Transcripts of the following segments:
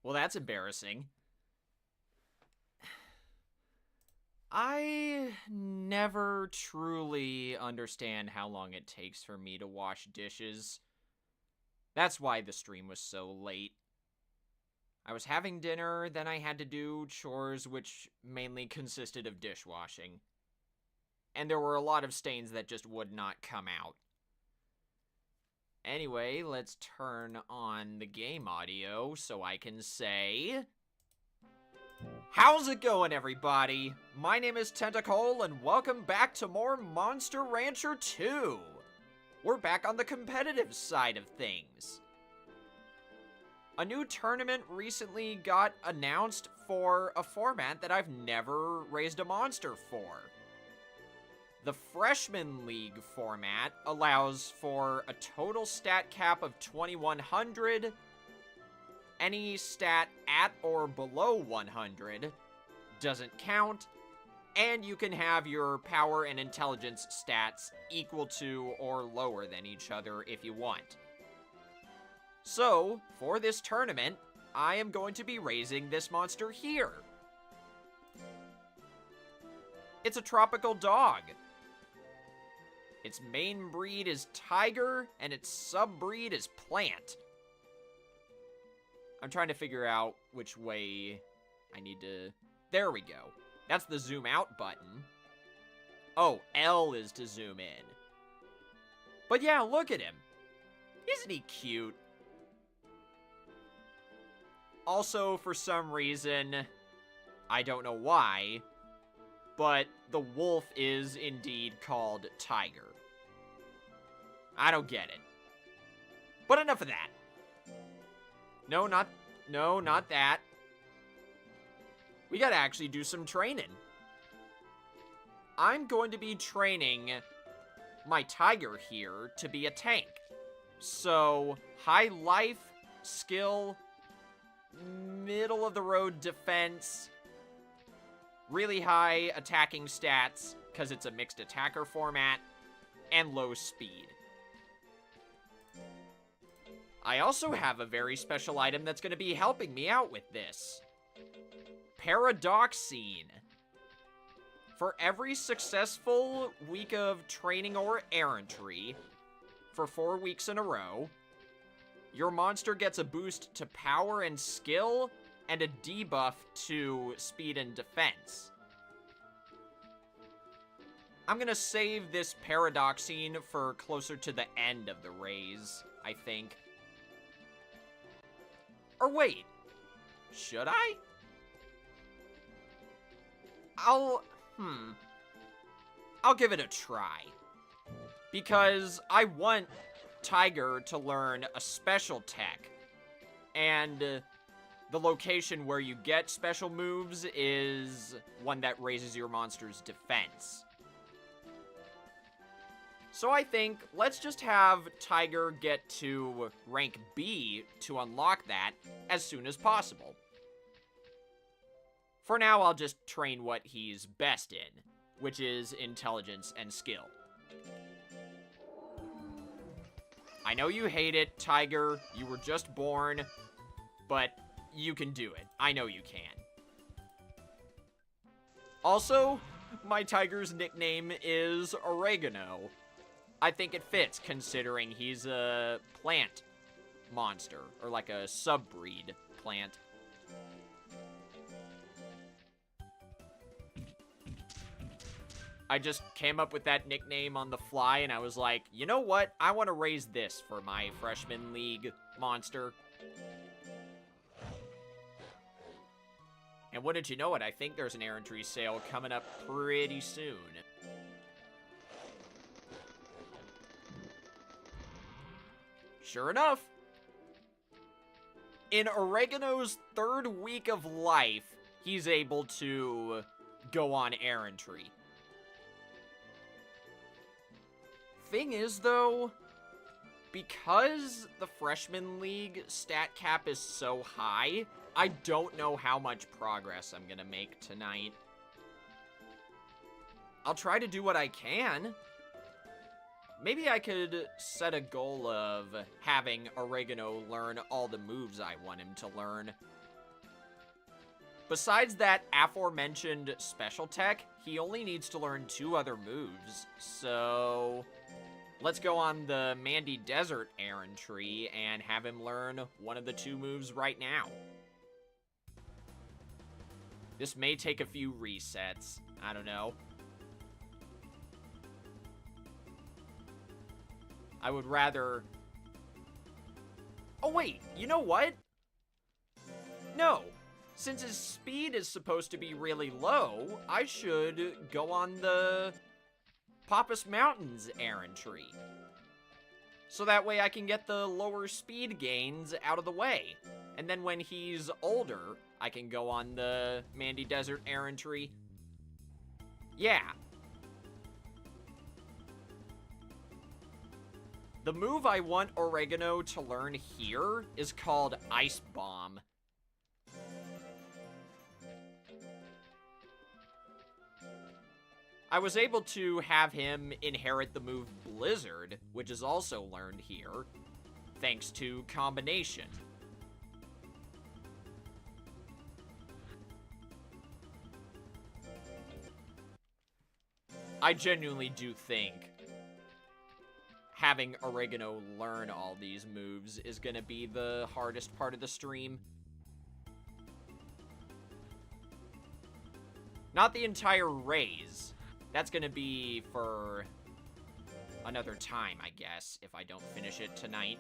Well, that's embarrassing. I never truly understand how long it takes for me to wash dishes. That's why the stream was so late. I was having dinner, then I had to do chores, which mainly consisted of dishwashing. And there were a lot of stains that just would not come out. Anyway, let's turn on the game audio so I can say... How's it going, everybody? My name is Tentacle, and welcome back to more Monster Rancher 2! We're back on the competitive side of things. A new tournament recently got announced for a format that I've never raised a monster for. The Freshman League format allows for a total stat cap of 2100, any stat at or below 100 doesn't count, and you can have your power and intelligence stats equal to or lower than each other if you want. So, for this tournament, I am going to be raising this monster here. It's a tropical dog. Its main breed is tiger, and its sub-breed is plant. I'm trying to figure out which way I need to... There we go. That's the zoom out button. Oh, L is to zoom in. But yeah, look at him. Isn't he cute? Also, for some reason, I don't know why, but the wolf is indeed called Tiger. I don't get it. But enough of that. No, not that. We gotta actually do some training. I'm going to be training my tiger here to be a tank. So, high life, skill, middle of the road defense, really high attacking stats, because it's a mixed attacker format, and low speed. I also have a very special item that's going to be helping me out with this. Paradoxine. For every successful week of training or errantry, for 4 weeks in a row, your monster gets a boost to power and skill, and a debuff to speed and defense. I'm going to save this Paradoxine for closer to the end of the raise, I think. Or wait, should I? I'll give it a try. Because I want Tiger to learn a special tech. And the location where you get special moves is one that raises your monster's defense. So I think let's just have Tiger get to rank B to unlock that as soon as possible. For now, I'll just train what he's best in, which is intelligence and skill. I know you hate it, Tiger. You were just born, but you can do it. I know you can. Also, my tiger's nickname is Oregano. I think it fits, considering he's a plant monster, or like a sub-breed plant. I just came up with that nickname on the fly, and I was like, you know what? I want to raise this for my Freshman League monster. And wouldn't you know it, I think there's an errantry sale coming up pretty soon. Sure enough, in Oregano's 3rd week of life, he's able to go on errantry. Thing is, though, because the Freshman League stat cap is so high, I don't know how much progress I'm gonna make tonight. I'll try to do what I can. Maybe I could set a goal of having Oregano learn all the moves I want him to learn. Besides that aforementioned special tech, he only needs to learn 2 other moves. So let's go on the Mandy Desert errand tree and have him learn one of the 2 moves right now. This may take a few resets. I don't know. I would rather... Oh wait, you know what? No. Since his speed is supposed to be really low, I should go on the Pappas Mountains errand tree. So that way I can get the lower speed gains out of the way. And then when he's older, I can go on the Mandy Desert errand tree. Yeah. The move I want Oregano to learn here is called Ice Bomb. I was able to have him inherit the move Blizzard, which is also learned here, thanks to combination. I genuinely do think having Oregano learn all these moves is gonna be the hardest part of the stream. Not the entire raise. That's gonna be for another time, I guess, if I don't finish it tonight.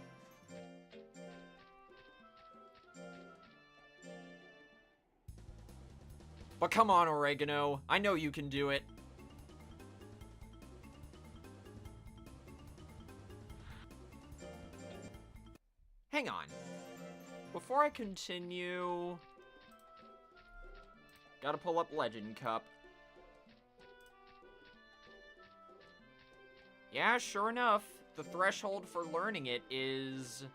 But come on, Oregano. I know you can do it. Hang on. Before I continue... Gotta pull up Legend Cup. Yeah, sure enough, the threshold for learning it is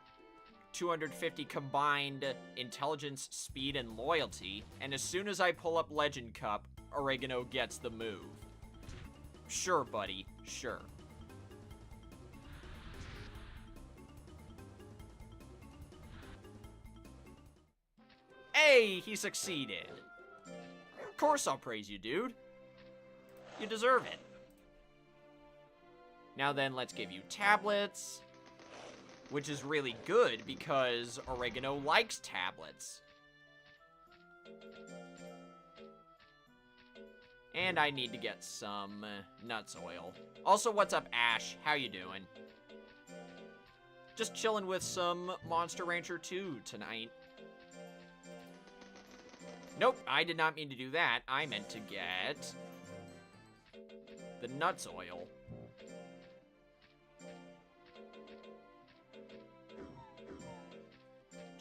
250 combined intelligence, speed, and loyalty, and as soon as I pull up Legend Cup, Oregano gets the move. Sure, buddy, sure. Hey, he succeeded. Of course I'll praise you, dude. You deserve it. Now then, let's give you tablets, which is really good because Oregano likes tablets. And I need to get some nuts oil. Also, what's up, Ash? How you doing? Just chilling with some Monster Rancher 2 tonight. Nope, I did not mean to do that. I meant to get the nuts oil.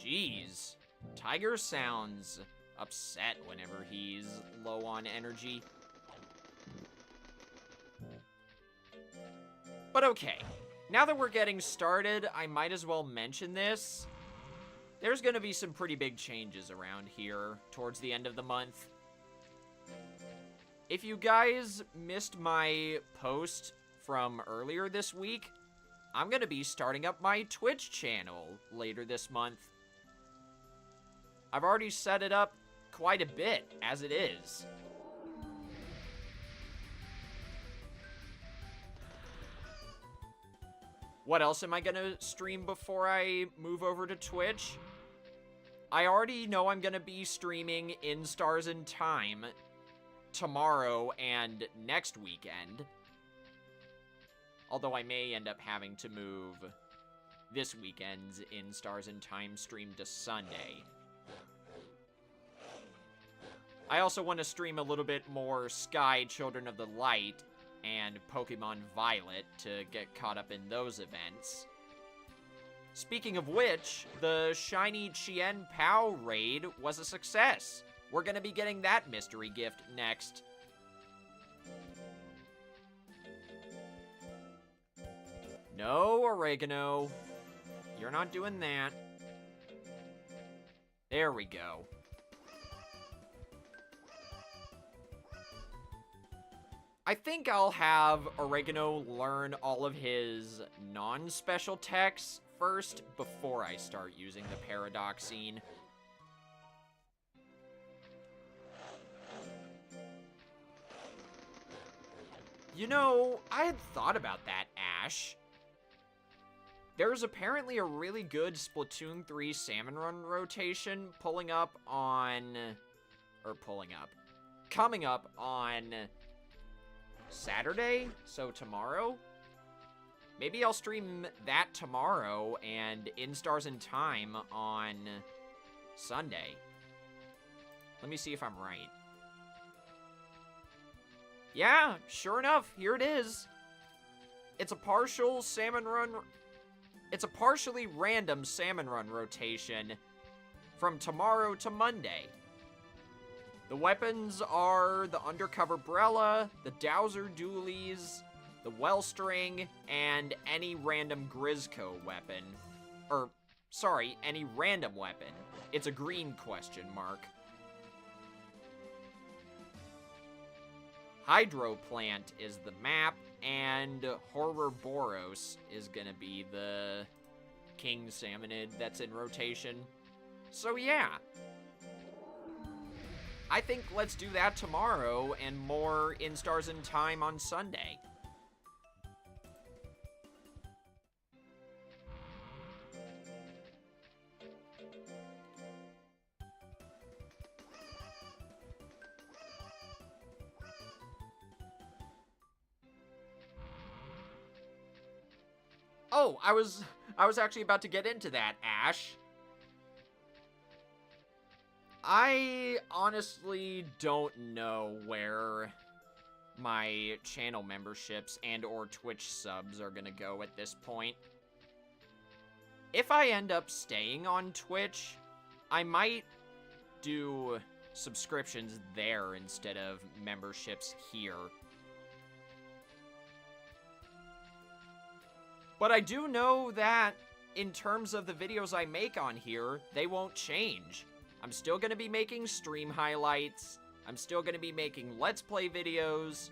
Jeez, Tiger sounds upset whenever he's low on energy. But okay, now that we're getting started, I might as well mention this. There's gonna be some pretty big changes around here towards the end of the month. If you guys missed my post from earlier this week, I'm gonna be starting up my Twitch channel later this month. I've already set it up quite a bit, as it is. What else am I gonna stream before I move over to Twitch? I already know I'm gonna be streaming In Stars in Time tomorrow and next weekend. Although I may end up having to move this weekend's In Stars in Time stream to Sunday. I also want to stream a little bit more Sky Children of the Light and Pokemon Violet to get caught up in those events. Speaking of which, the Shiny Chien Pao raid was a success. We're gonna be getting that mystery gift next. No, Oregano. You're not doing that. There we go. I think I'll have Oregano learn all of his non-special techs first before I start using the Paradoxine. You know, I had thought about that, Ash. There's apparently a really good Splatoon 3 Salmon Run rotation coming up on Saturday, so tomorrow. Maybe I'll stream that tomorrow and In Stars in Time on Sunday. Let me see if I'm right. Yeah, sure enough, here it is. It's a partially random Salmon Run rotation from tomorrow to Monday. The weapons are the Undercover Brella, the Dowser Dualies, the Wellstring, and any random Grizzco weapon. Any random weapon. It's a green question mark. Hydroplant is the map, and Horror Boros is gonna be the King Salmonid that's in rotation. So yeah. I think let's do that tomorrow and more In Stars in Time on Sunday. Oh, I was actually about to get into that, Ash. I honestly don't know where my channel memberships and or Twitch subs are gonna go at this point. If I end up staying on Twitch, I might do subscriptions there instead of memberships here. But I do know that in terms of the videos I make on here, they won't change. I'm still going to be making stream highlights. I'm still going to be making Let's Play videos.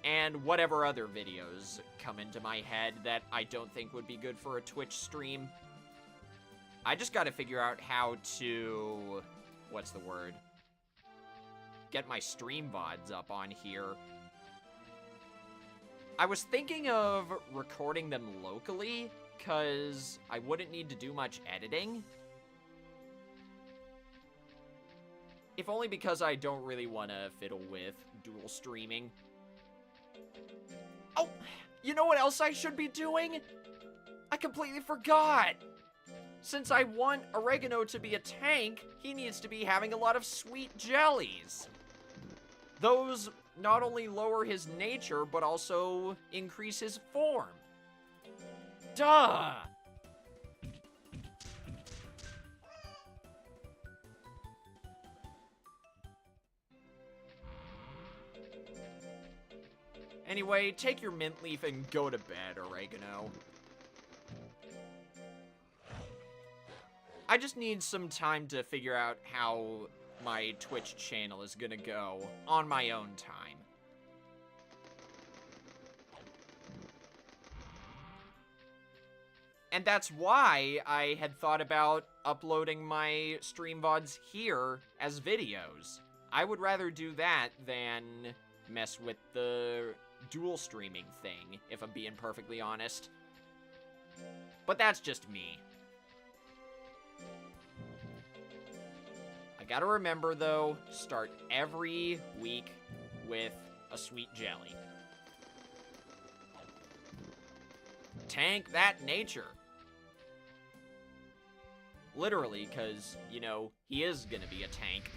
And whatever other videos come into my head that I don't think would be good for a Twitch stream. I just got to figure out how to... what's the word? Get my stream VODs up on here. I was thinking of recording them locally, because I wouldn't need to do much editing. If only because I don't really want to fiddle with dual streaming. Oh, you know what else I should be doing? I completely forgot! Since I want Oregano to be a tank, he needs to be having a lot of sweet jellies. Those not only lower his nature, but also increase his form. Duh! Anyway, take your mint leaf and go to bed, Oregano. I just need some time to figure out how my Twitch channel is gonna go on my own time. And that's why I had thought about uploading my stream VODs here as videos. I would rather do that than mess with the dual streaming thing, if I'm being perfectly honest. But that's just me. I gotta remember, though, start every week with a sweet jelly. Tank that nature. Literally, because, you know, he is gonna be a tank.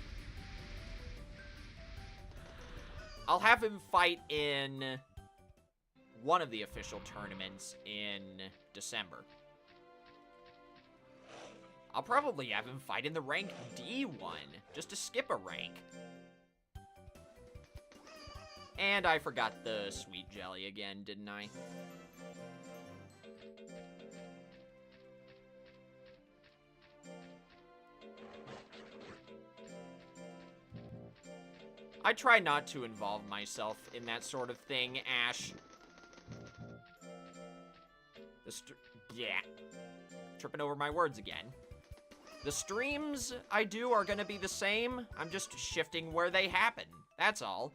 I'll have him fight in one of the official tournaments in December. I'll probably have him fight in the rank D one, just to skip a rank. And I forgot the sweet jelly again, didn't I? I try not to involve myself in that sort of thing, Ash. Yeah. Tripping over my words again. The streams I do are gonna be the same. I'm just shifting where they happen. That's all.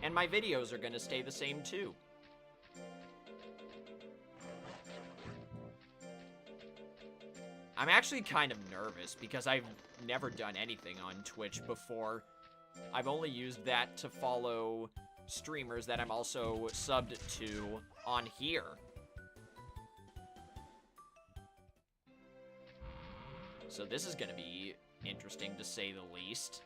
And my videos are gonna stay the same too. I'm actually kind of nervous because I've never done anything on Twitch before. I've only used that to follow streamers that I'm also subbed to on here. So this is gonna be interesting to say the least.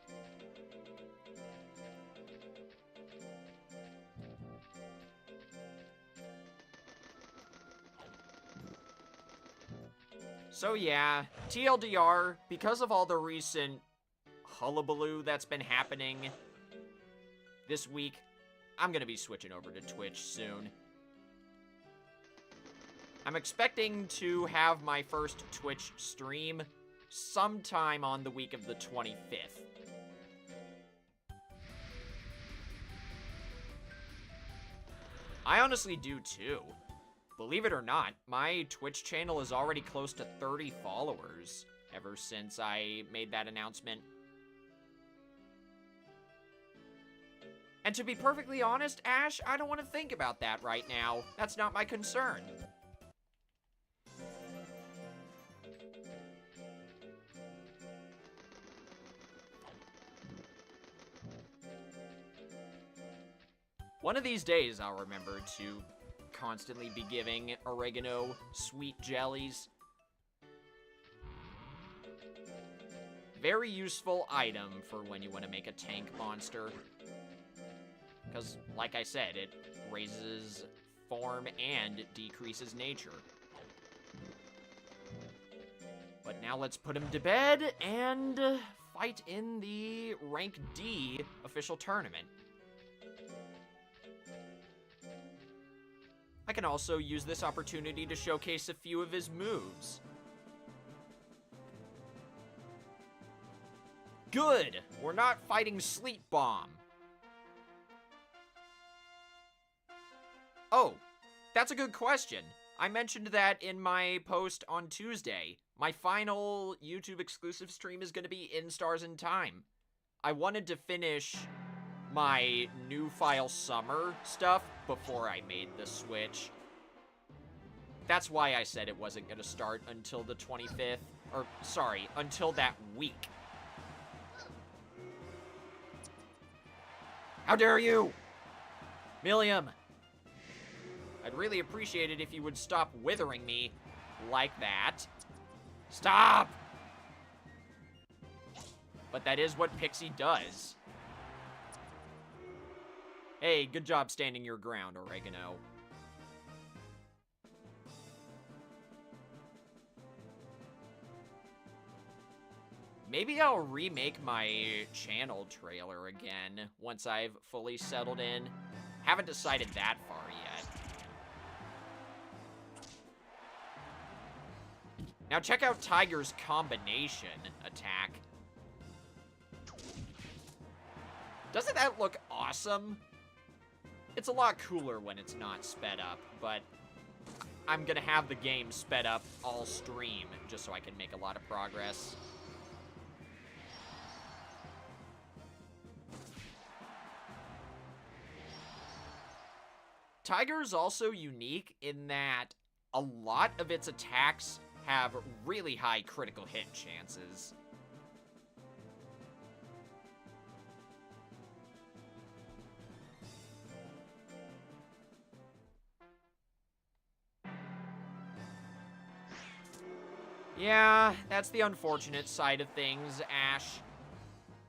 So yeah, TLDR, because of all the recent hullabaloo that's been happening this week, I'm gonna be switching over to Twitch soon. I'm expecting to have my first Twitch stream sometime on the week of the 25th. I honestly do too. Believe it or not, my Twitch channel is already close to 30 followers ever since I made that announcement. And to be perfectly honest, Ash, I don't want to think about that right now. That's not my concern. One of these days, I'll remember to constantly be giving oregano sweet jellies. Very useful item for when you want to make a tank monster. Because, like I said, it raises form and decreases nature. But now let's put him to bed and fight in the Rank D official tournament. I can also use this opportunity to showcase a few of his moves. Good! We're not fighting Sleep Bomb. Oh, that's a good question. I mentioned that in my post on Tuesday. My final YouTube exclusive stream is going to be in Stars in Time. I wanted to finish my New File Summer stuff before I made the switch. That's why I said it wasn't going to start until the 25th. Or, sorry, until that week. How dare you! Milliam! I'd really appreciate it if you would stop withering me like that. Stop! But that is what Pixie does. Hey, good job standing your ground, Oregano. Maybe I'll remake my channel trailer again once I've fully settled in. Haven't decided that far yet. Now check out Tiger's combination attack. Doesn't that look awesome? It's a lot cooler when it's not sped up, but I'm gonna have the game sped up all stream just so I can make a lot of progress. Tiger's also unique in that a lot of its attacks have really high critical hit chances. Yeah, that's the unfortunate side of things, Ash.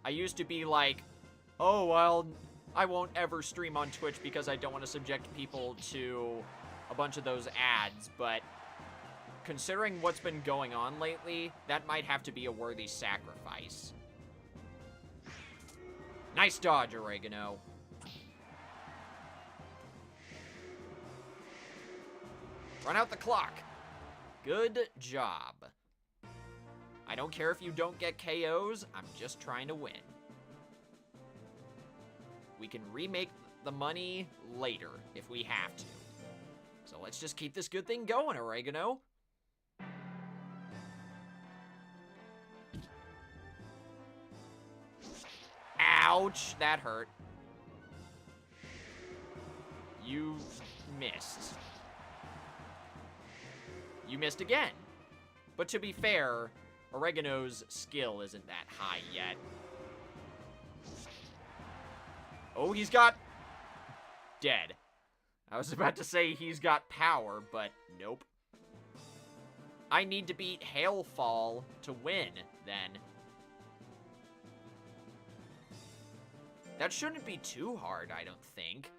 I used to be like, oh, well, I won't ever stream on Twitch because I don't want to subject people to a bunch of those ads, but considering what's been going on lately, that might have to be a worthy sacrifice. Nice dodge, Oregano. Run out the clock. Good job. I don't care if you don't get KOs, I'm just trying to win. We can remake the money later if we have to. So let's just keep this good thing going, Oregano. Ouch, that hurt. You missed. You missed again. But to be fair, Oregano's skill isn't that high yet. Oh, he's got... dead. I was about to say he's got power, but nope. I need to beat Hailfall to win, then. That shouldn't be too hard, I don't think.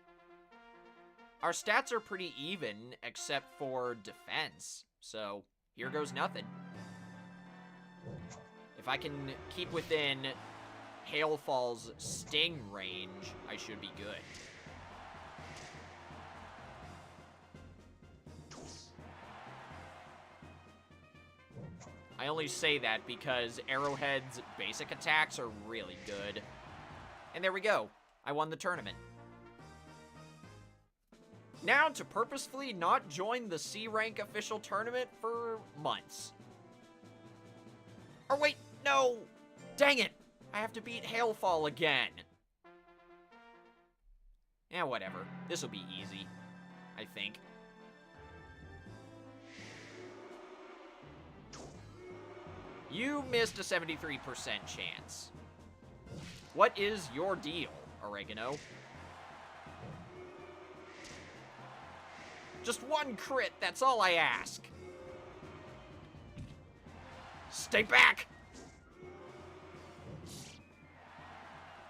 Our stats are pretty even, except for defense, so here goes nothing. If I can keep within Hailfall's sting range, I should be good. I only say that because Arrowhead's basic attacks are really good. And there we go. I won the tournament. Now to purposefully not join the C-Rank official tournament for months. Or wait, no! Dang it! I have to beat Hailfall again. Yeah, whatever. This'll be easy, I think. You missed a 73% chance. What is your deal, Oregano? Just one crit, that's all I ask. Stay back!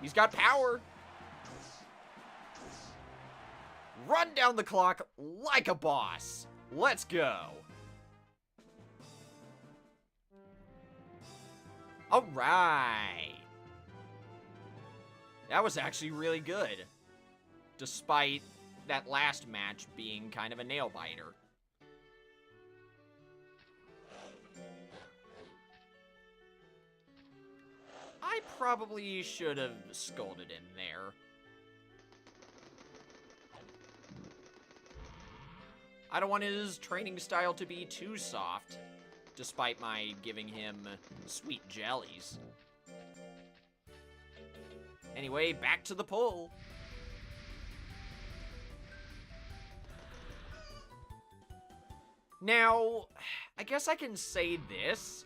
He's got power. Run down the clock like a boss. Let's go. All right. That was actually really good, despite that last match being kind of a nail-biter. I probably should have scolded him there. I don't want his training style to be too soft, despite my giving him sweet jellies. Anyway, back to the pull. Now, I guess I can say this.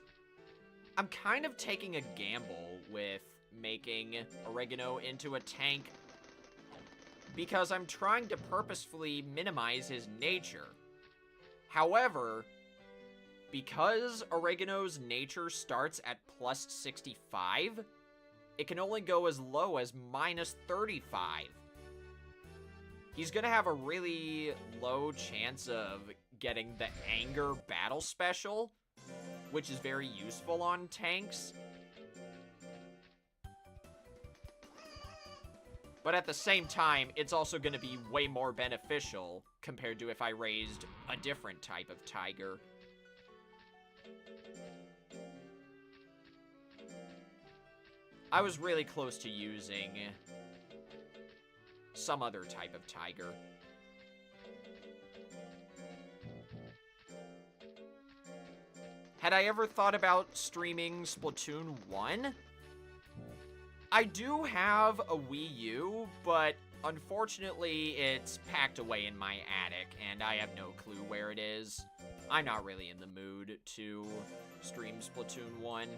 I'm kind of taking a gamble with making Oregano into a tank because I'm trying to purposefully minimize his nature. However, because Oregano's nature starts at plus 65, it can only go as low as minus 35. He's gonna have a really low chance of getting the Anger Battle Special, which is very useful on tanks. But at the same time, it's also gonna be way more beneficial compared to if I raised a different type of tiger. I was really close to using some other type of tiger. Had I ever thought about streaming Splatoon 1? I do have a Wii U, but unfortunately it's packed away in my attic, and I have no clue where it is. I'm not really in the mood to stream Splatoon 1.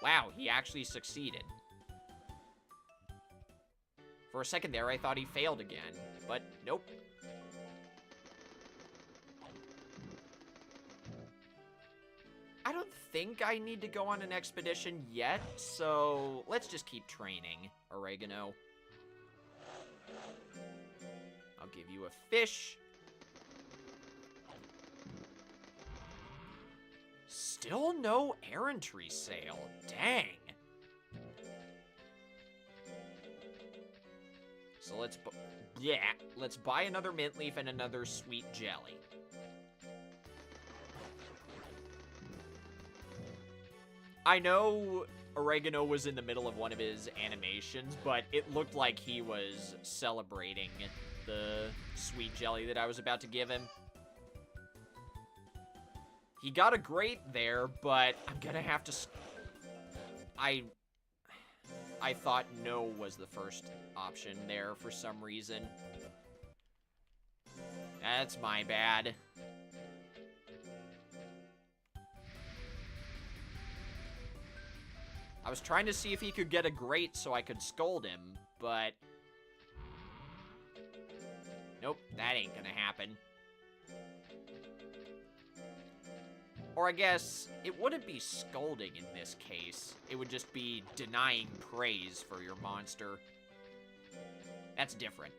Wow, he actually succeeded. For a second there, I thought he failed again, but nope. I don't think I need to go on an expedition yet, so let's just keep training, Oregano. I'll give you a fish. Still no errantry sale. Dang. So let's buy another mint leaf and another sweet jelly. I know Oregano was in the middle of one of his animations, but it looked like he was celebrating the sweet jelly that I was about to give him. He got a grape there, but I'm gonna have to... I I thought no was the first option there for some reason. That's my bad. I was trying to see if he could get a great so I could scold him, but... Nope, that ain't gonna happen. Or I guess, it wouldn't be scolding in this case. It would just be denying praise for your monster. That's different.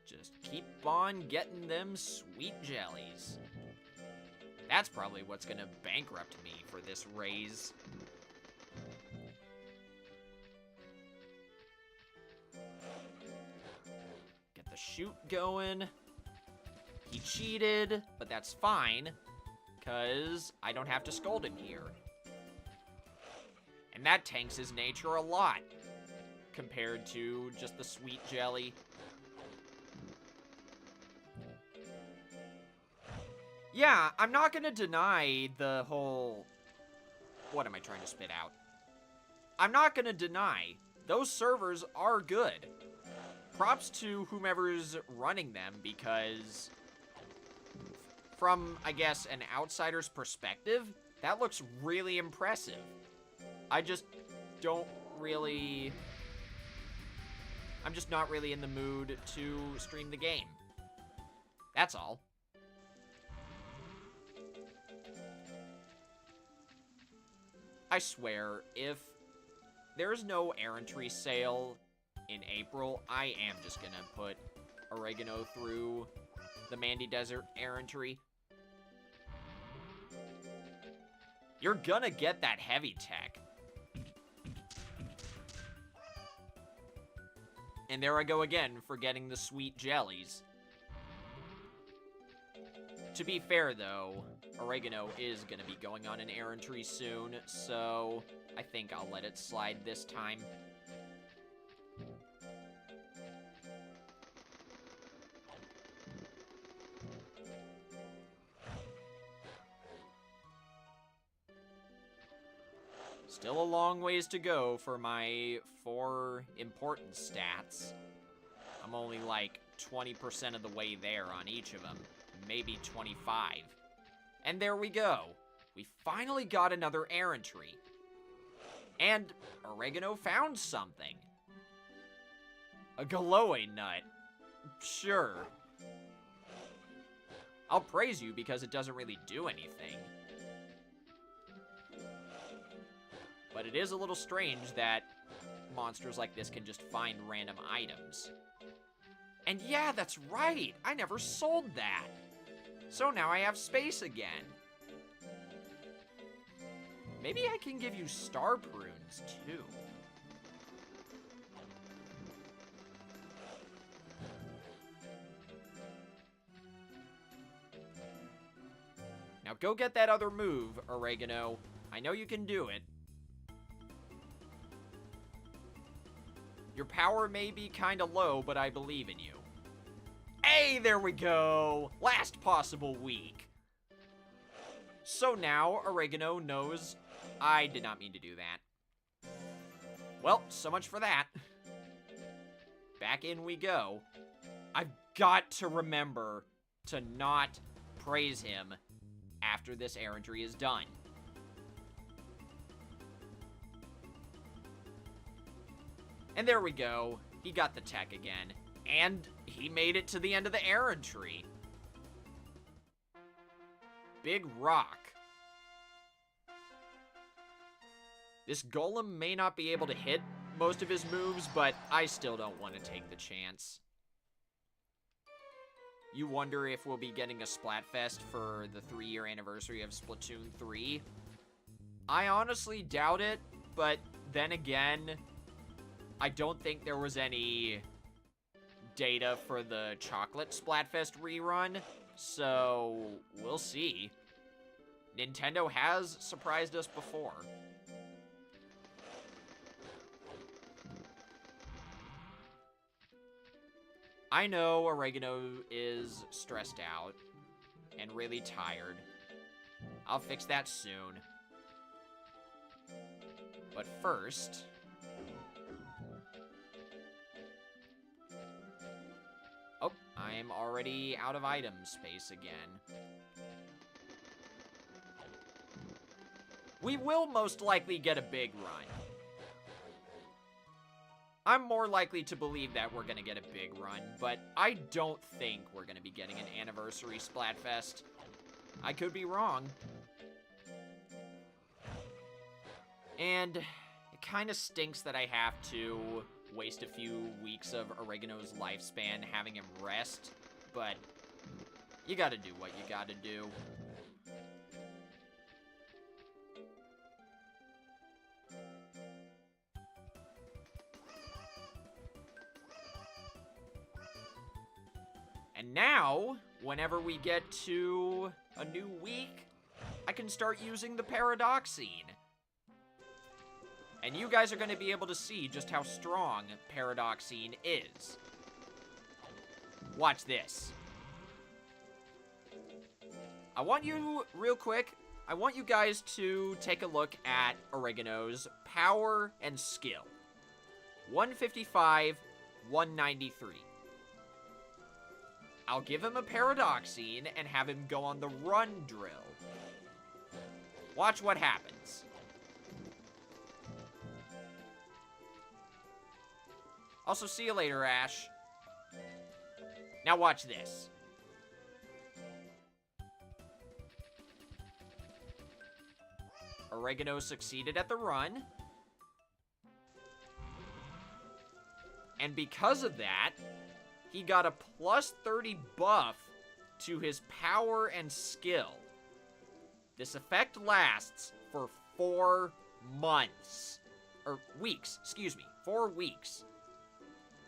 Just keep on getting them sweet jellies. That's probably what's gonna bankrupt me for this raise. Get the shoot going. He cheated, but that's fine, because I don't have to scold him here. And that tanks his nature a lot, compared to just the sweet jelly. Yeah, I'm not gonna deny the whole... What am I trying to spit out? I'm not gonna deny those servers are good. Props to whomever's running them, because from, I guess, an outsider's perspective, that looks really impressive. I just don't really... I'm just not really in the mood to stream the game. That's all. I swear, if there's no errantry sale in April, I am just gonna put Oregano through the Mandy Desert errantry. You're gonna get that heavy tech. And there I go again, forgetting the sweet jellies. To be fair, though, Oregano is going to be going on an errantry soon, so I think I'll let it slide this time. Still a long ways to go for my 4 important stats. I'm only like 20% of the way there on each of them. Maybe 25. And there we go. We finally got another errantry. And Oregano found something. A Galoe nut. Sure. I'll praise you because it doesn't really do anything. But it is a little strange that monsters like this can just find random items. And yeah, that's right! I never sold that! So now I have space again. Maybe I can give you star prunes, too. Now go get that other move, Oregano. I know you can do it. Your power may be kinda low, but I believe in you. Hey, there we go! Last possible week. So now, Oregano knows I did not mean to do that. Well, so much for that. Back in we go. I've got to remember to not praise him after this errantry is done. And there we go. He got the tech again. And he made it to the end of the errantry. Big rock. This golem may not be able to hit most of his moves, but I still don't want to take the chance. You wonder if we'll be getting a Splatfest for the 3-year anniversary of Splatoon 3? I honestly doubt it, but then again, I don't think there was any data for the Chocolate Splatfest rerun, so we'll see. Nintendo has surprised us before. I know Oregano is stressed out and really tired. I'll fix that soon. But first... Oh, I'm already out of item space again. We will most likely get a big run. I'm more likely to believe that we're gonna get a big run, but I don't think we're gonna be getting an anniversary Splatfest. I could be wrong. And it kind of stinks that I have to waste a few weeks of Oregano's lifespan having him rest, but you gotta do what you gotta do. And now, whenever we get to a new week, I can start using the Paradoxine. And you guys are going to be able to see just how strong Paradoxine is. Watch this. I want you, real quick, I want you guys to take a look at Oregano's power and skill. 155, 193. I'll give him a Paradoxine and have him go on the run drill. Watch what happens. Also, see you later, Ash. Now watch this. Oregano succeeded at the run. And because of that, he got a plus 30 buff to his power and skill. This effect lasts for 4 months. Or weeks, excuse me, 4 weeks.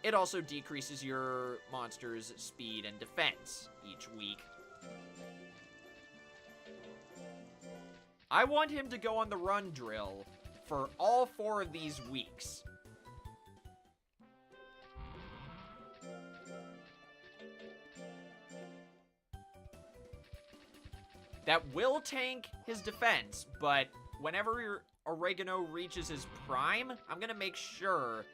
It also decreases your monster's speed and defense each week. I want him to go on the run drill for all 4 of these weeks. That will tank his defense, but whenever your Oregano reaches his prime, I'm gonna make sure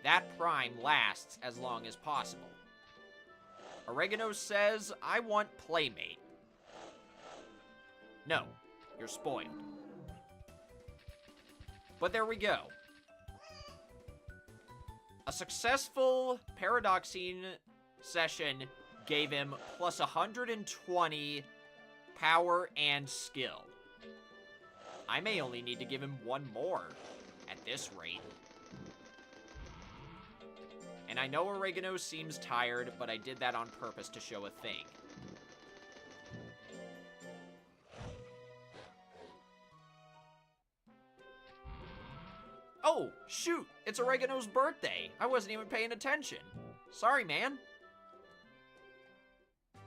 that prime lasts as long as possible. Oregano says, I want Playmate. No, you're spoiled. But there we go. A successful Paradoxine session gave him plus 120 power and skill. I may only need to give him 1 more at this rate. And I know Oregano seems tired, but I did that on purpose to show a thing. Oh, shoot! It's Oregano's birthday! I wasn't even paying attention. Sorry, man.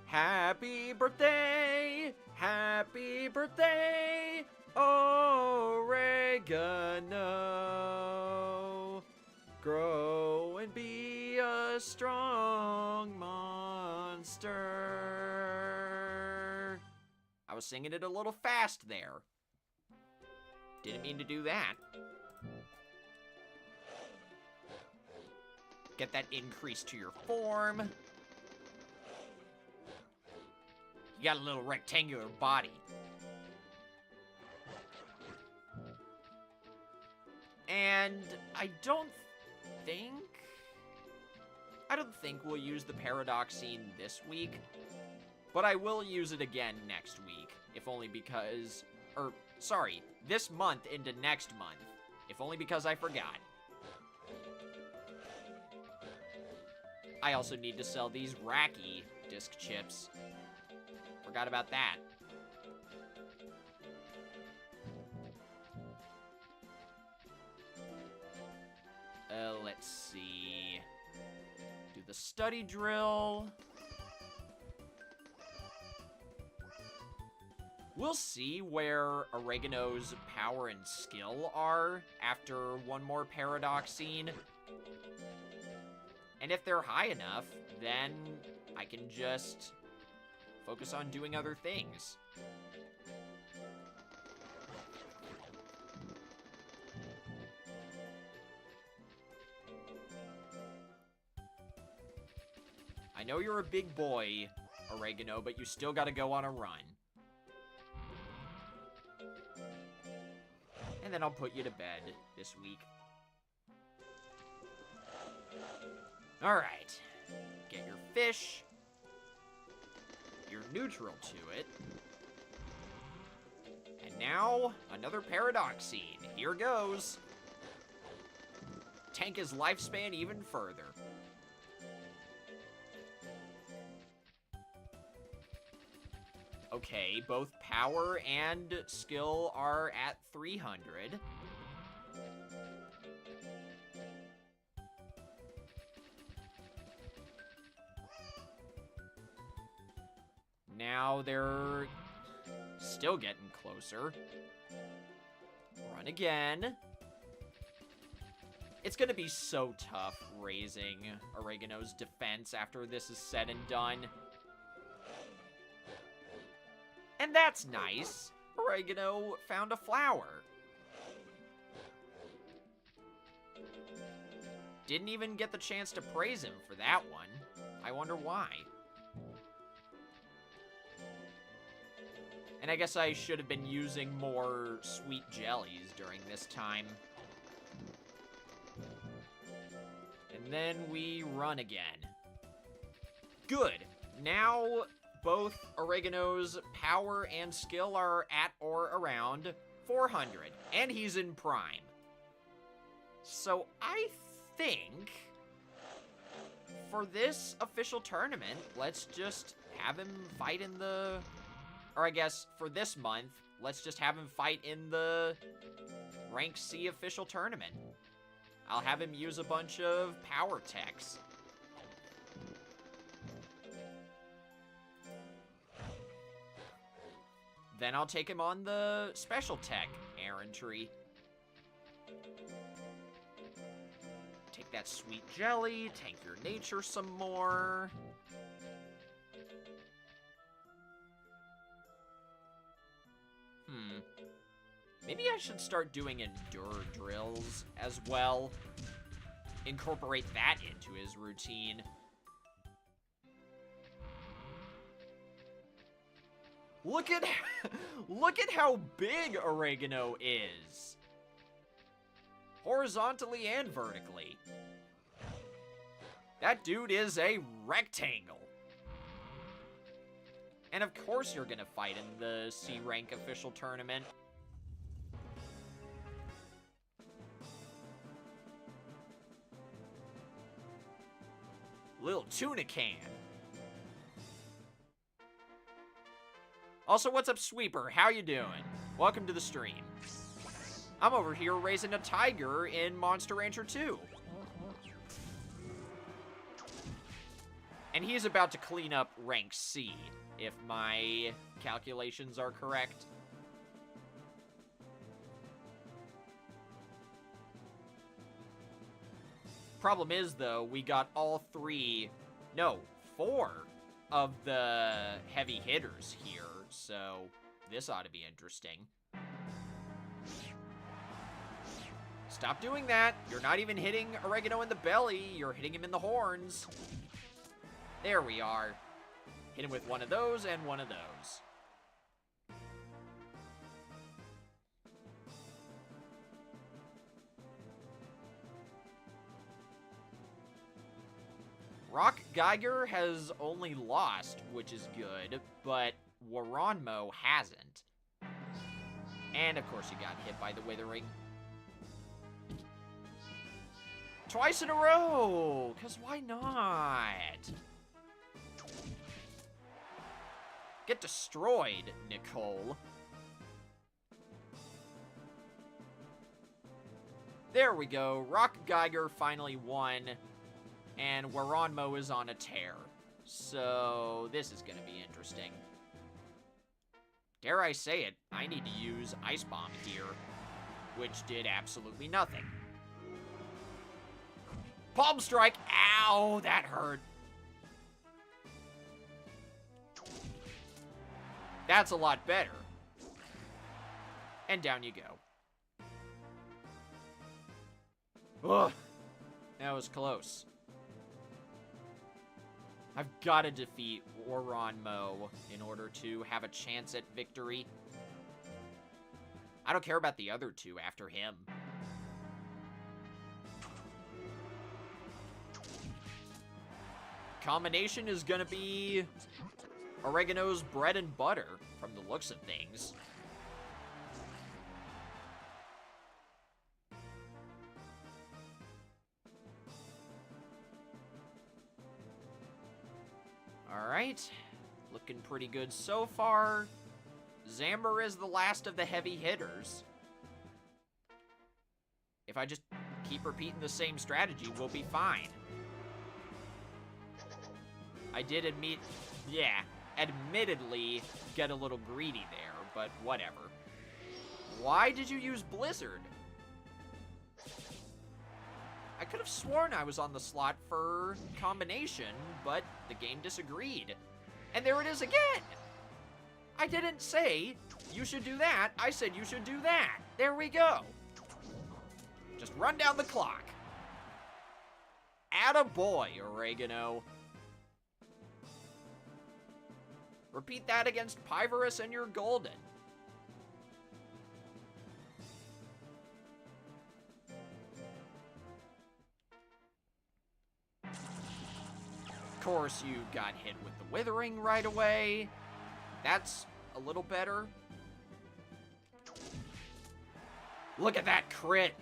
Happy birthday! Happy birthday, Oregano! Grow and be a strong monster. I was singing it a little fast there. Didn't mean to do that. Get that increase to your form. You got a little rectangular body. And I don't think we'll use the Paradoxine this week, but I will use it again next week, if only because, this month into next month, if only because I forgot. I also need to sell these Racky disc chips. Forgot about that. Let's see. Do the study drill. We'll see where Oregano's power and skill are after 1 more Paradoxine. And if they're high enough, then I can just focus on doing other things. I know you're a big boy, Oregano, but you still gotta go on a run. And then I'll put you to bed this week. Alright. Get your fish. You're neutral to it. And now, another Paradoxine. Here goes. Tank his lifespan even further. Okay, both power and skill are at 300. Now they're still getting closer. Run again. It's gonna be so tough raising Oregano's defense after this is said and done. And that's nice. Oregano found a flower. Didn't even get the chance to praise him for that one. I wonder why. And I guess I should have been using more sweet jellies during this time. And then we run again. Good. Now both Oregano's power and skill are at or around 400. And he's in prime. So I think for this official tournament, let's just have him fight in the... Or I guess for this month, let's just have him fight in the Rank C official tournament. I'll have him use a bunch of power techs. Then I'll take him on the special tech errantry. Take that sweet jelly, tank your nature some more. Maybe I should start doing endure drills as well. Incorporate that into his routine. Look at how big Oregano is. Horizontally and vertically. That dude is a rectangle. And of course you're gonna fight in the C rank official tournament. Little tuna can. Also, what's up, Sweeper? How you doing? Welcome to the stream. I'm over here raising a tiger in Monster Rancher 2. And he's about to clean up rank C, if my calculations are correct. Problem is, though, we got all four of the heavy hitters here, so this ought to be interesting. Stop doing that. You're not even hitting Oregano in the belly. You're hitting him in the horns. There we are. Hit him with one of those and one of those. Rock Geiger has only lost, which is good, but Waranmo hasn't. And of course you got hit by the Withering. Twice in a row! Because why not? Get destroyed, Nicole. There we go. Rock Geiger finally won. And Waranmo is on a tear. So this is going to be interesting. Dare I say it, I need to use Ice Bomb here. Which did absolutely nothing. Palm Strike! Ow, that hurt. That's a lot better. And down you go. Ugh. That was close. I've got to defeat Oranmo in order to have a chance at victory. I don't care about the other two after him. Combination is gonna be Oregano's bread and butter, from the looks of things. Alright, looking pretty good so far. Zamber is the last of the heavy hitters. If I just keep repeating the same strategy, we'll be fine. I did admittedly get a little greedy there, but whatever. Why did you use Blizzard? I could have sworn I was on the slot for combination, but the game disagreed. And there it is again! I didn't say you should do that, I said you should do that. There we go. Just run down the clock. Attaboy, Oregano. Repeat that against Pyvorus and you're golden. Of course, you got hit with the Withering right away. That's a little better. Look at that crit.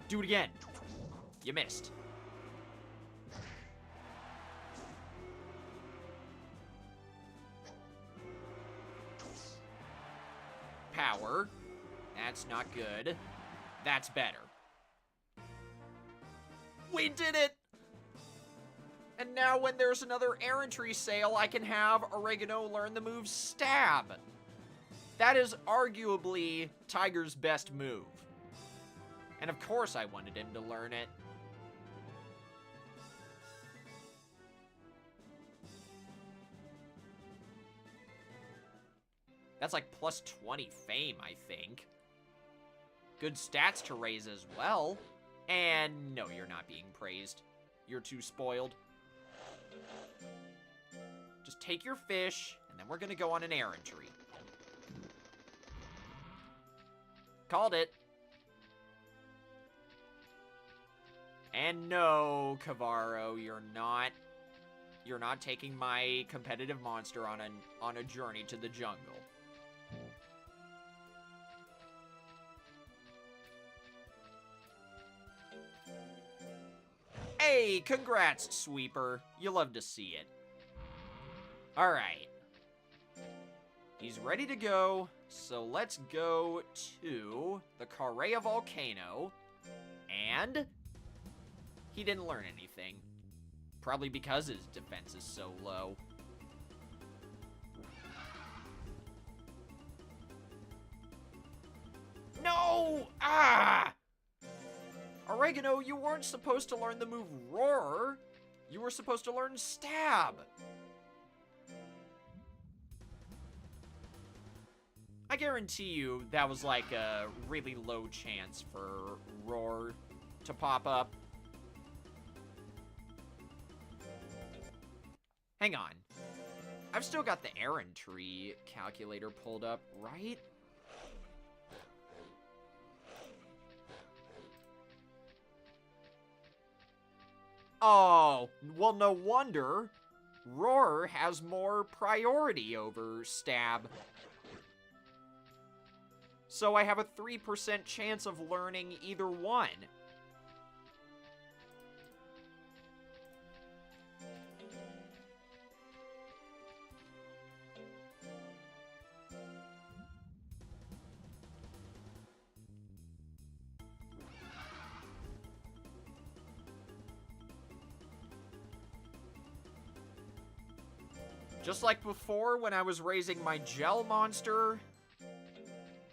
Do it again. You missed. Power. That's not good. That's better. We did it! And now when there's another errantry sale, I can have Oregano learn the move Stab. That is arguably Tiger's best move. And of course I wanted him to learn it. That's like plus 20 fame, I think. Good stats to raise as well. And no, you're not being praised. You're too spoiled. Just take your fish, and then we're gonna go on an errantry. Called it. And no, Cavaro, you're not taking my competitive monster on a journey to the jungle. Hey, congrats, Sweeper. You love to see it. Alright. He's ready to go, so let's go to the Kareah Volcano. And he didn't learn anything. Probably because his defense is so low. No! Ah! Oregano, you weren't supposed to learn the move Roar. You were supposed to learn Stab. I guarantee you that was like a really low chance for Roar to pop up. Hang on. I've still got the errantry calculator pulled up, right? Oh, well, no wonder. Roar has more priority over Stab. So I have a 3% chance of learning either one. Just like before when I was raising my gel monster,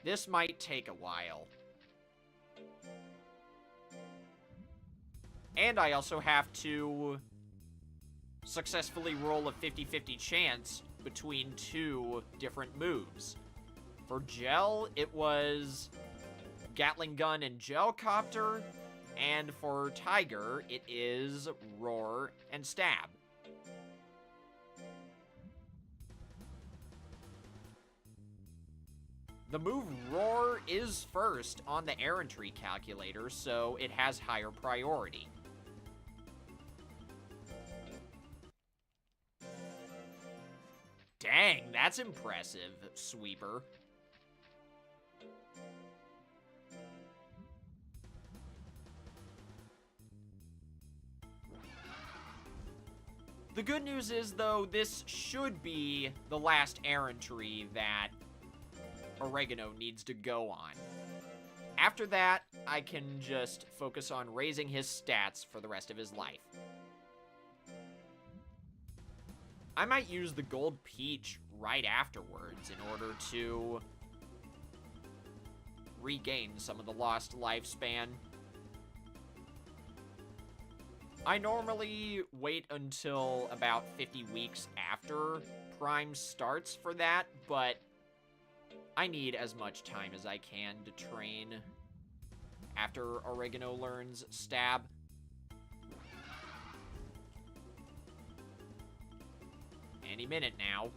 this might take a while. And I also have to successfully roll a 50-50 chance between two different moves. For Gel, it was Gatling Gun and Gel Copter, and for Tiger, it is Roar and Stab. The move Roar is first on the Errantry calculator, so it has higher priority. Dang, that's impressive, Sweeper. The good news is, though, this should be the last Errantry that Oregano needs to go on. After that, I can just focus on raising his stats for the rest of his life. I might use the Gold Peach right afterwards in order to regain some of the lost lifespan. I normally wait until about 50 weeks after Prime starts for that, but I need as much time as I can to train after Oregano learns Stab. Any minute now.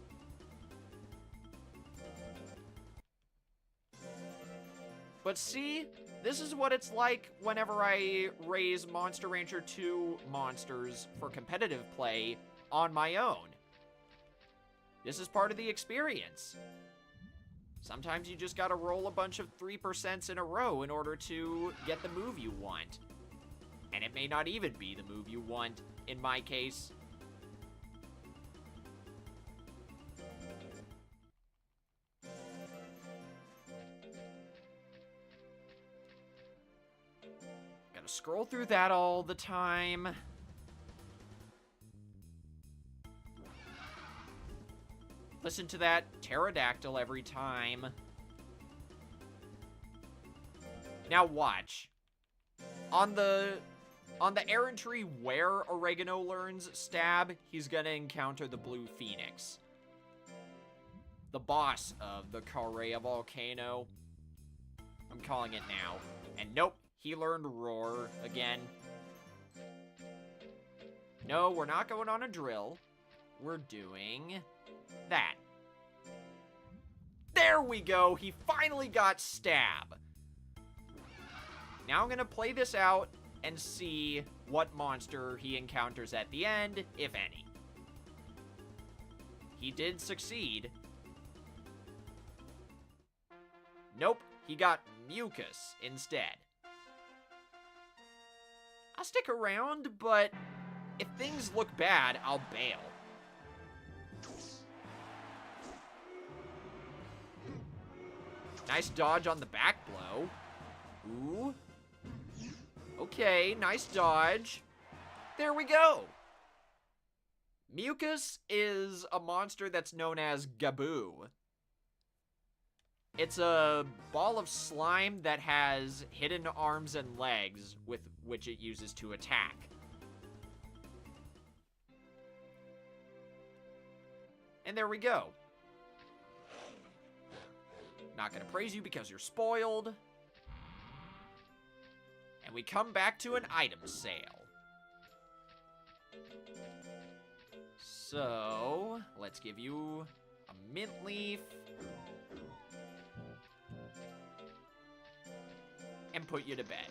But see, this is what it's like whenever I raise Monster Rancher 2 monsters for competitive play on my own. This is part of the experience. Sometimes you just gotta roll a bunch of 3% in a row in order to get the move you want. And it may not even be the move you want, in my case. Gotta scroll through that all the time. Listen to that pterodactyl every time. Now watch. On the Errantry where Oregano learns Stab, he's gonna encounter the Blue Phoenix, the boss of the Correa Volcano. I'm calling it now. And nope, he learned Roar again. No, we're not going on a drill. We're doing that. There we go. He finally got Stab. Now I'm going to play this out and see what monster he encounters at the end, if any. He did succeed. Nope, he got Mucus instead. I'll stick around, but if things look bad, I'll bail. Nice dodge on the back blow. Ooh. Okay, nice dodge. There we go. Mucus is a monster that's known as Gaboo. It's a ball of slime that has hidden arms and legs with which it uses to attack. And there we go. Not gonna praise you because you're spoiled. And we come back to an item sale. So, let's give you a mint leaf. And put you to bed.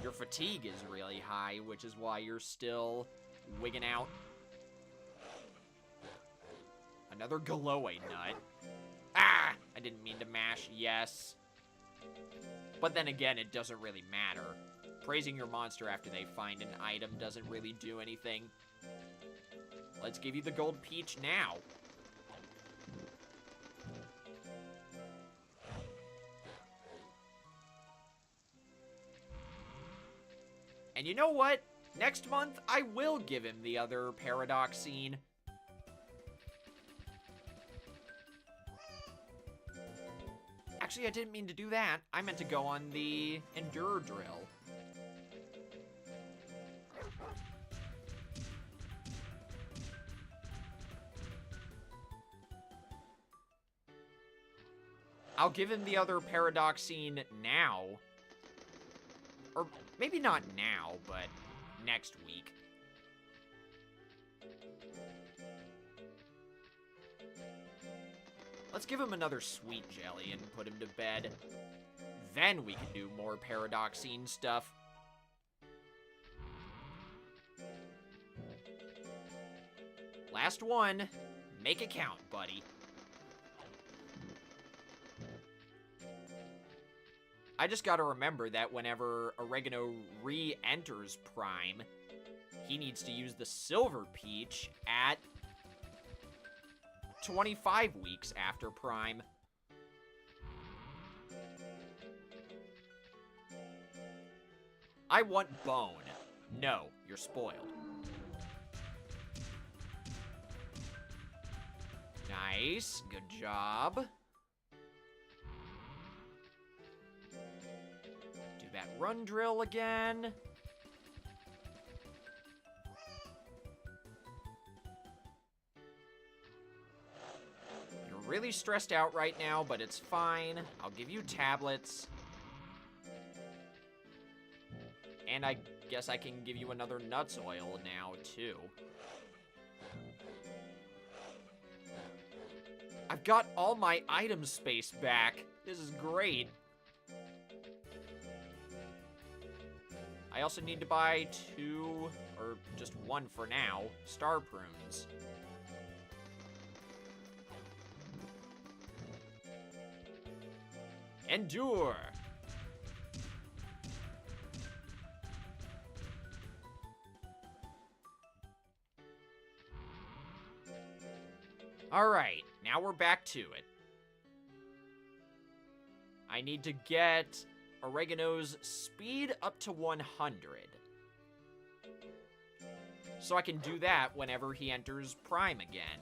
Your fatigue is really high, which is why you're still wigging out. Another Galoe nut. Ah! I didn't mean to mash yes. But then again, it doesn't really matter. Praising your monster after they find an item doesn't really do anything. Let's give you the Gold Peach now. And you know what? Next month, I will give him the other Paradoxine. Actually, I didn't mean to do that. I meant to go on the Endure Drill. I'll give him the other Paradoxine now. Or maybe not now, but next week. Let's give him another Sweet Jelly and put him to bed. Then we can do more Paradoxine stuff. Last one. Make it count, buddy. I just gotta remember that whenever Oregano re-enters Prime, he needs to use the Silver Peach at 25 weeks after Prime. I want Bone. No, you're spoiled. Nice. Good job. Do that run drill again. You're really stressed out right now, but it's fine. I'll give you tablets. And I guess I can give you another nuts oil now, too. I've got all my item space back. This is great. I also need to buy 2, or just 1 for now, Star Prunes. Endure! Alright, now we're back to it. I need to get Oregano's speed up to 100. So I can do that whenever he enters Prime again.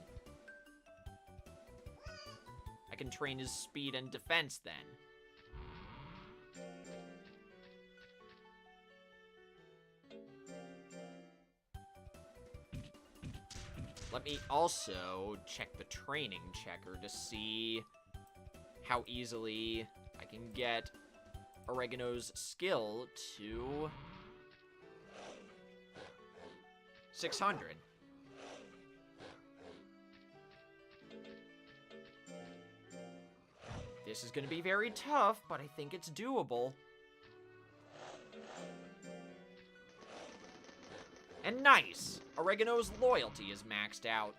I can train his speed and defense then. Let me also check the training checker to see how easily I can get Oregano's skill to 600. This is going to be very tough, but I think it's doable. And nice! Oregano's loyalty is maxed out.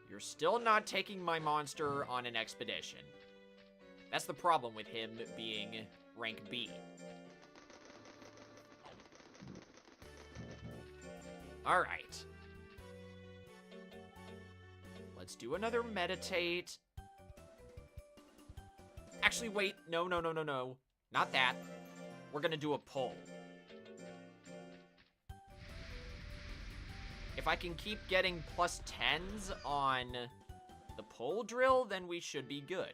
You're still not taking my monster on an expedition. That's the problem with him being rank B. Alright. Let's do another meditate. Actually, wait. No. Not that. We're gonna do a pull. If I can keep getting plus 10s on the pull drill, then we should be good.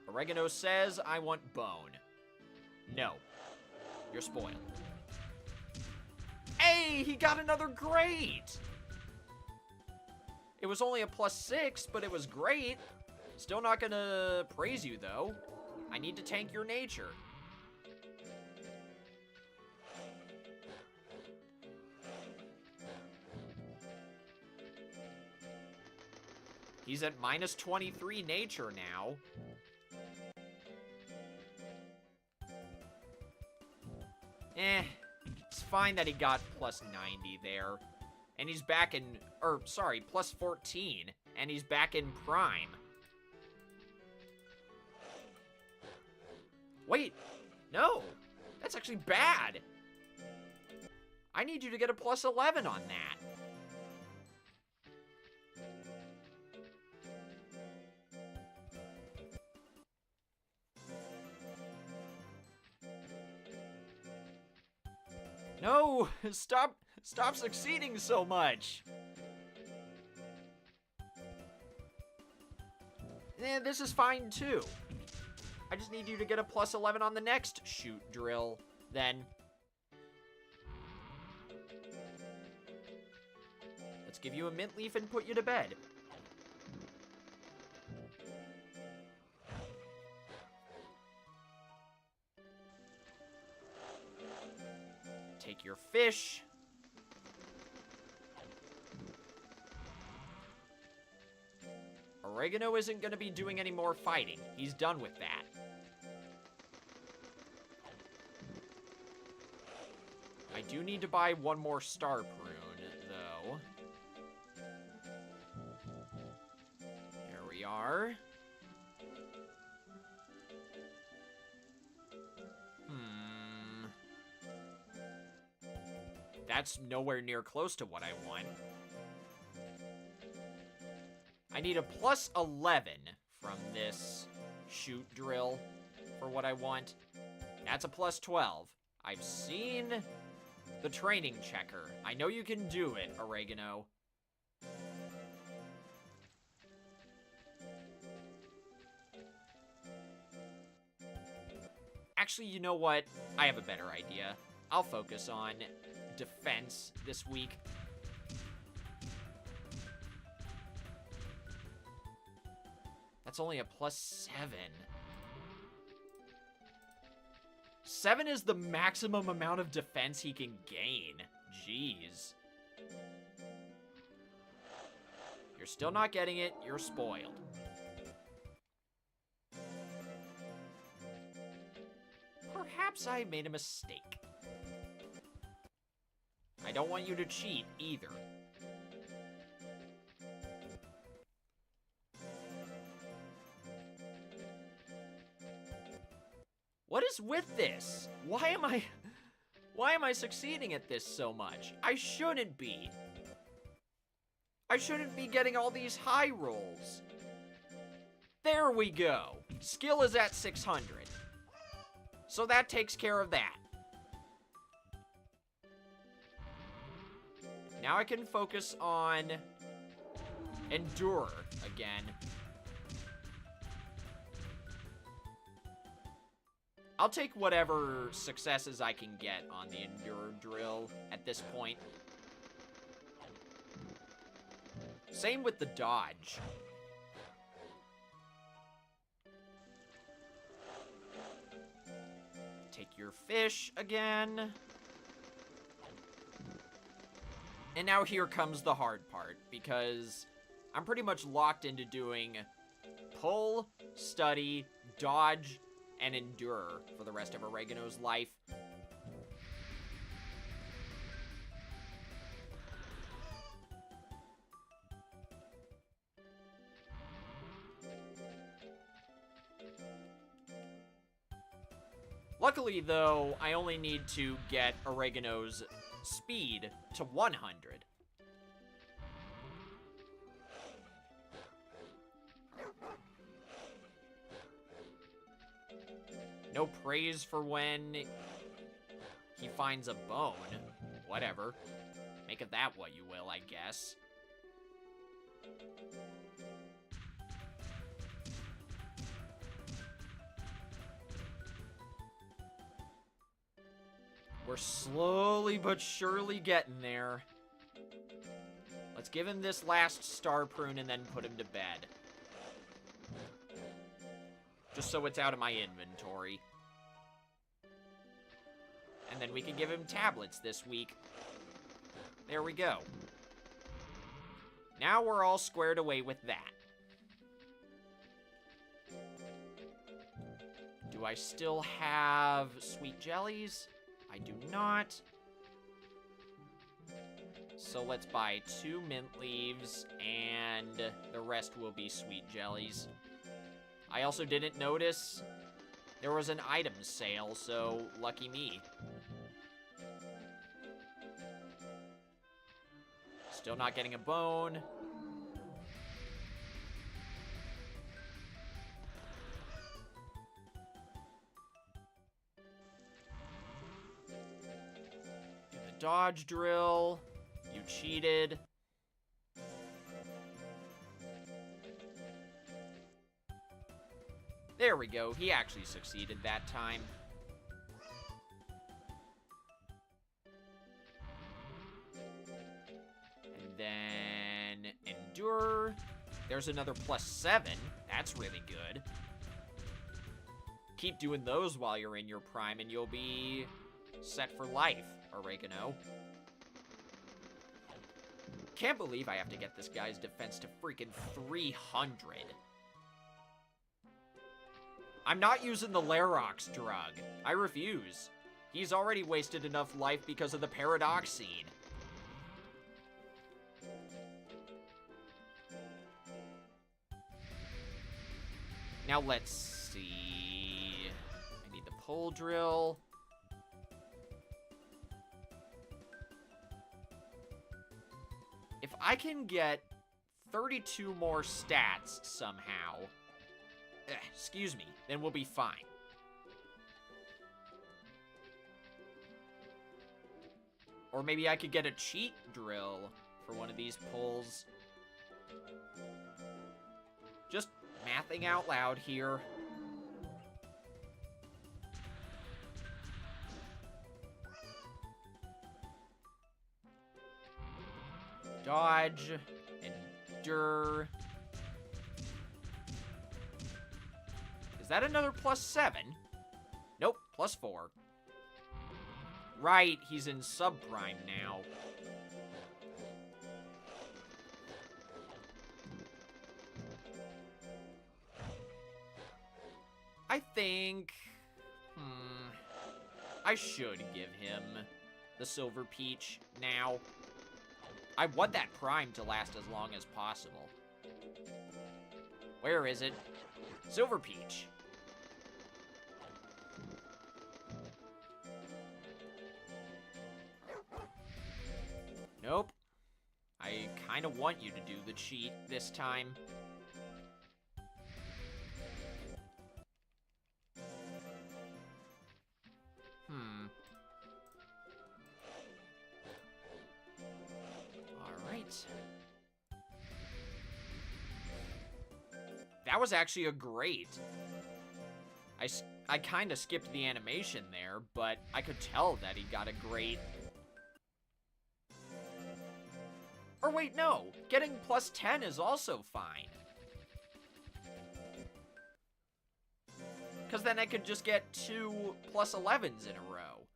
Oregano says, I want bone. No. You're spoiled. Hey, he got another great! It was only a plus 6, but it was great. Still not gonna praise you, though. I need to tank your nature. He's at minus 23 nature now. It's fine that he got plus 90 there. And he's back in, plus 14. And he's back in Prime. Wait, no, that's actually bad. I need you to get a plus 11 on that. No, stop Stop succeeding so much! This is fine too. I just need you to get a plus 11 on the next shoot drill, then. Let's give you a mint leaf and put you to bed. Take your fish. Oregano isn't going to be doing any more fighting. He's done with that. I do need to buy one more star prune, though. There we are. That's nowhere near close to what I want. I need a plus 11 from this shoot drill for what I want. That's a plus 12. I've seen the training checker. I know you can do it, Oregano. Actually, you know what? I have a better idea. I'll focus on defense this week. That's only a plus 7. 7 is the maximum amount of defense he can gain. Jeez. You're still not getting it. You're spoiled. Perhaps I made a mistake. I don't want you to cheat either. What is with this? Why am I succeeding at this so much? I shouldn't be. I shouldn't be getting all these high rolls. There we go. Skill is at 600. So that takes care of that. Now I can focus on Endure again. I'll take whatever successes I can get on the Endure drill at this point. Same with the Dodge. Take your fish again. And now here comes the hard part, because I'm pretty much locked into doing pull, study, dodge, and endure for the rest of Oregano's life. Luckily, though, I only need to get Oregano's speed to 100. No praise for when he finds a bone. Whatever. Make of that what you will, I guess. We're slowly but surely getting there. Let's give him this last star prune and then put him to bed. Just so it's out of my inventory. And then we can give him tablets this week. There we go. Now we're all squared away with that. Do I still have sweet jellies? I do not. So let's buy 2 mint leaves, and the rest will be sweet jellies. I also didn't notice there was an item sale, so lucky me. Still not getting a bone. dodge drill. You cheated. There we go. He actually succeeded that time. And then endure. There's another +7. That's really good. Keep doing those while you're in your prime and you'll be set for life, Oregano. Can't believe I have to get this guy's defense to freaking 300. I'm not using the Larox drug. I refuse. He's already wasted enough life because of the Paradoxine. Now let's see. I need the pole drill. If I can get 32 more stats somehow, excuse me, then we'll be fine. Or maybe I could get a cheat drill for one of these pulls. Just mathing out loud here. Dodge, endure. Is that another +7? Nope, +4. Right, he's in subprime now. I think... I should give him the Silver Peach now. I want that prime to last as long as possible. Where is it? Silver Peach. Nope. I kind of want you to do the cheat this time. Alright. That was actually a great. I kind of skipped the animation there, but I could tell that he got a great. Or wait, no. Getting +10 is also fine. Because then I could just get 2 +11s in a row.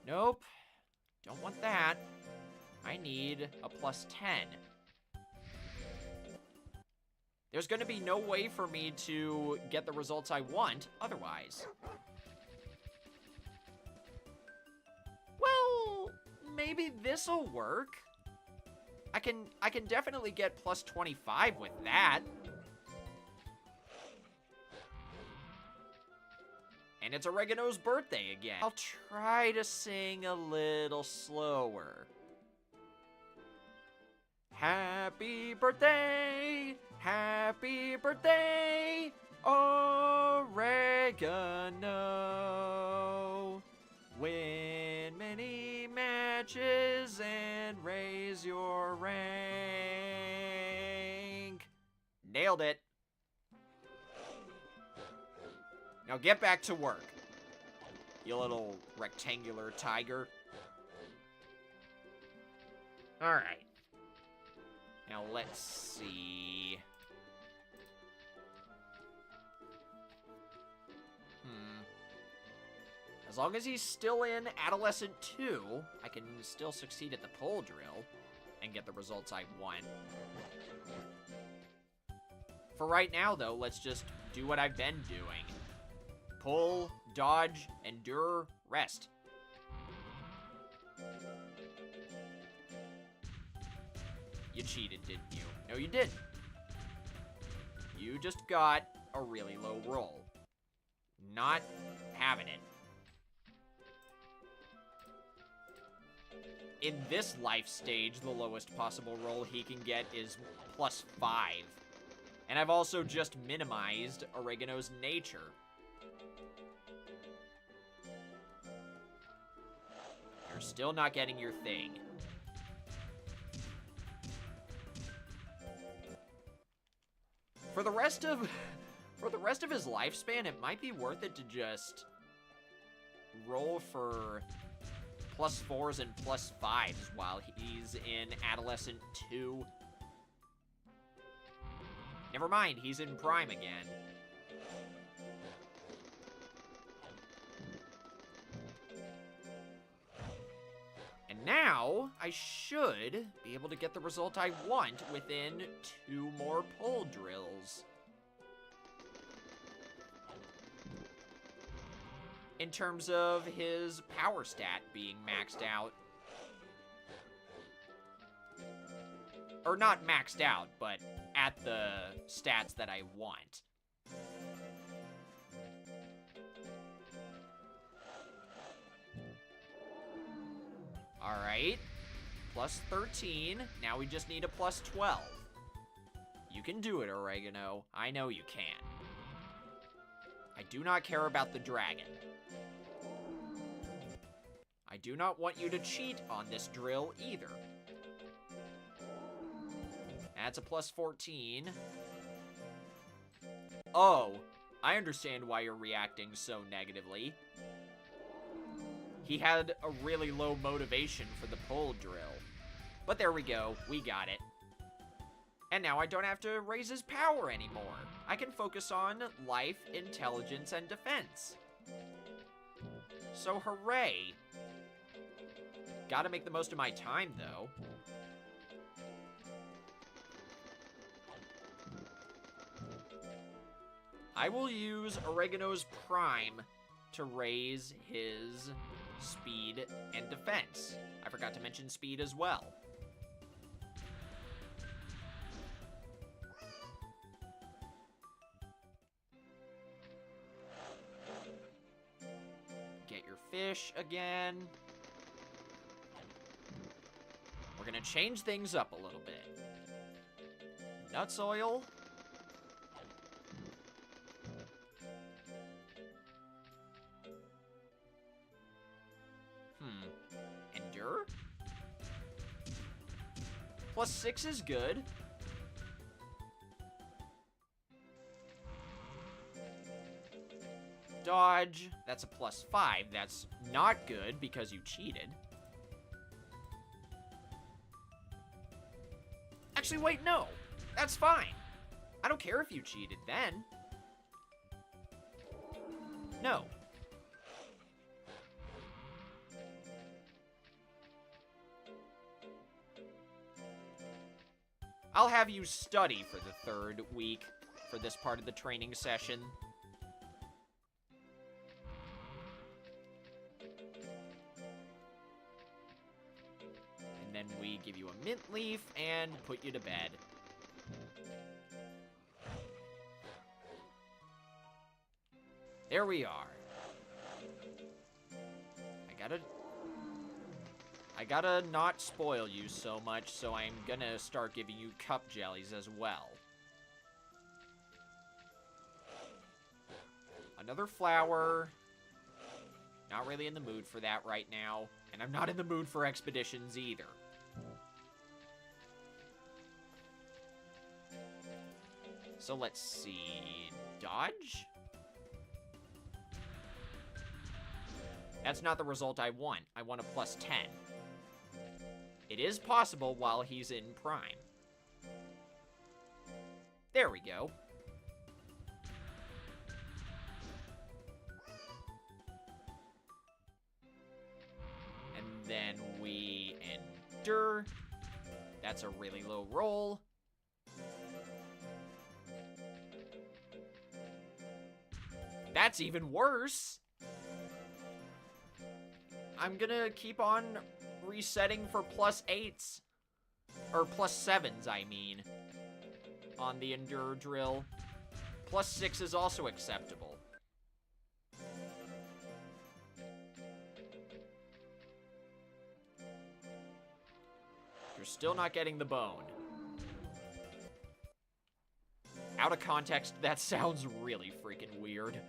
Nope. Don't want that. I need a +10. There's going to be no way for me to get the results I want otherwise. Well, maybe this'll work. I can definitely get +25 with that. And it's Oregano's birthday again. I'll try to sing a little slower. Happy birthday! Happy birthday, Oregano! Win many matches and raise your rank. Nailed it. Now get back to work, you little rectangular tiger. Alright. Now let's see. As long as he's still in Adolescent 2, I can still succeed at the pole drill and get the results I want. For right now, though, let's just do what I've been doing. Pull, dodge, endure, rest. You cheated, didn't you? No, you didn't. You just got a really low roll. Not having it. In this life stage, the lowest possible roll he can get is +5. And I've also just minimized Oregano's nature. You're still not getting your thing. For the rest of his lifespan, it might be worth it to just roll for +4s and +5s while he's in Adolescent 2. Never mind, he's in Prime again. And now, I should be able to get the result I want within 2 more pull drills. In terms of his power stat being maxed out. Or not maxed out, but at the stats that I want. Alright. +13. Now we just need a +12. You can do it, Oregano. I know you can. I do not care about the dragon. I do not want you to cheat on this drill either. That's a +14. Oh, I understand why you're reacting so negatively. He had a really low motivation for the pull drill. But there we go, we got it. And now I don't have to raise his power anymore. I can focus on life, intelligence, and defense. So hooray. Gotta make the most of my time, though. I will use Oregano's Prime to raise his speed and defense. I forgot to mention speed as well. Get your fish again. We're gonna change things up a little bit. Nuts oil. Endure. +6 is good. Dodge. That's a +5. That's not good because you cheated. Actually, wait, no. That's fine. I don't care if you cheated then. No. I'll have you study for the 3rd week for this part of the training session. And then we give you a mint leaf and put you to bed. There we are. I gotta not spoil you so much, so I'm gonna start giving you cup jellies as well. Another flower. Not really in the mood for that right now. And I'm not in the mood for expeditions either. So let's see. Dodge? That's not the result I want. I want a +10. It is possible while he's in Prime. There we go. And then we endure. That's a really low roll. That's even worse. I'm gonna keep on resetting for +8s. Or +7s, I mean. On the Endure drill. +6 is also acceptable. You're still not getting the bone. Out of context, that sounds really freaking weird.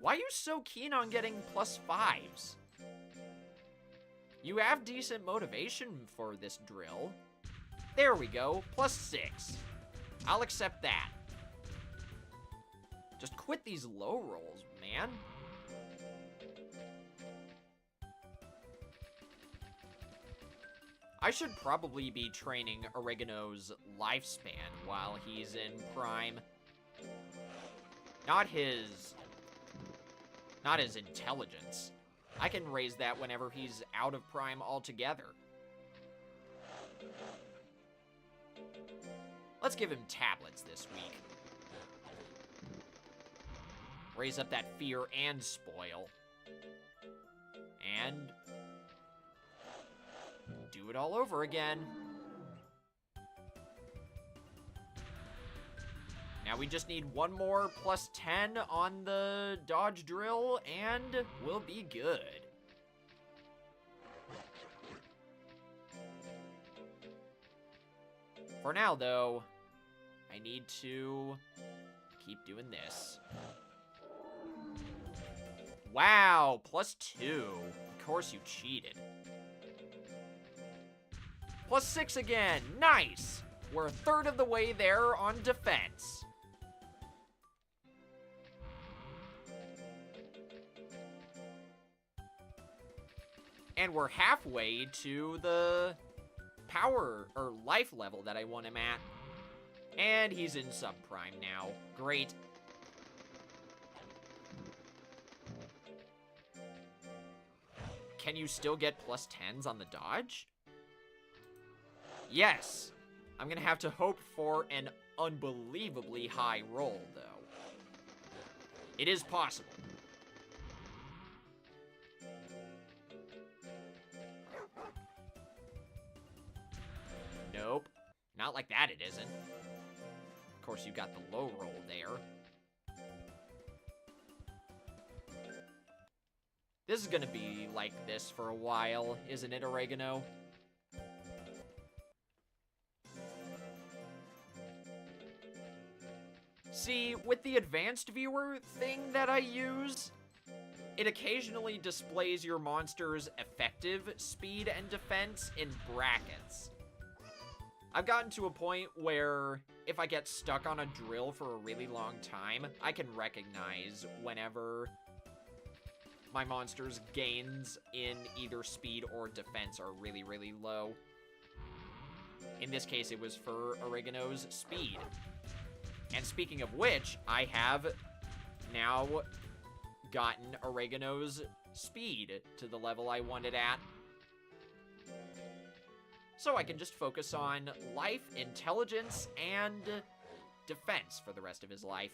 Why are you so keen on getting +5s? You have decent motivation for this drill. There we go, +6. I'll accept that. Just quit these low rolls, man. I should probably be training Oregano's lifespan while he's in prime. Not his intelligence. I can raise that whenever he's out of prime altogether. Let's give him tablets this week. Raise up that fear and spoil. And do it all over again. Now we just need one more +10 on the dodge drill, and we'll be good. For now, though, I need to keep doing this. Wow, +2. Of course you cheated. +6 again. Nice. We're a third of the way there on defense. And we're halfway to the power or life level that I want him at. And he's in subprime now. Great. Can you still get +10s on the dodge? Yes. I'm gonna have to hope for an unbelievably high roll, though. It is possible. Nope. Not like that, it isn't. Of course, you got the low roll there. This is gonna be like this for a while, isn't it, Oregano? See, with the advanced viewer thing that I use, it occasionally displays your monster's effective speed and defense in brackets. I've gotten to a point where if I get stuck on a drill for a really long time, I can recognize whenever my monster's gains in either speed or defense are really, really low. In this case, it was for Oregano's speed. And speaking of which, I have now gotten Oregano's speed to the level I wanted at. So I can just focus on life, intelligence, and defense for the rest of his life.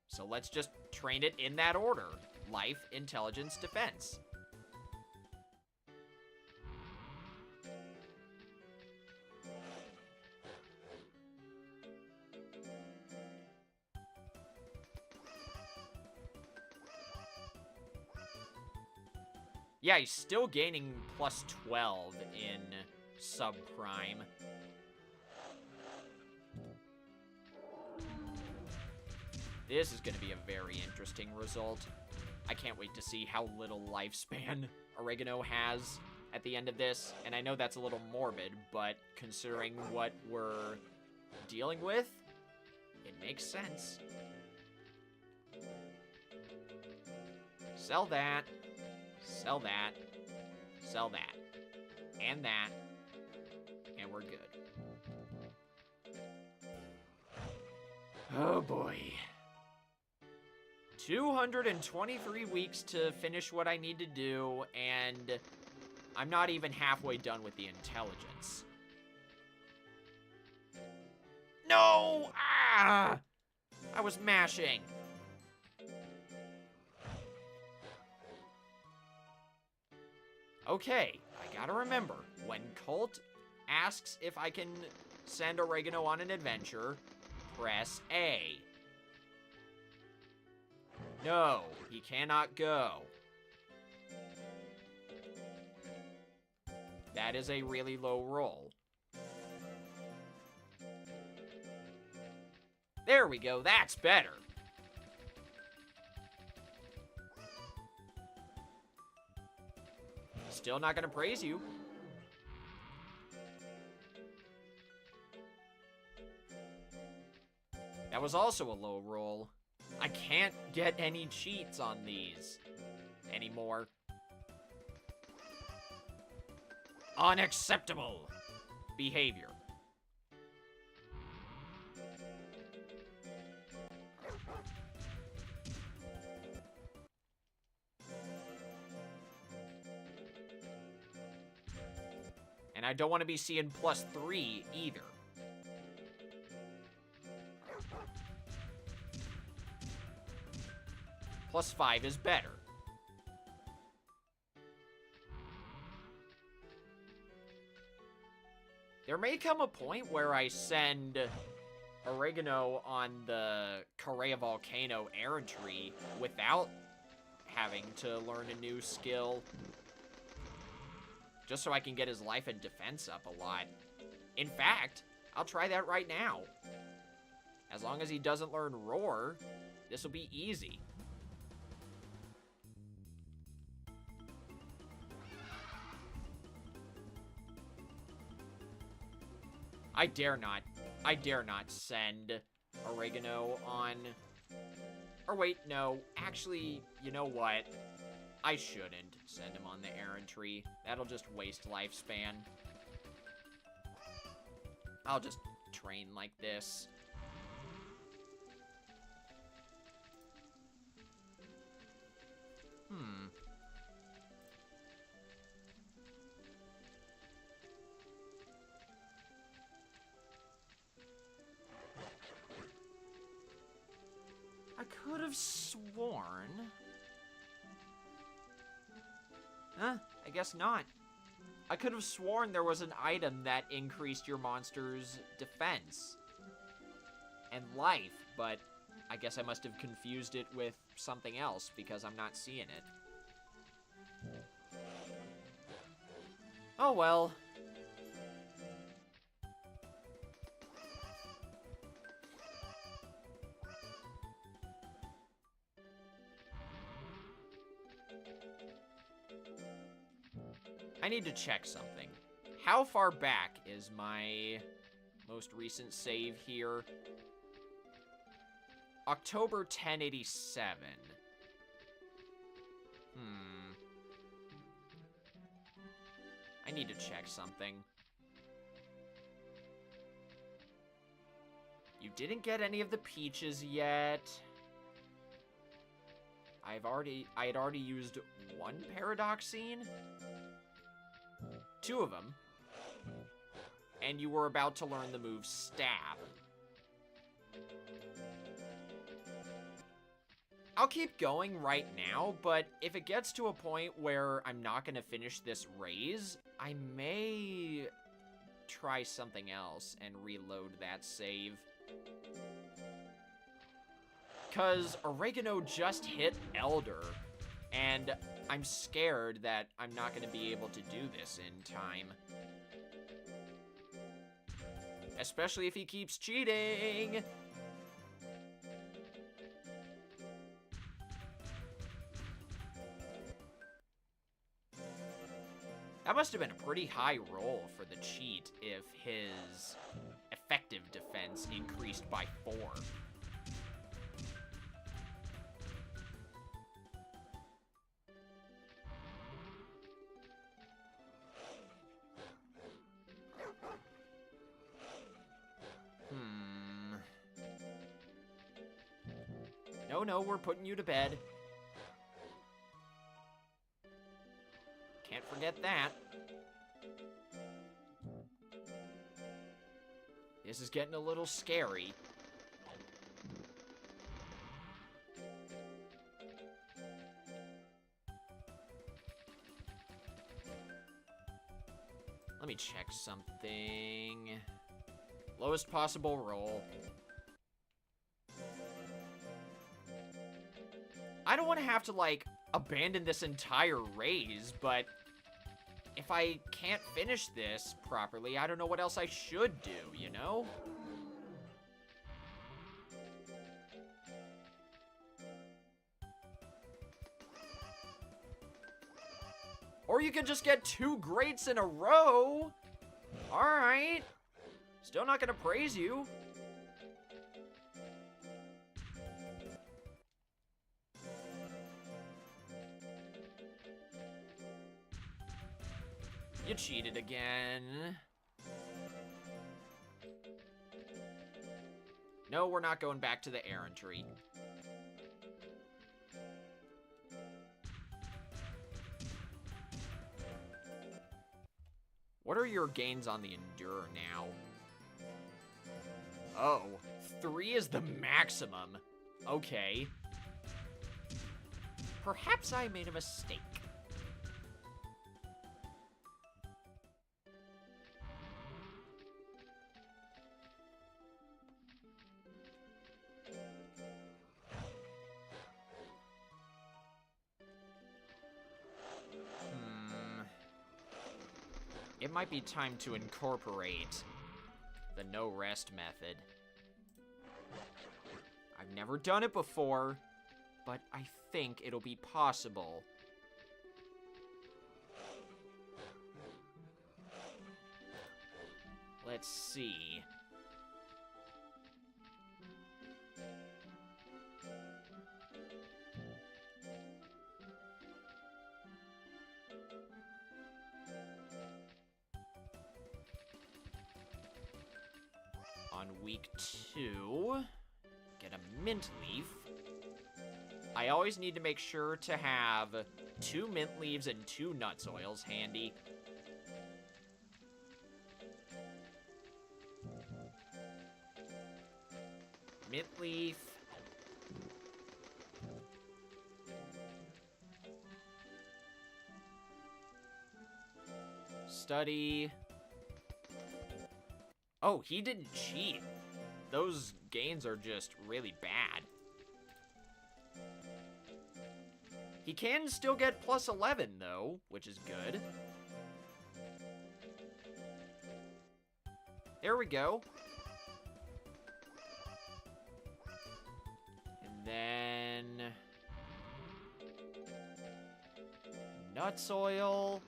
So let's just train it in that order. Life, intelligence, defense. Yeah, he's still gaining +12 in subprime. This is going to be a very interesting result. I can't wait to see how little lifespan Oregano has at the end of this. And I know that's a little morbid, but considering what we're dealing with, it makes sense. Sell that. Sell that. Sell that. And that. And we're good. Oh boy. 223 weeks to finish what I need to do, and I'm not even halfway done with the intelligence. No! Ah! I was mashing. Okay, I gotta remember, when Colt asks if I can send Oregano on an adventure, press A. No, he cannot go. That is a really low roll. There we go, that's better. Still not gonna praise you. That was also a low roll. I can't get any cheats on these anymore. Unacceptable behavior. And I don't want to be seeing +3 either. +5 is better. There may come a point where I send Oregano on the Correa Volcano errantry without having to learn a new skill. Just so I can get his life and defense up a lot. In fact, I'll try that right now. As long as he doesn't learn Roar, this will be easy. I dare not send Oregano on... Or wait, no. Actually, you know what? I shouldn't send him on the errantry. That'll just waste lifespan. I'll just train like this. I could have sworn... Huh, I guess not. I could have sworn there was an item that increased your monster's defense and life, but I guess I must have confused it with something else because I'm not seeing it. Oh well. I need to check something. How far back is my most recent save here? October 1087. I need to check something. You didn't get any of the peaches yet. I had already used one Paradoxine? 2 of them. And you were about to learn the move Stab. I'll keep going right now, but if it gets to a point where I'm not going to finish this raise, I may try something else and reload that save. Because Oregano just hit Elder, and I'm scared that I'm not going to be able to do this in time. Especially if he keeps cheating! That must have been a pretty high roll for the cheat if his effective defense increased by 4. No, we're putting you to bed. Can't forget that. This is getting a little scary. Let me check something. Lowest possible roll. I don't want to have to, like, abandon this entire raise, but if I can't finish this properly, I don't know what else I should do, you know? Or you could just get 2 greats in a row. Alright. Still not gonna praise you. You cheated again. No, we're not going back to the errantry. What are your gains on the Endure now? Oh, 3 is the maximum. Okay. Perhaps I made a mistake. It might be time to incorporate the no rest method. I've never done it before, but I think it'll be possible. Let's see. On week 2, get a mint leaf. I always need to make sure to have 2 mint leaves and 2 nuts oils handy. Mint leaf. Study. Oh, he didn't cheat. Those gains are just really bad. He can still get plus 11, though, which is good. There we go. And then... nuts oil.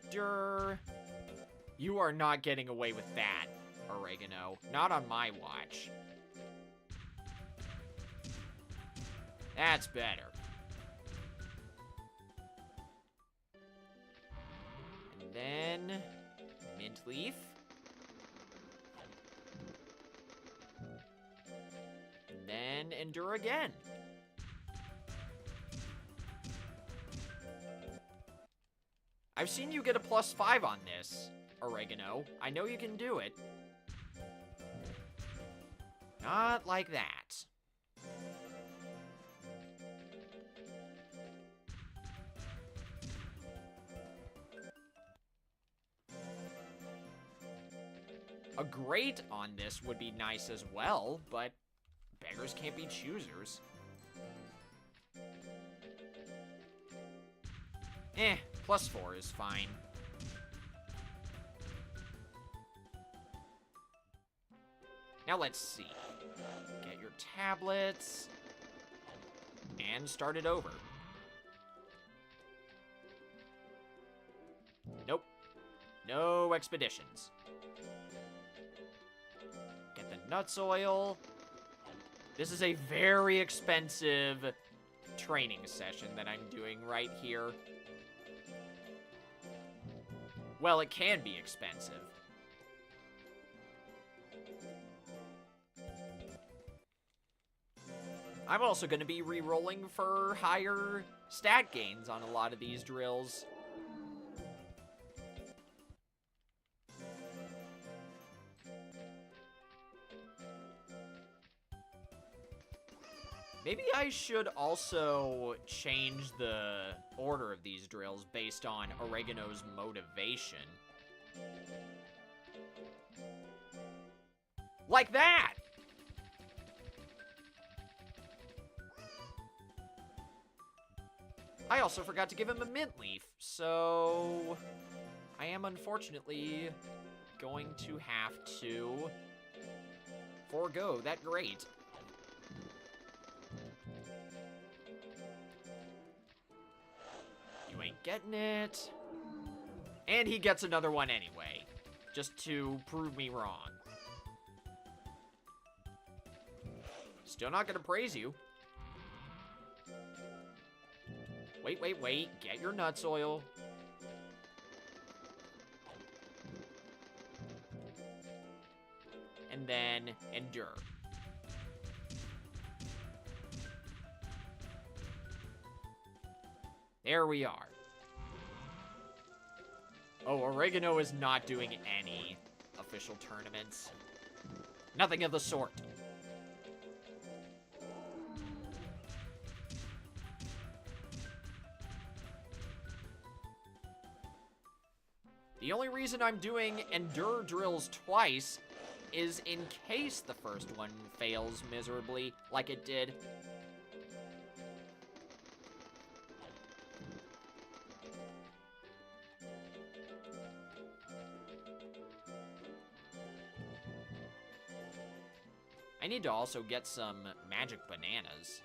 Endure. You are not getting away with that, Oregano. Not on my watch. That's better. And then... mint leaf. And then endure again. I've seen you get a plus 5 on this, Oregano. I know you can do it. Not like that. A grate on this would be nice as well, but beggars can't be choosers. Plus 4 is fine. Now let's see. Get your tablets. And start it over. Nope. No expeditions. Get the nuts oil. This is a very expensive training session that I'm doing right here. Well, it can be expensive. I'm also going to be re-rolling for higher stat gains on a lot of these drills. Maybe I should also change the order of these drills based on Oregano's motivation. Like that! I also forgot to give him a mint leaf, so I am unfortunately going to have to forego that grate. You ain't getting it. And he gets another one anyway, just to prove me wrong. Still not gonna praise you. Wait, wait, wait. Get your nuts oil. And then endure. There we are. Oh, Oregano is not doing any official tournaments. Nothing of the sort. The only reason I'm doing endure drills twice is in case the first one fails miserably, like it did. I need to also get some magic bananas.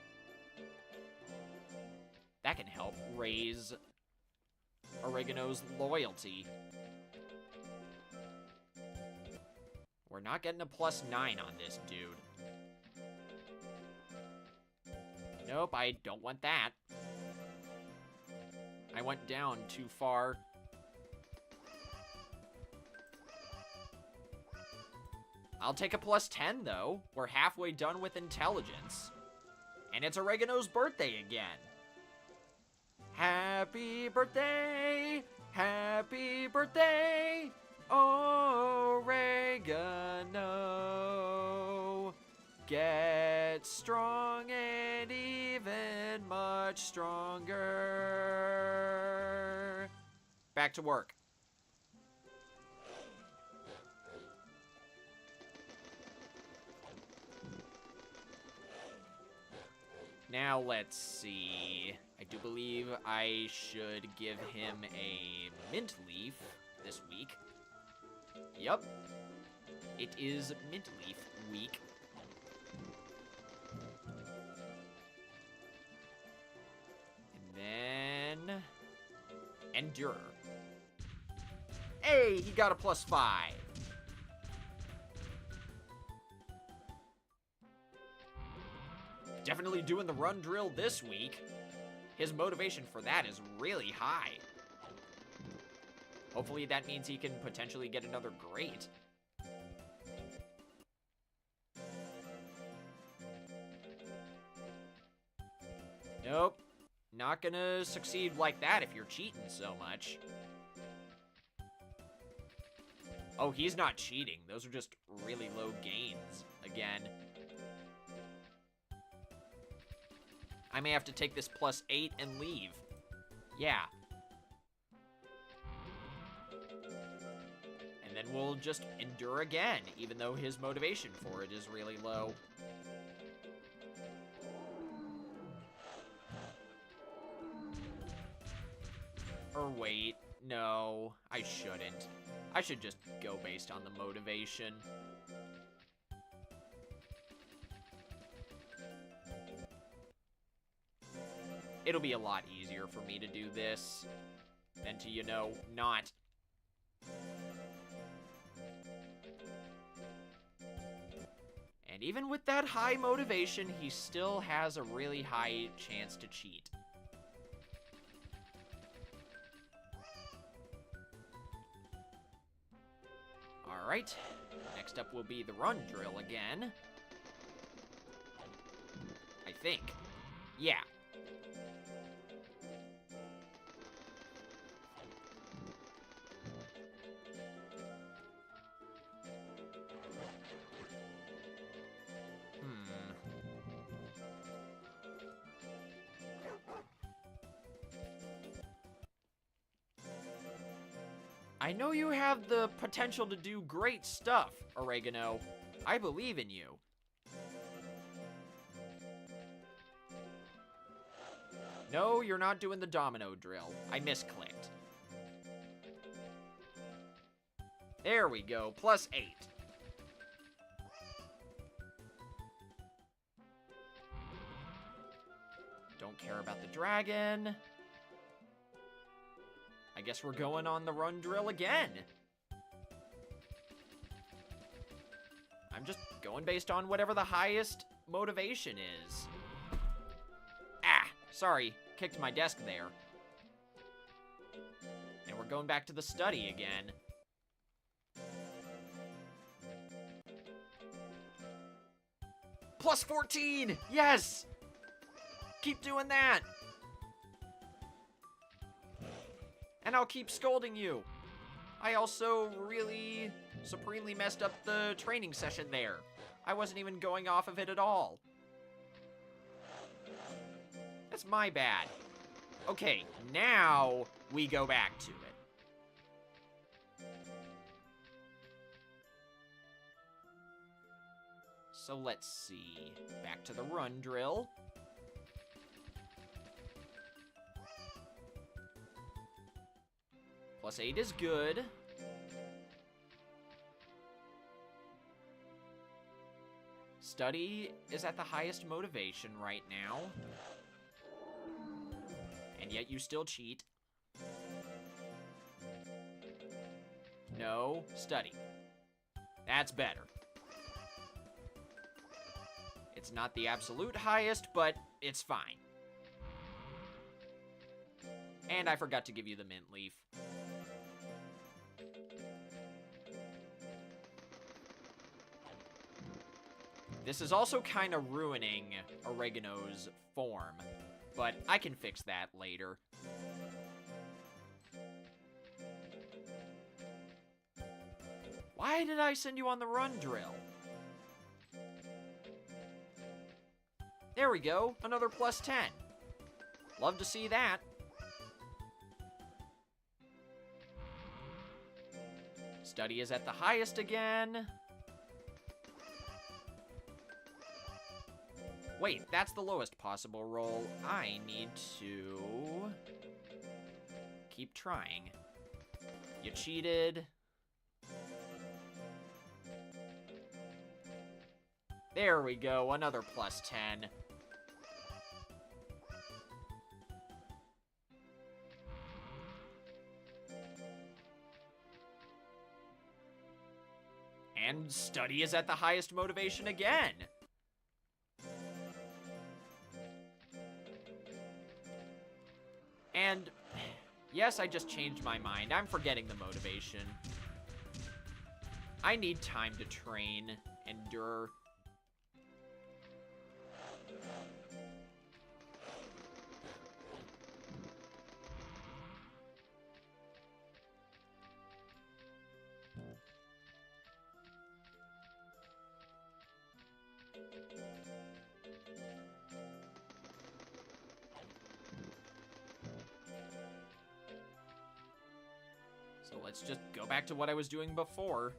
That can help raise Oregano's loyalty. We're not getting a +9 on this dude. Nope, I don't want that. I went down too far. I'll take a +10, though. We're halfway done with intelligence. And it's Oregano's birthday again. Happy birthday! Happy birthday! Oregano! Get strong and even much stronger. Back to work. Now, let's see. I do believe I should give him a mint leaf this week. Yup. It is mint leaf week. And then endure. Hey, he got a +5. Definitely doing the run drill this week. His motivation for that is really high. Hopefully that means he can potentially get another grade. Nope. Not gonna succeed like that if you're cheating so much. Oh, he's not cheating. Those are just really low gains again. I may have to take this +8 and leave. Yeah. And then we'll just endure again, even though his motivation for it is really low. Or wait, no, I shouldn't. I should just go based on the motivation. It'll be a lot easier for me to do this than to, you know, not. And even with that high motivation, he still has a really high chance to cheat. Alright, next up will be the run drill again. I think. Yeah. I know you have the potential to do great stuff, Oregano. I believe in you. No, you're not doing the domino drill. I misclicked. There we go, +8. Don't care about the dragon. I guess we're going on the run drill again. I'm just going based on whatever the highest motivation is. Ah, sorry, kicked my desk there. And we're going back to the study again. +14, yes! Keep doing that. And I'll keep scolding you. I also really supremely messed up the training session there. I wasn't even going off of it at all. That's my bad. Okay, now we go back to it. So let's see. Back to the run drill. +8 is good. Study is at the highest motivation right now. And yet you still cheat. No, study. That's better. It's not the absolute highest, but it's fine. And I forgot to give you the mint leaf. This is also kind of ruining Oregano's form, but I can fix that later. Why did I send you on the run drill? There we go, another +10. Love to see that. Study is at the highest again. Wait, that's the lowest possible roll. I need to keep trying. You cheated. There we go, another +10. And study is at the highest motivation again. And yes, I just changed my mind. I'm forgetting the motivation. I need time to train, endure. So let's just go back to what I was doing before.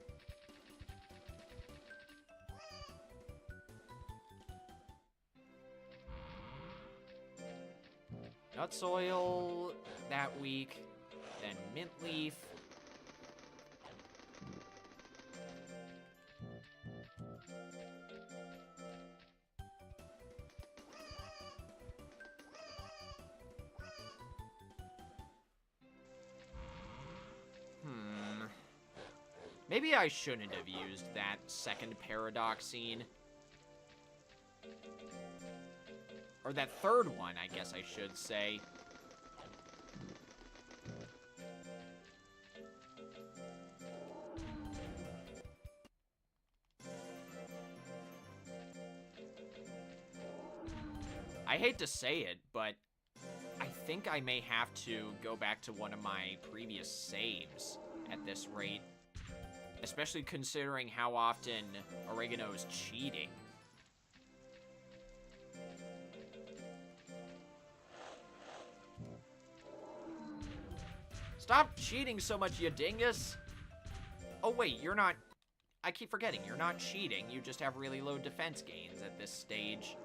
Nut soil that week, then mint leaf. Maybe I shouldn't have used that second paradoxine. Or that third one, I guess I should say. I hate to say it, but I think I may have to go back to one of my previous saves at this rate. Especially considering how often Oregano's cheating. Stop cheating so much, you dingus. Oh, wait, you're not... I keep forgetting, you're not cheating. You just have really low defense gains at this stage.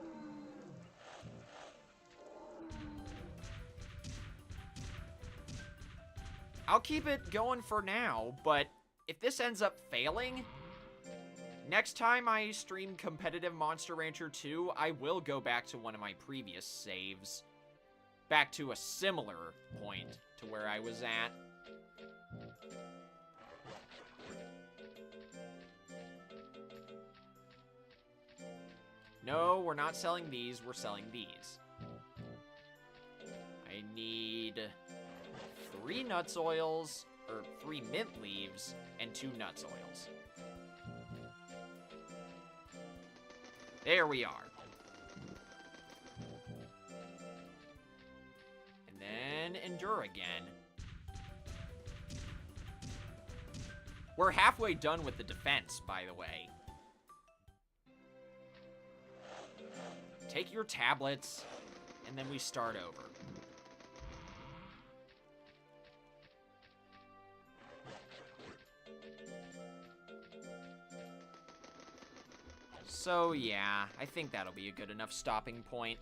I'll keep it going for now, but if this ends up failing, next time I stream competitive Monster Rancher 2, I will go back to one of my previous saves. Back to a similar point to where I was at. No, we're not selling these, we're selling these. I need 3 nuts oils, or 3 mint leaves, and 2 nuts oils. There we are. And then endure again. We're halfway done with the defense, by the way. Take your tablets, and then we start over. So yeah, I think that'll be a good enough stopping point.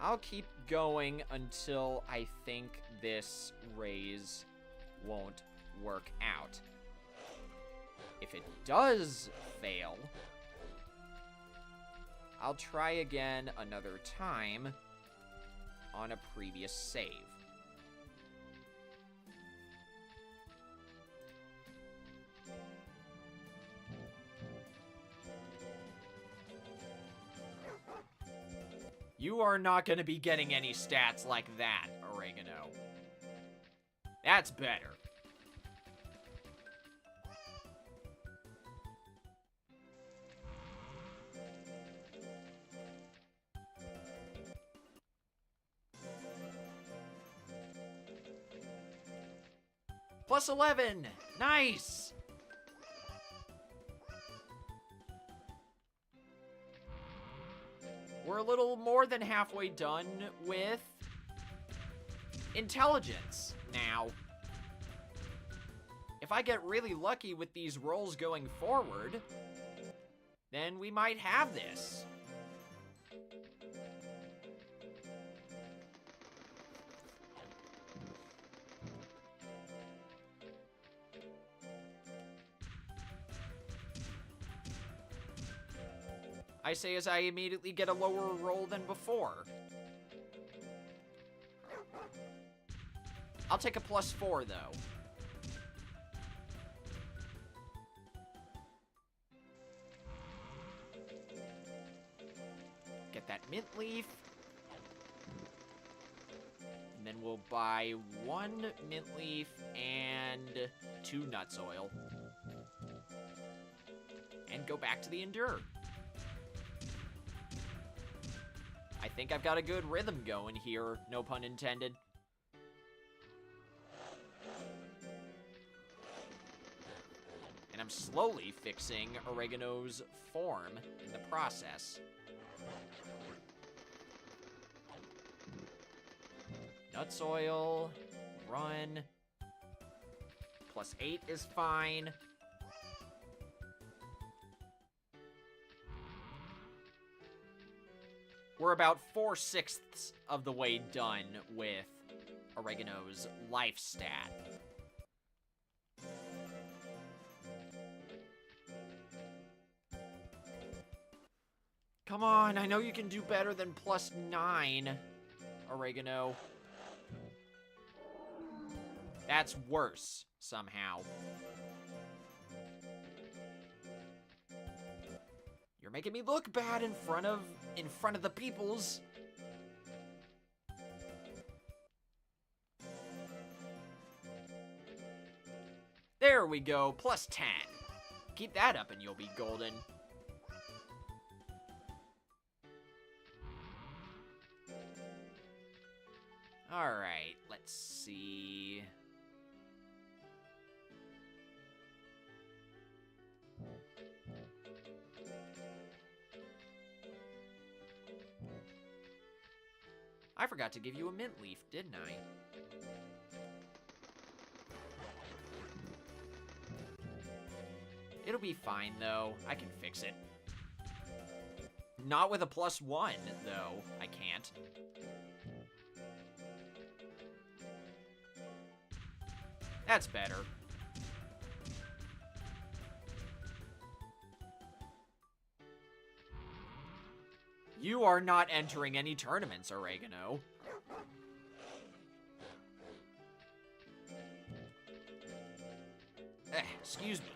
I'll keep going until I think this raise won't work out. If it does fail, I'll try again another time on a previous save. You are not going to be getting any stats like that, Oregano. That's better. Plus 11! Nice! We're a little more than halfway done with intelligence now. If I get really lucky with these rolls going forward, then we might have this. I say as I immediately get a lower roll than before. I'll take a +4, though. Get that mint leaf. And then we'll buy 1 mint leaf and 2 nuts oil. And go back to the Endure. I think I've got a good rhythm going here, no pun intended. And I'm slowly fixing Oregano's form in the process. Nuts oil, run. +8 is fine. We're about 4/6 of the way done with Oregano's life stat. Come on, I know you can do better than +9, Oregano. That's worse, somehow. You're making me look bad in front of the peoples. There we go, +10. Keep that up and you'll be golden. Alright, let's see. I forgot to give you a mint leaf, didn't I? It'll be fine, though. I can fix it. Not with a +1, though. I can't. That's better. You are not entering any tournaments, Oregano. Excuse me.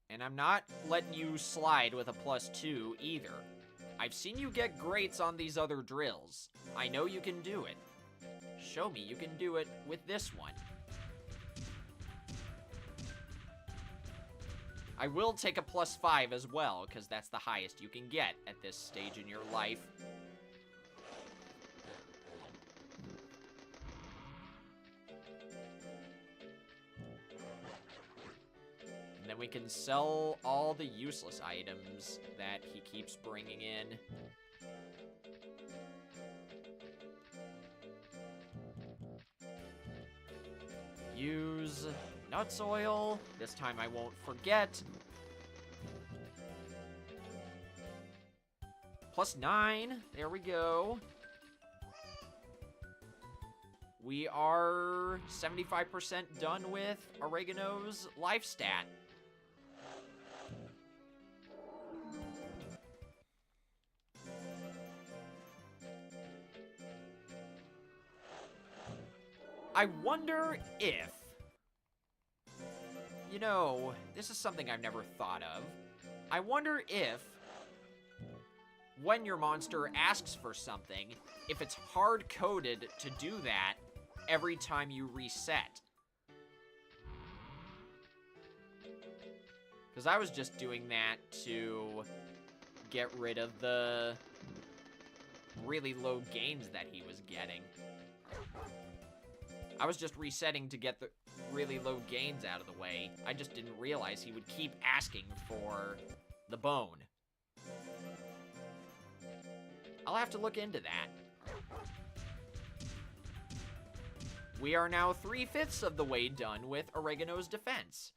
And I'm not letting you slide with a +2 either. I've seen you get greats on these other drills. I know you can do it. Show me you can do it with this one. I will take a +5 as well, because that's the highest you can get at this stage in your life. And then we can sell all the useless items that he keeps bringing in. Use nuts oil. This time I won't forget. +9. There we go. We are 75% done with Oregano's life stat. I wonder if, you know, this is something I've never thought of. I wonder if, when your monster asks for something, if it's hard-coded to do that every time you reset. Because I was just doing that to get rid of the really low gains that he was getting. I was just resetting to get the really low gains out of the way. I just didn't realize he would keep asking for the bone. I'll have to look into that. We are now 3/5 of the way done with Oregano's defense.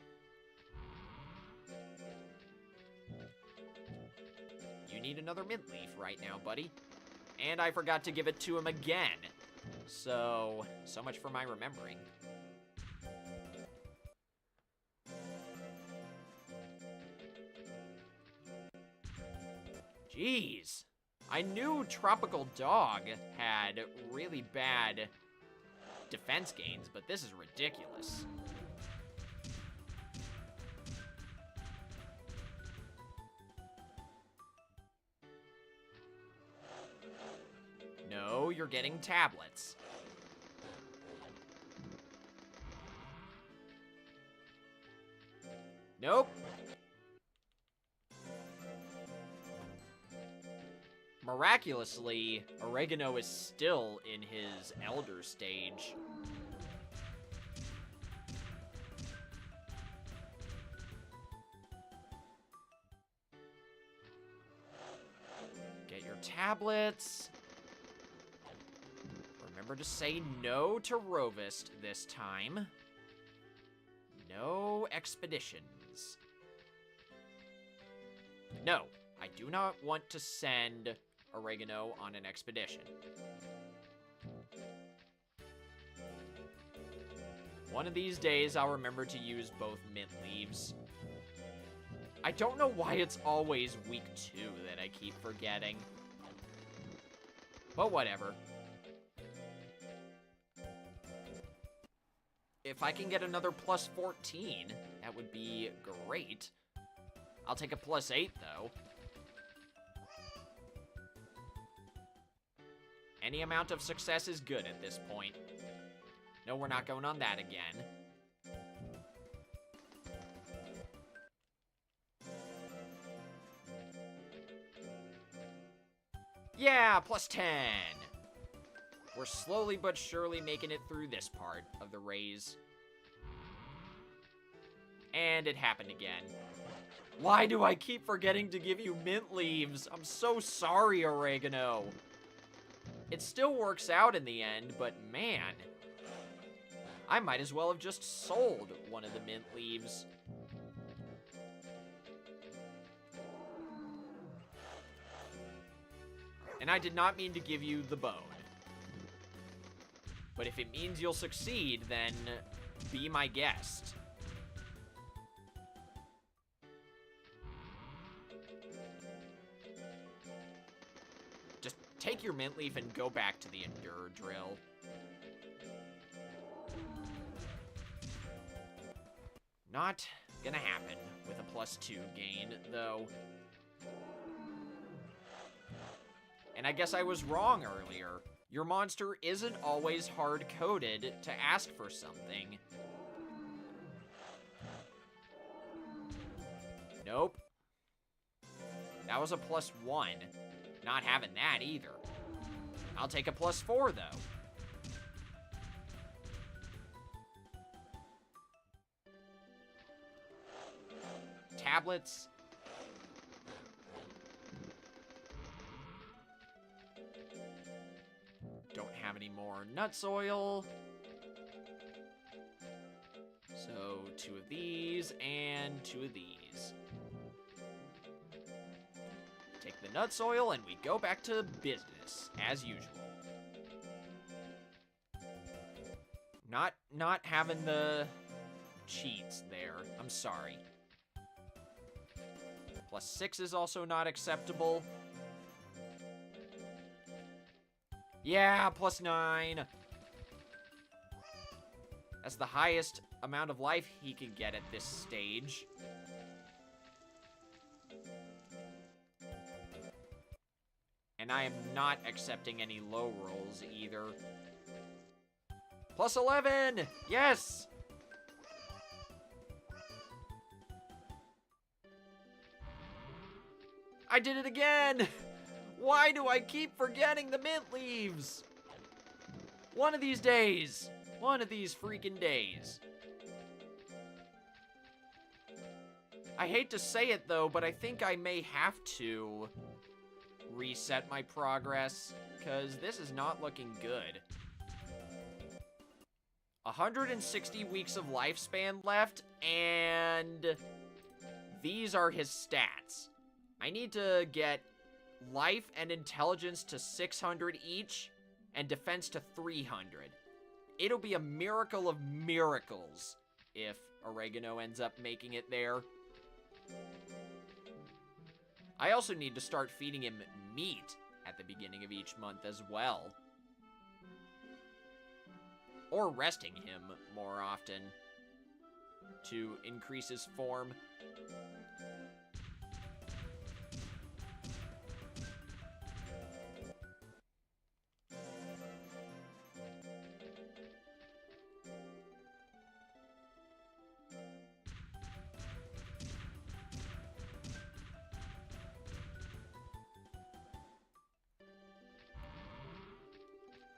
You need another mint leaf right now, buddy. And I forgot to give it to him again. So much for my remembering. Jeez. I knew Tropical Dog had really bad defense gains, but this is ridiculous. No, you're getting tablets. Nope. Miraculously, Oregano is still in his elder stage. Get your tablets. Remember to say no to Rovist this time. No expeditions. No, I do not want to send Oregano on an expedition. One of these days, I'll remember to use both mint leaves. I don't know why it's always week 2 that I keep forgetting. But whatever. If I can get another +14, that would be great. I'll take a +8, though. Any amount of success is good at this point. No, we're not going on that again. Yeah, +10. We're slowly but surely making it through this part of the raise. And it happened again. Why do I keep forgetting to give you mint leaves? I'm so sorry, Oregano. It still works out in the end, but man, I might as well have just sold one of the mint leaves. And I did not mean to give you the bone. But if it means you'll succeed, then be my guest. Just take your mint leaf and go back to the Endure drill. Not gonna happen with a +2 gain, though. And I guess I was wrong earlier. Your monster isn't always hard-coded to ask for something. Nope. That was a +1. Not having that either. I'll take a +4, though. Tablets. Don't have any more nuts oil. So 2 of these and 2 of these. Take the nuts oil and we go back to business as usual. Not having the cheats there. I'm sorry. +6 is also not acceptable. Yeah, +9. That's the highest amount of life he can get at this stage. And I am not accepting any low rolls either. +11! Yes! I did it again! Why do I keep forgetting the mint leaves? One of these days. One of these freaking days. I hate to say it though, but I think I may have to reset my progress, because this is not looking good. 160 weeks of lifespan left, and these are his stats. I need to get life and intelligence to 600 each, and defense to 300. It'll be a miracle of miracles if Oregano ends up making it there. I also need to start feeding him meat at the beginning of each month as well. Or resting him more often to increase his form.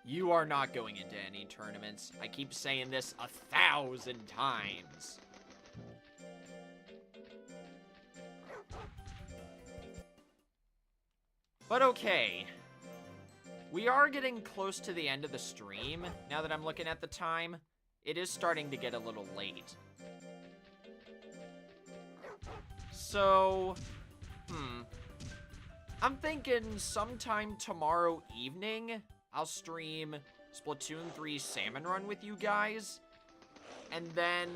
You are not going into any tournaments. I keep saying this 1,000 times. But okay. We are getting close to the end of the stream, now that I'm looking at the time. It is starting to get a little late. So, I'm thinking sometime tomorrow evening, I'll stream Splatoon 3 Salmon Run with you guys. And then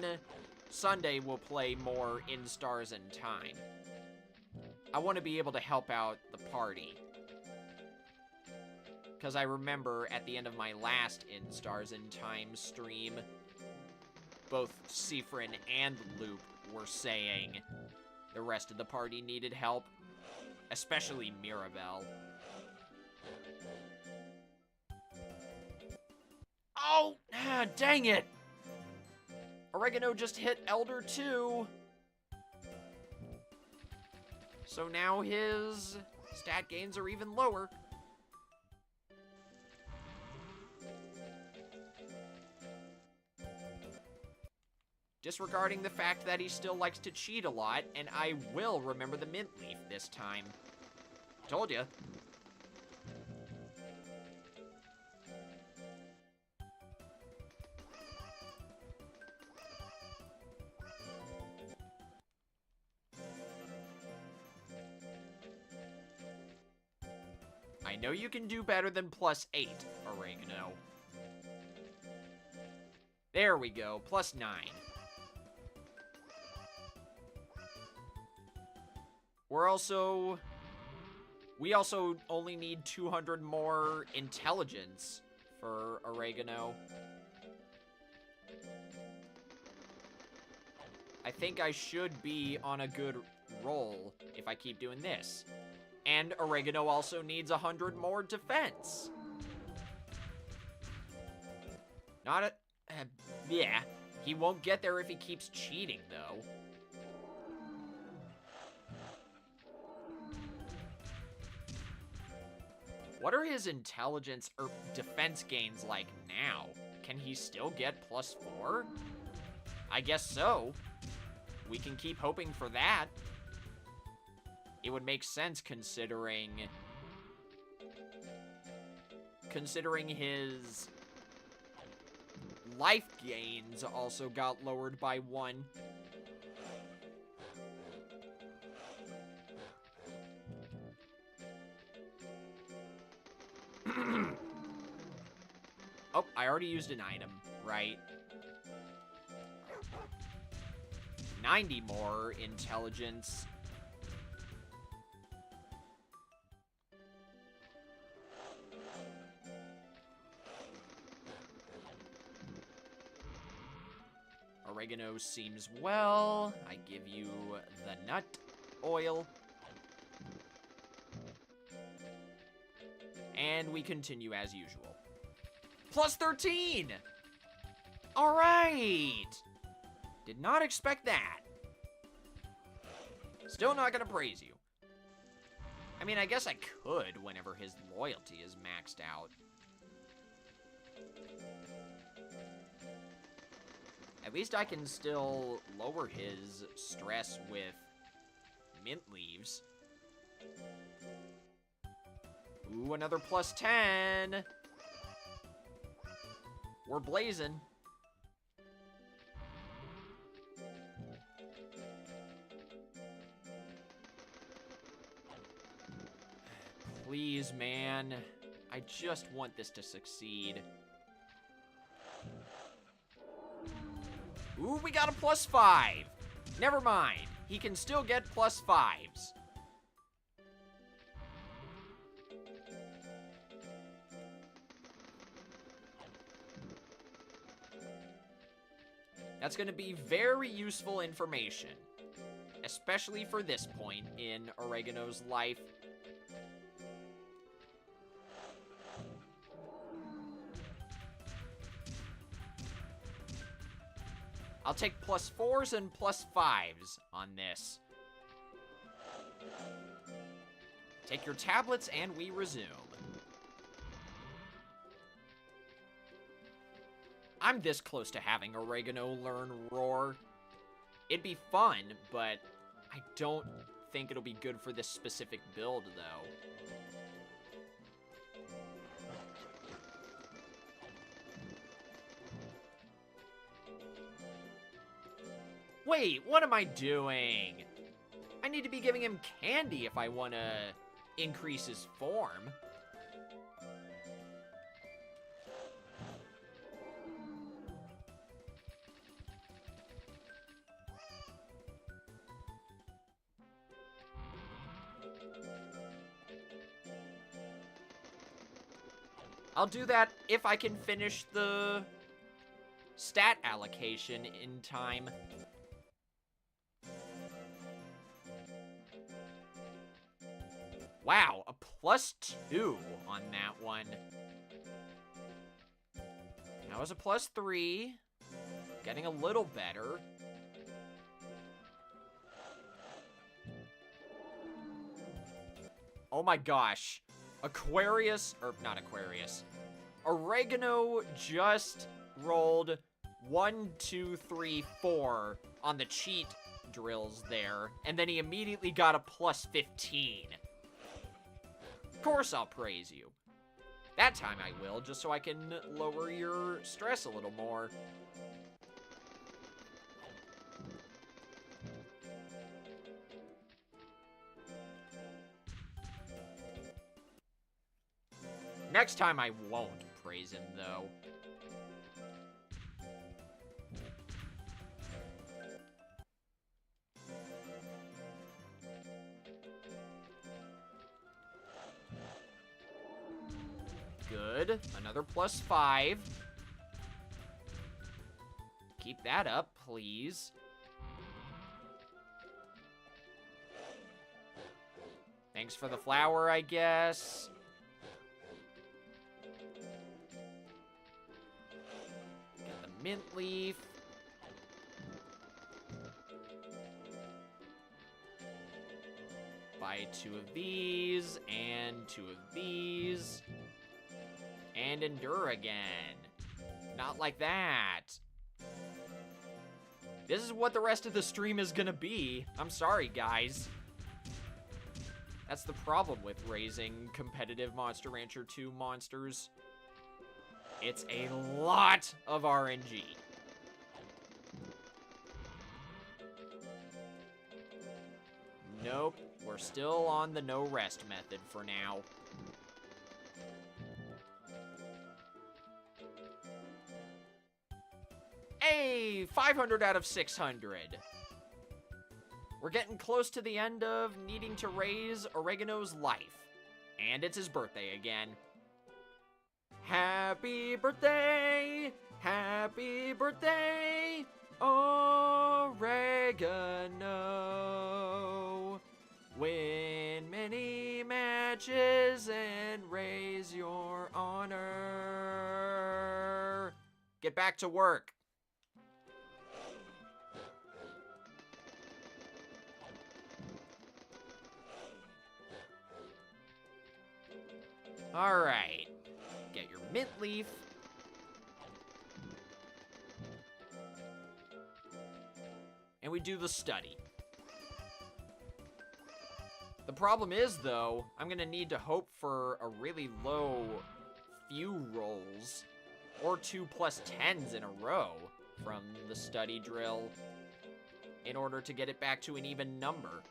Sunday we'll play more In Stars and Time. I want to be able to help out the party. Because I remember at the end of my last In Stars and Time stream, both Seafrin and Loop were saying the rest of the party needed help. Especially Mirabelle. Oh, dang it! Oregano just hit Elder 2. So now his stat gains are even lower. Disregarding the fact that he still likes to cheat a lot, and I will remember the mint leaf this time. Told ya. I know you can do better than +8, oregano. There we go, +9. We also only need 200 more intelligence for oregano. I think I should be on a good roll if I keep doing this. And oregano also needs 100 more defense. Yeah, he won't get there if he keeps cheating, though. What are his intelligence or defense gains like now? Can he still get +4? I guess so. We can keep hoping for that. It would make sense considering his life gains also got lowered by 1. Oh, I already used an item, right? 90 more intelligence. Oregano seems well. I give you the nut oil. And we continue as usual. +13! Alright! Did not expect that. Still not gonna praise you. I mean, I guess I could whenever his loyalty is maxed out. At least I can still lower his stress with mint leaves. Ooh, another +10. We're blazing. Please, man. I just want this to succeed. Ooh, we got a +5. Never mind. He can still get +5s. That's going to be very useful information, especially for this point in Oregano's life. I'll take +4s and +5s on this. Take your tablets and we resume. I'm this close to having Oregano learn Roar. It'd be fun, but I don't think it'll be good for this specific build, though. Wait, what am I doing? I need to be giving him candy if I want to increase his form. I'll do that if I can finish the stat allocation in time. Wow, a +2 on that one. That was a +3. Getting a little better. Oh my gosh. Aquarius, or not Aquarius. Oregano just rolled 1, 2, 3, 4 on the cheat drills there, and then he immediately got a +15. Of course I'll praise you. That time I will, just so I can lower your stress a little more. Next time I won't praise him, though. Good. Another +5. Keep that up, please. Thanks for the flower, I guess. Get the mint leaf. Buy 2 of these, and 2 of these. And endure again. Not like that. This is what the rest of the stream is gonna be. I'm sorry, guys. That's the problem with raising competitive Monster Rancher 2 monsters. It's a lot of RNG. Nope, we're still on the no rest method for now. Hey, 500 out of 600. We're getting close to the end of needing to raise Oregano's life. And it's his birthday again. Happy birthday! Happy birthday, Oregano! Win many matches and raise your honor. Get back to work. Alright. Get your mint leaf. And we do the study. The problem is, though, I'm gonna need to hope for a really low few rolls, or 2 +10s in a row from the study drill in order to get it back to an even number.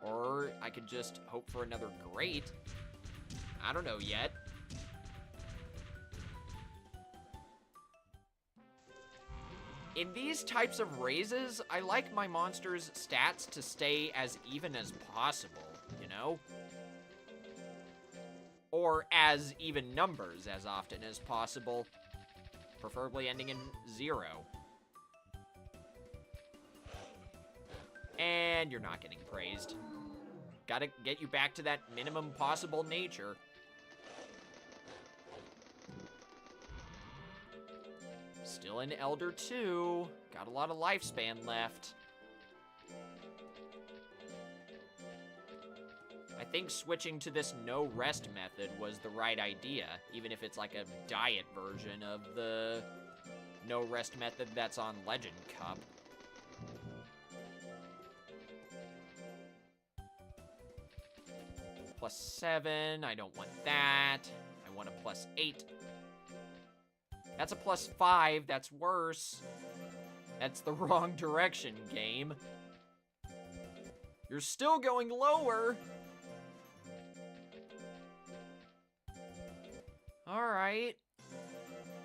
Or I could just hope for another great. I don't know yet. In these types of raises, I like my monsters' stats to stay as even as possible, you know? Or as even numbers as often as possible. Preferably ending in 0. And you're not getting praised. Gotta get you back to that minimum possible nature. Still in Elder 2. Got a lot of lifespan left. I think switching to this no rest method was the right idea, even if it's like a diet version of the no rest method that's on Legend Cup. +7, I don't want that. I want a +8. That's a +5, that's worse. That's the wrong direction, game. You're still going lower. Alright.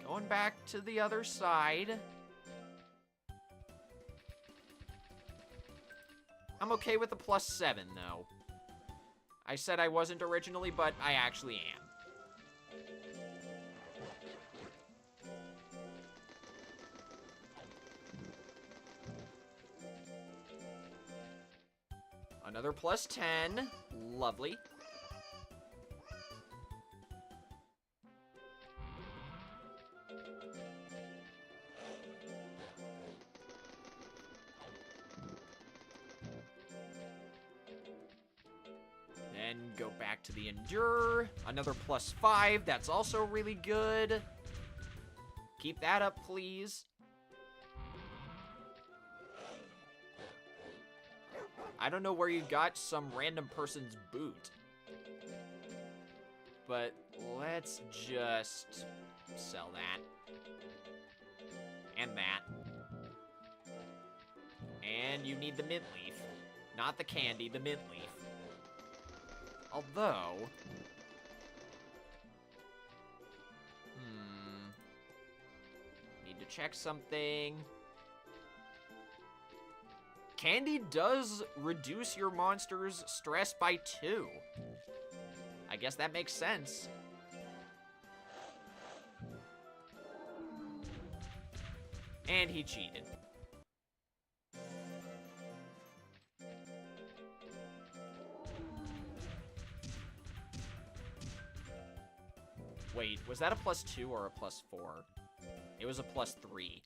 Going back to the other side. I'm okay with the +7, though. I said I wasn't originally, but I actually am. Another +10. Lovely. Then go back to the Endure. Another +5. That's also really good. Keep that up, please. I don't know where you got some random person's boot. But let's just sell that. And that. And you need the mint leaf. Not the candy, the mint leaf. Although... Need to check something. Candy does reduce your monster's stress by 2. I guess that makes sense. And he cheated. Wait, was that a +2 or a +4? It was a +3.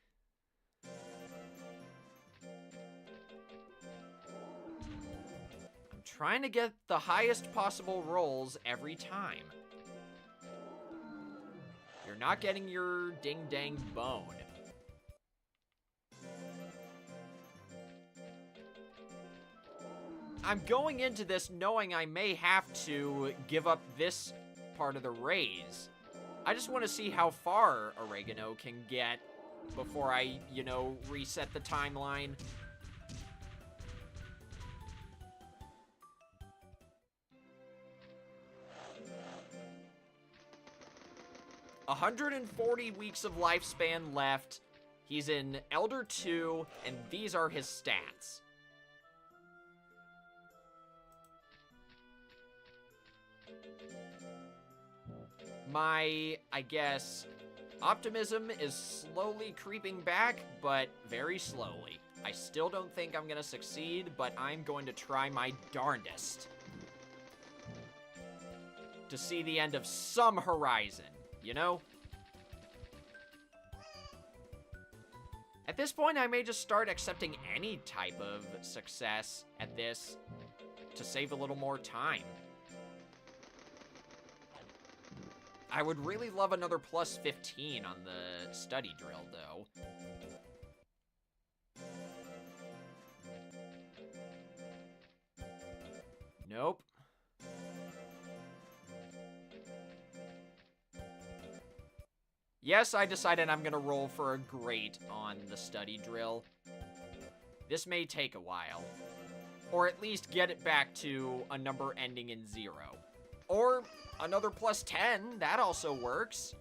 I'm trying to get the highest possible rolls every time. You're not getting your ding-dang bone. I'm going into this knowing I may have to give up this part of the raise. I just want to see how far Oregano can get before I, you know, reset the timeline. "140 weeks of lifespan left. He's in Elder 2, and these are his stats. My, I guess, optimism is slowly creeping back, but very slowly. I still don't think I'm gonna succeed, but I'm going to try my darndest to see the end of some horizon, you know? At this point, I may just start accepting any type of success at this to save a little more time. I would really love another +15 on the study drill, though. Nope. Yes, I decided I'm gonna roll for a great on the study drill. This may take a while. Or at least get it back to a number ending in 0. Or another +10, that also works.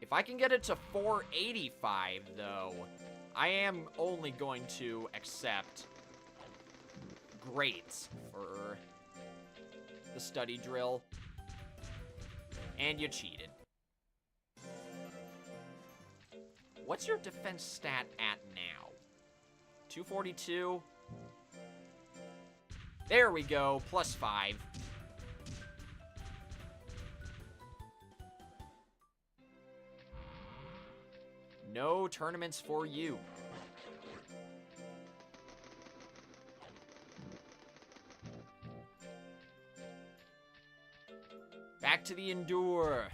If I can get it to 485, though, I am only going to accept greats for the study drill. And you cheated. What's your defense stat at now? 242? There we go, +5. No tournaments for you. Back to the Endure.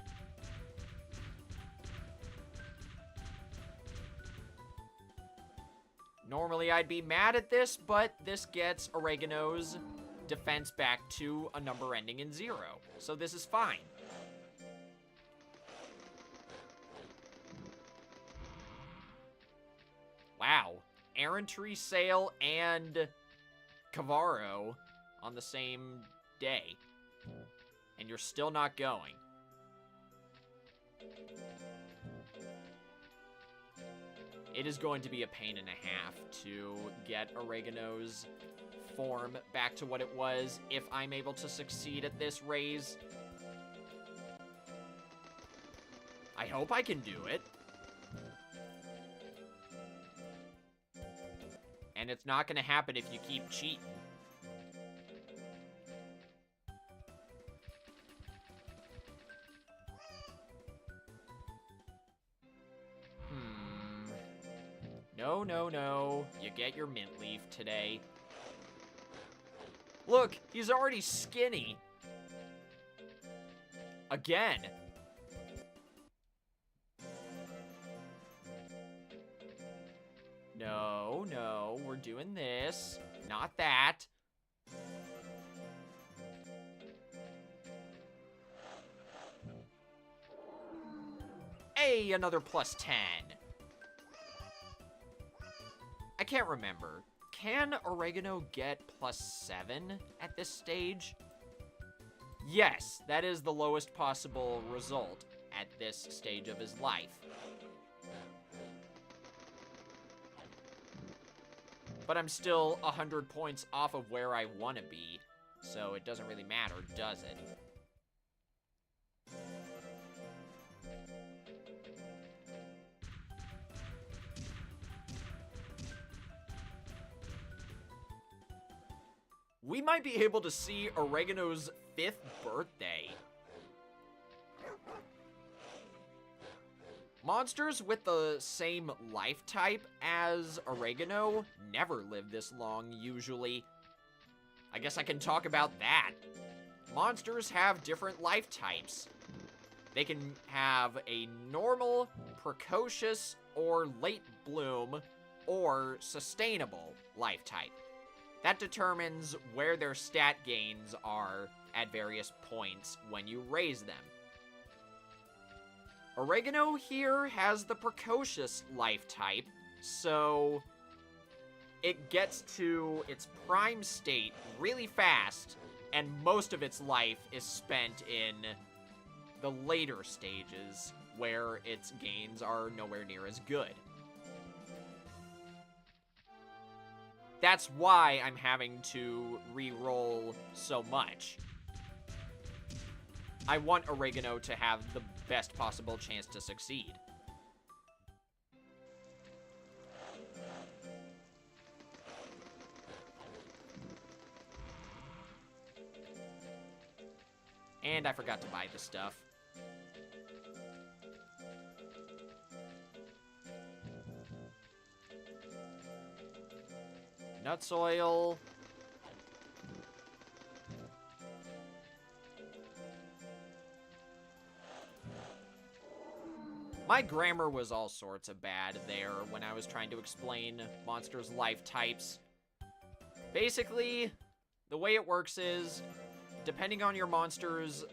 Normally I'd be mad at this, but this gets Oregano's defense back to a number ending in 0. So this is fine. Wow. Errantry Sale and Cavaro on the same day. And you're still not going. It is going to be a pain and a half to get Oregano's form back to what it was if I'm able to succeed at this raise. I hope I can do it. And it's not going to happen if you keep cheating. No, no, no. You get your mint leaf today. Look, he's already skinny. Again. No, no, we're doing this. Not that. Hey, another +10. I can't remember. Can oregano get +7 at this stage? Yes, that is the lowest possible result at this stage of his life. But I'm still 100 points off of where I want to be, so it doesn't really matter, does it? We might be able to see Oregano's 5th birthday. Monsters with the same life type as Oregano never live this long, usually. I guess I can talk about that. Monsters have different life types. They can have a normal, precocious, or late bloom, or sustainable life type. That determines where their stat gains are at various points when you raise them. Oregano here has the precocious life type, so it gets to its prime state really fast, and most of its life is spent in the later stages, where its gains are nowhere near as good. That's why I'm having to re-roll so much. I want Oregano to have the best possible chance to succeed. And I forgot to buy the stuff. Nuts oil. My grammar was all sorts of bad there when I was trying to explain monsters' life types. Basically, the way it works is, depending on your monster's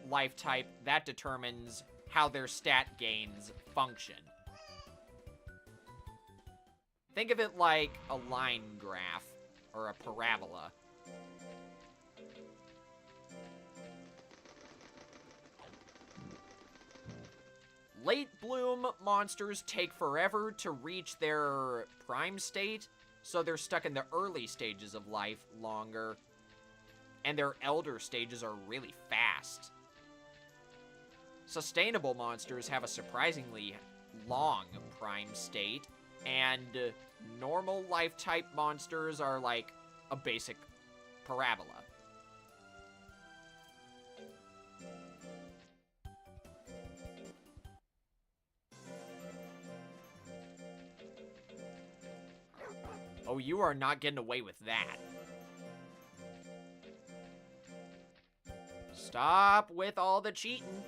life type, that determines how their stat gains function. Think of it like a line graph, or a parabola. Late bloom monsters take forever to reach their prime state, so they're stuck in the early stages of life longer, and their elder stages are really fast. Sustainable monsters have a surprisingly long prime state, and normal life type monsters are like a basic parabola. Oh, you are not getting away with that. Stop with all the cheating.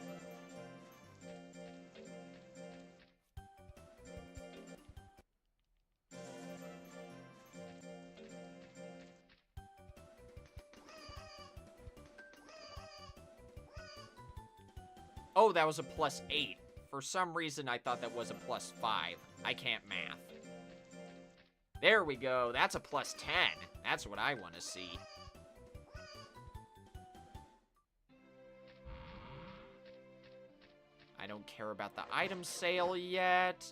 Oh, that was a +8. For some reason, I thought that was a +5. I can't math. There we go. That's a +10. That's what I want to see. I don't care about the item sale yet.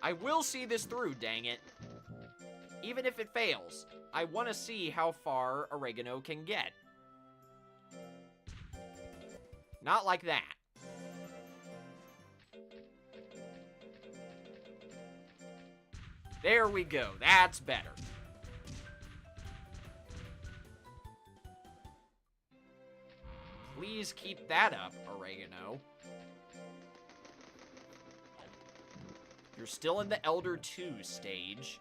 I will see this through, dang it. Even if it fails, I want to see how far Oregano can get. Not like that. There we go. That's better. Please keep that up, Oregano. You're still in the Elder 2 stage.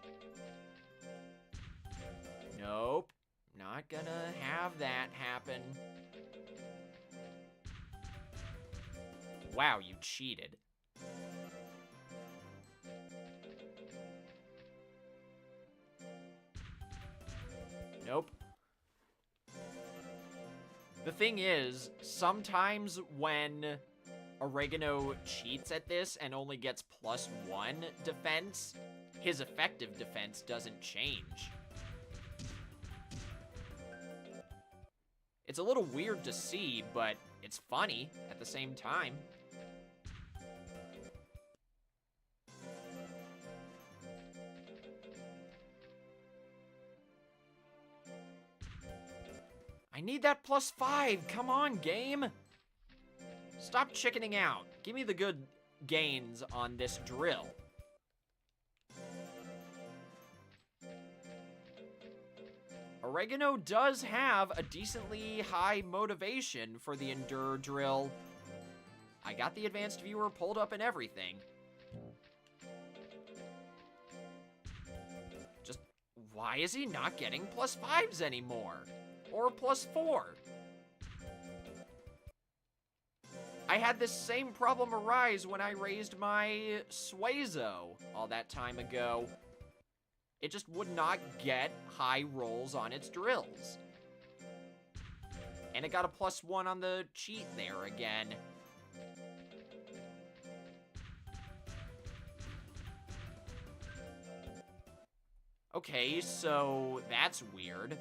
Nope. Not gonna have that happen. Wow, you cheated. Nope. The thing is, sometimes when Oregano cheats at this and only gets +1 defense, his effective defense doesn't change. It's a little weird to see, but it's funny at the same time. I need that +5. Come on, game. Stop chickening out. Give me the good gains on this drill. Oregano does have a decently high motivation for the Endure drill. I got the advanced viewer pulled up and everything. Just, why is he not getting +5s anymore? Or +4? I had this same problem arise when I raised my Suezo all that time ago. It just would not get high rolls on its drills. And it got a +1 on the cheat there again. Okay, so that's weird.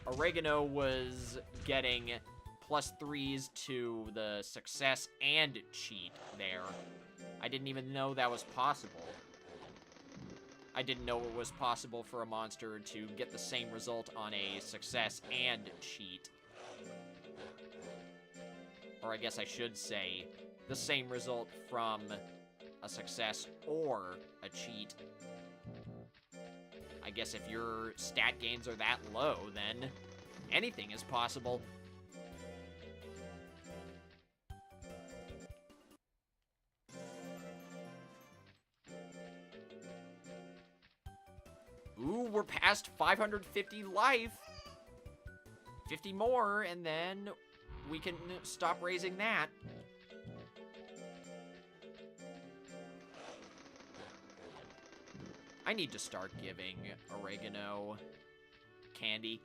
Oregano was getting +3s to the success and cheat there. I didn't even know that was possible. I didn't know it was possible for a monster to get the same result on a success and cheat. Or I guess I should say, the same result from a success or a cheat. I guess if your stat gains are that low, then anything is possible. Ooh, we're past 550 life. 50 more, and then we can stop raising that. I need to start giving Oregano candy.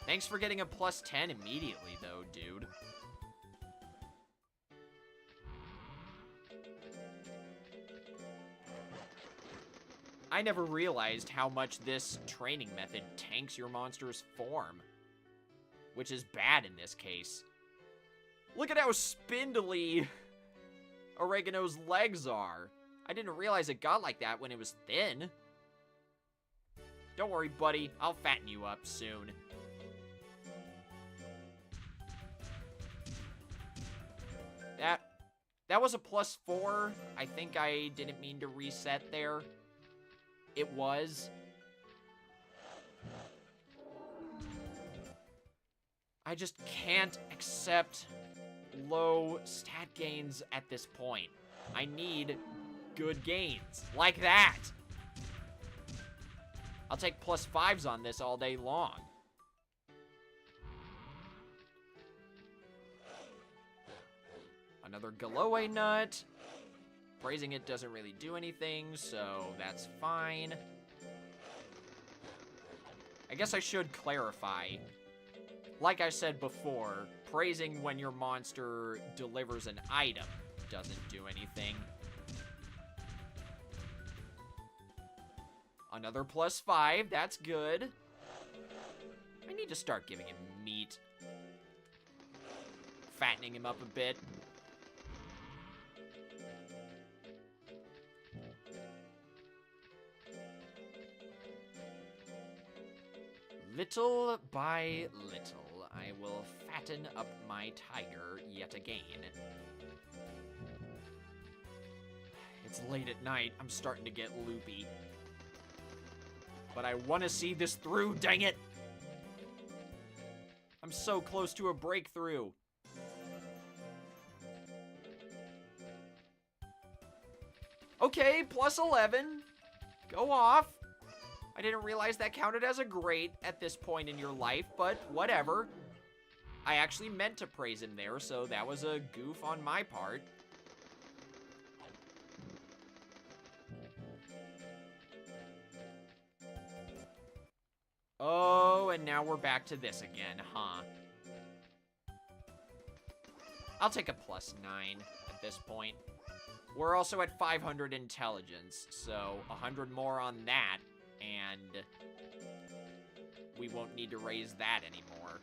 Thanks for getting a +10 immediately, though, dude. I never realized how much this training method tanks your monster's form, which is bad in this case. Look at how spindly Oregano's legs are. I didn't realize it got like that when it was thin. Don't worry, buddy. I'll fatten you up soon. That was a +4. I think I didn't mean to reset there. It was. I just can't accept low stat gains at this point. I need good gains, like that. I'll take +5s on this all day long. Another Galoe nut. Praising it doesn't really do anything, so that's fine. I guess I should clarify. Like I said before, praising when your monster delivers an item doesn't do anything. Another +5, that's good. I need to start giving him meat. Fattening him up a bit. Little by little, I will fatten up my tiger yet again. It's late at night. I'm starting to get loopy. But I want to see this through, dang it! I'm so close to a breakthrough. Okay, +11. Go off. I didn't realize that counted as a great at this point in your life, but whatever. I actually meant to praise him there, so that was a goof on my part. Oh, now we're back to this again, huh? I'll take a +9 at this point. We're also at 500 intelligence, so 100 more on that, and we won't need to raise that anymore.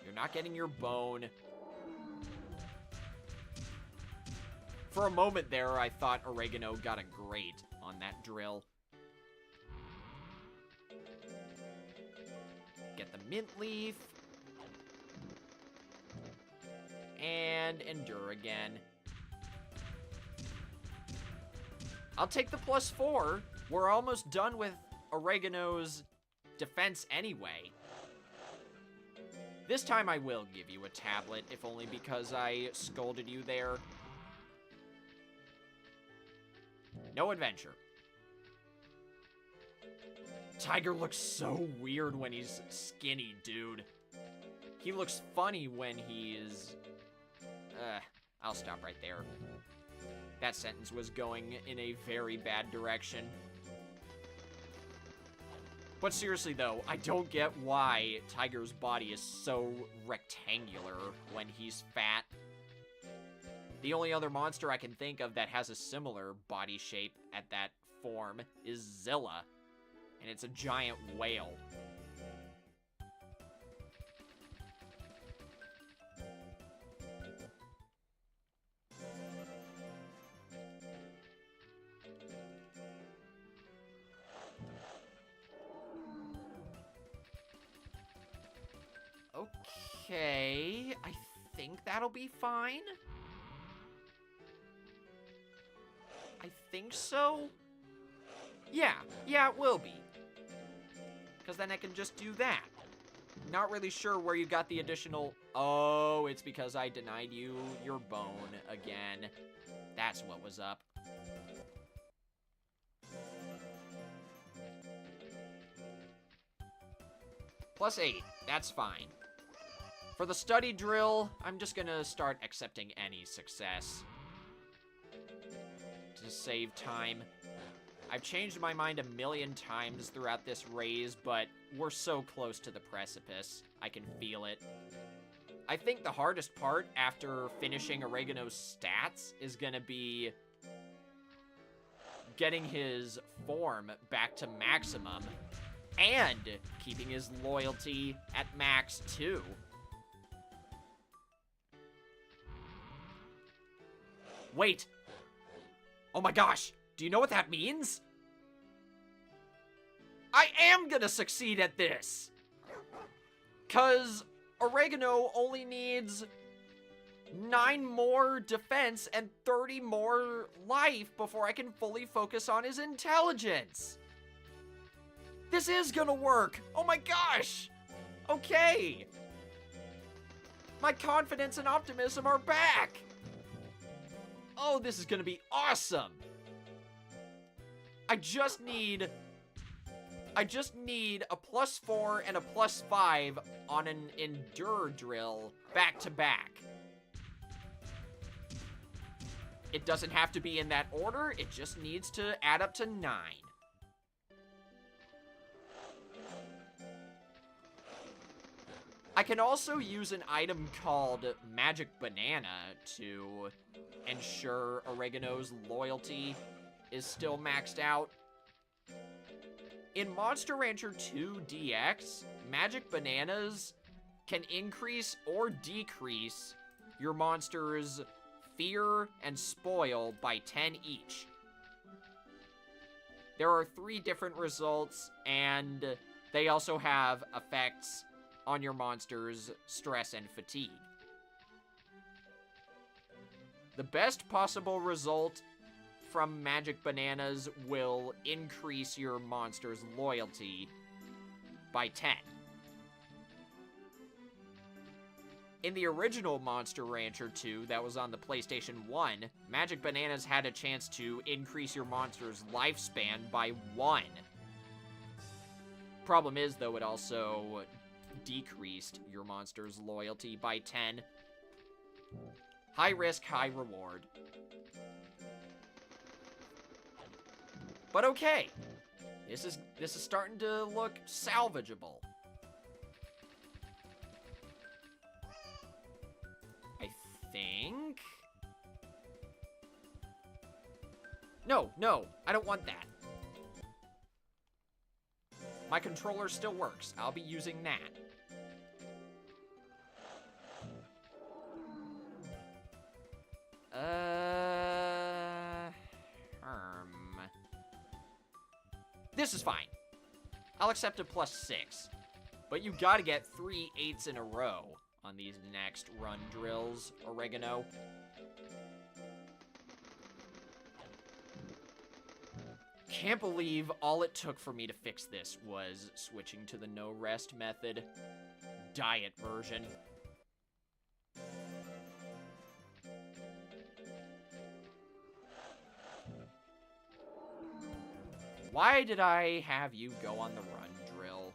You're not getting your bone. For a moment there, I thought Oregano got a great on that drill. Get the mint leaf. And endure again. I'll take the +4. We're almost done with Oregano's defense anyway. This time I will give you a tablet, if only because I scolded you there. No adventure. Tiger looks so weird when he's skinny, dude. He looks funny when he's... I'll stop right there. That sentence was going in a very bad direction. But seriously, though, I don't get why Tiger's body is so rectangular when he's fat. The only other monster I can think of that has a similar body shape at that form is Zilla, and it's a giant whale. Okay, I think that'll be fine. I think so. Yeah, it will be. Because then I can just do that. Not really sure where you got the additional... Oh, it's because I denied you your bone again. That's what was up. +8, that's fine. For the study drill, I'm just gonna start accepting any success. To save time. I've changed my mind a million times throughout this raise, but we're so close to the precipice. I can feel it. I think the hardest part after finishing Oregano's stats is gonna be getting his form back to maximum and keeping his loyalty at max too. Wait. Oh my gosh. Do you know what that means? I am gonna succeed at this. 'Cause Oregano only needs 9 more defense and 30 more life before I can fully focus on his intelligence. This is gonna work. Oh my gosh. Okay. My confidence and optimism are back. Oh, this is gonna be awesome. I just need a +4 and a +5 on an endure drill back to back. It doesn't have to be in that order, it just needs to add up to 9. I can also use an item called Magic Banana to ensure Oregano's loyalty is still maxed out. In Monster Rancher 2 DX, Magic Bananas can increase or decrease your monster's fear and spoil by 10 each. There are 3 different results, and they also have effects on your monster's stress and fatigue. The best possible result from Magic Bananas will increase your monster's loyalty by 10. In the original Monster Rancher 2 that was on the PlayStation 1, Magic Bananas had a chance to increase your monster's lifespan by 1. Problem is, though, it also decreased your monster's loyalty by 10. High risk, high reward. But okay. This is starting to look salvageable. I think. No, I don't want that. My controller still works. I'll be using that. This is fine. I'll accept a +6. But you gotta get 3 8s in a row on these next run drills, Oregano. Can't believe all it took for me to fix this was switching to the no rest method. Diet version. Why did I have you go on the run drill?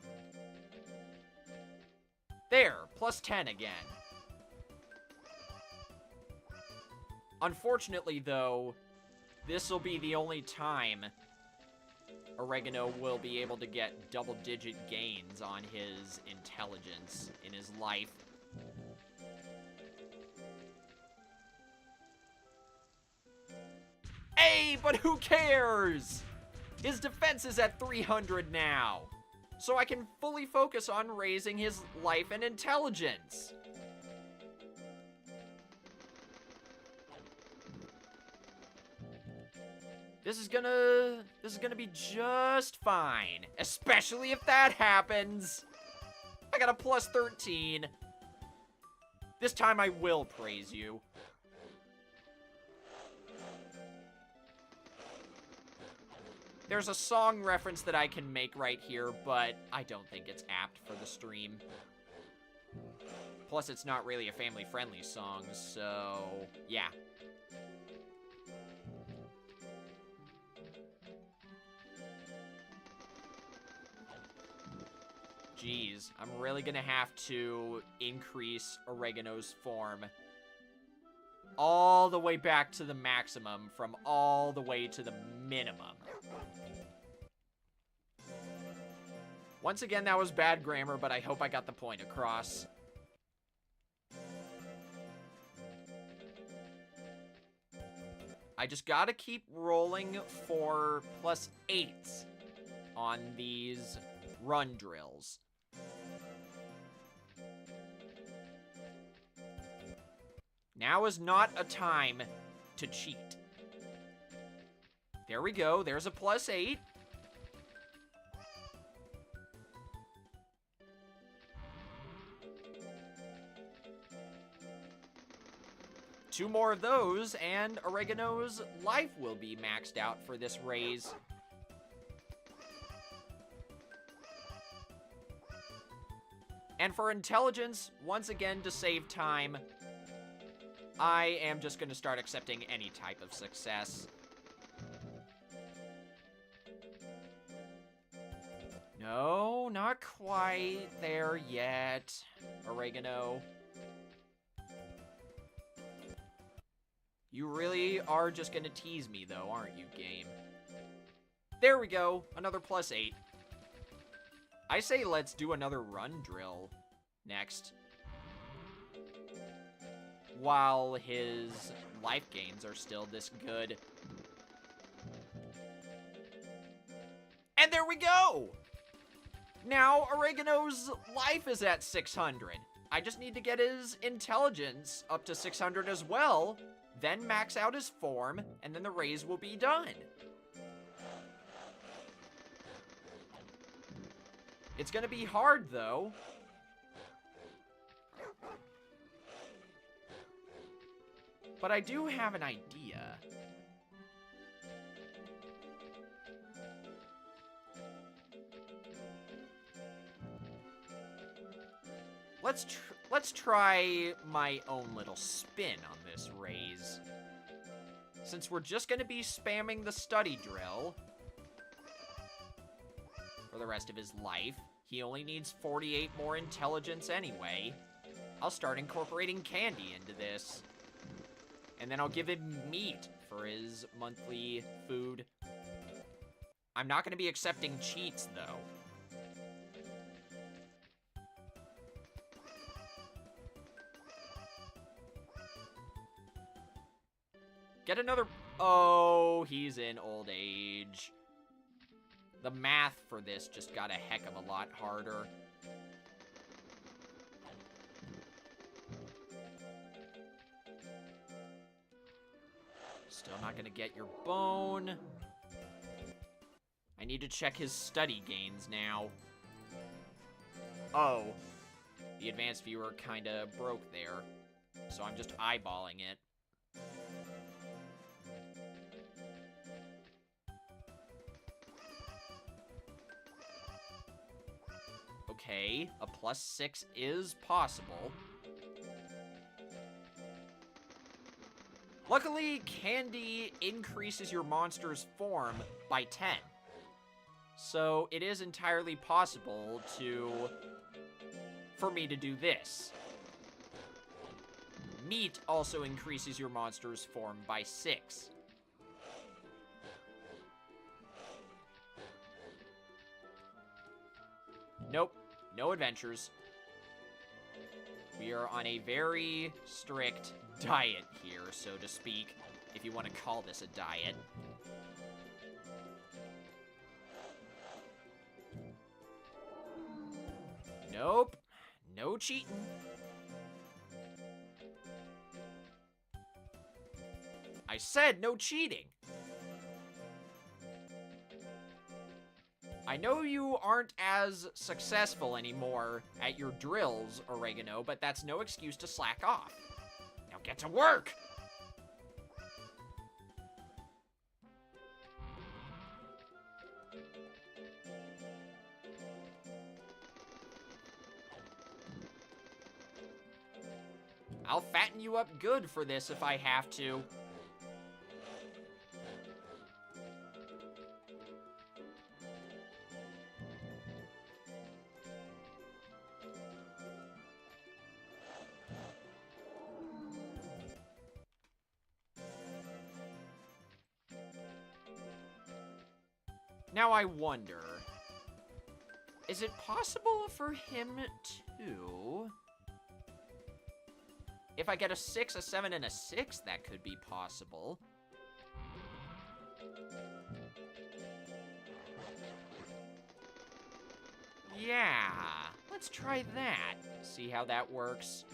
There, +10 again. Unfortunately, though, this will be the only time Oregano will be able to get double-digit gains on his intelligence in his life. Hey, but who cares? His defense is at 300 now, so I can fully focus on raising his life and intelligence. This is gonna be just fine, especially if that happens. I got a +13. This time I will praise you. There's a song reference that I can make right here, but I don't think it's apt for the stream. Plus, it's not really a family-friendly song, so yeah. Jeez, I'm really gonna have to increase Oregano's form all the way back to the maximum from all the way to the minimum. Once again, that was bad grammar, but I hope I got the point across. I just gotta keep rolling for +8s on these run drills. Now is not a time to cheat. There we go. There's a +8. Two more of those, and Oregano's life will be maxed out for this raise. And for intelligence, once again, to save time, I am just going to start accepting any type of success. No, not quite there yet, Oregano. You really are just going to tease me, though, aren't you, game? There we go, another +8. I say let's do another run drill next, while his life gains are still this good. And there we go! Now Oregano's life is at 600. I just need to get his intelligence up to 600 as well, then max out his form, and then the raise will be done. It's gonna be hard, though. But I do have an idea. Let's try my own little spin on this raise. Since we're just gonna be spamming the study drill for the rest of his life, he only needs 48 more intelligence anyway. I'll start incorporating candy into this. And then I'll give him meat for his monthly food. I'm not going to be accepting cheats, though. Get another... Oh, he's in old age. The math for this just got a heck of a lot harder. Still not gonna get your bone. I need to check his study gains now. Oh. The advanced viewer kinda broke there. So I'm just eyeballing it. Okay, a +6 is possible. Luckily, Candy increases your monster's form by 10. So it is entirely possible for me to do this. Meat also increases your monster's form by 6. Nope. No adventures. We are on a very strict diet here, so to speak, if you want to call this a diet. Nope. No cheating. I said no cheating. I know you aren't as successful anymore at your drills, Oregano, but that's no excuse to slack off. Now get to work! I'll fatten you up good for this if I have to. Now I wonder, is it possible for him to... If I get a 6, a 7, and a 6, that could be possible. Yeah, let's try that. See how that works.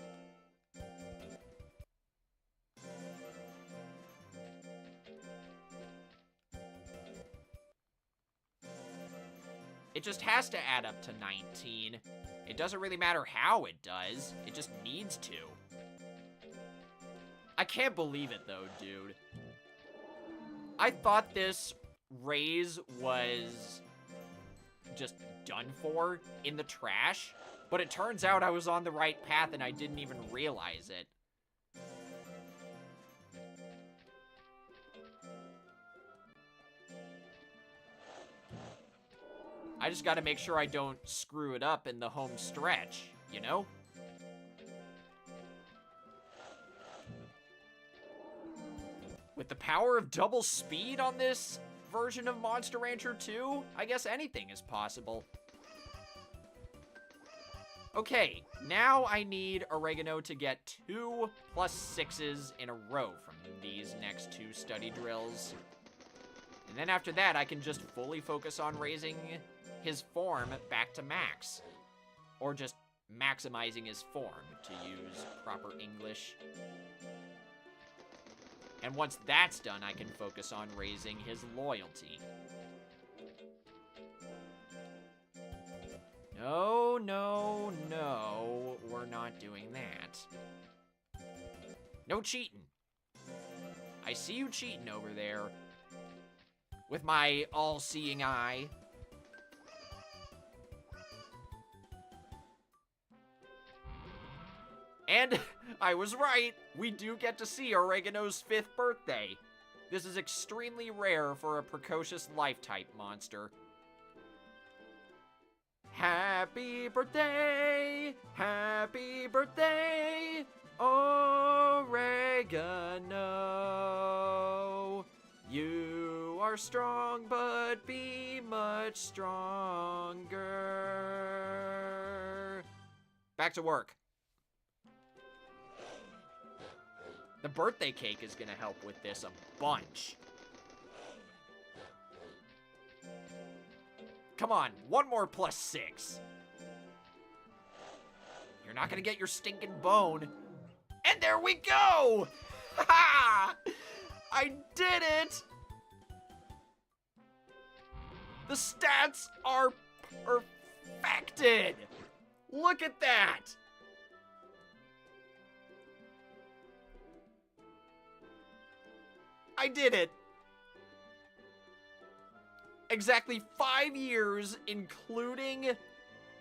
It just has to add up to 19. It doesn't really matter how it does. It just needs to. I can't believe it, though, dude. I thought this raise was just done for in the trash, but it turns out I was on the right path and I didn't even realize it. I just gotta make sure I don't screw it up in the home stretch, you know? With the power of double speed on this version of Monster Rancher 2, I guess anything is possible. Okay, now I need Oregano to get 2 +6s in a row from these next 2 study drills. And then after that, I can just fully focus on raising his form back to max. Or just maximizing his form, to use proper English. And once that's done, I can focus on raising his loyalty. No, no, no, we're not doing that. No cheating. I see you cheating over there. With my all-seeing eye. And I was right, we do get to see Oregano's 5th birthday. This is extremely rare for a precocious life-type monster. Happy birthday, Oregano. You are are strong, but be much stronger. Back to work. The birthday cake is gonna help with this a bunch. Come on, one more +6. You're not gonna get your stinking bone. And there we go! Ha! I did it! The stats are perfected! Look at that! I did it! Exactly 5 years, including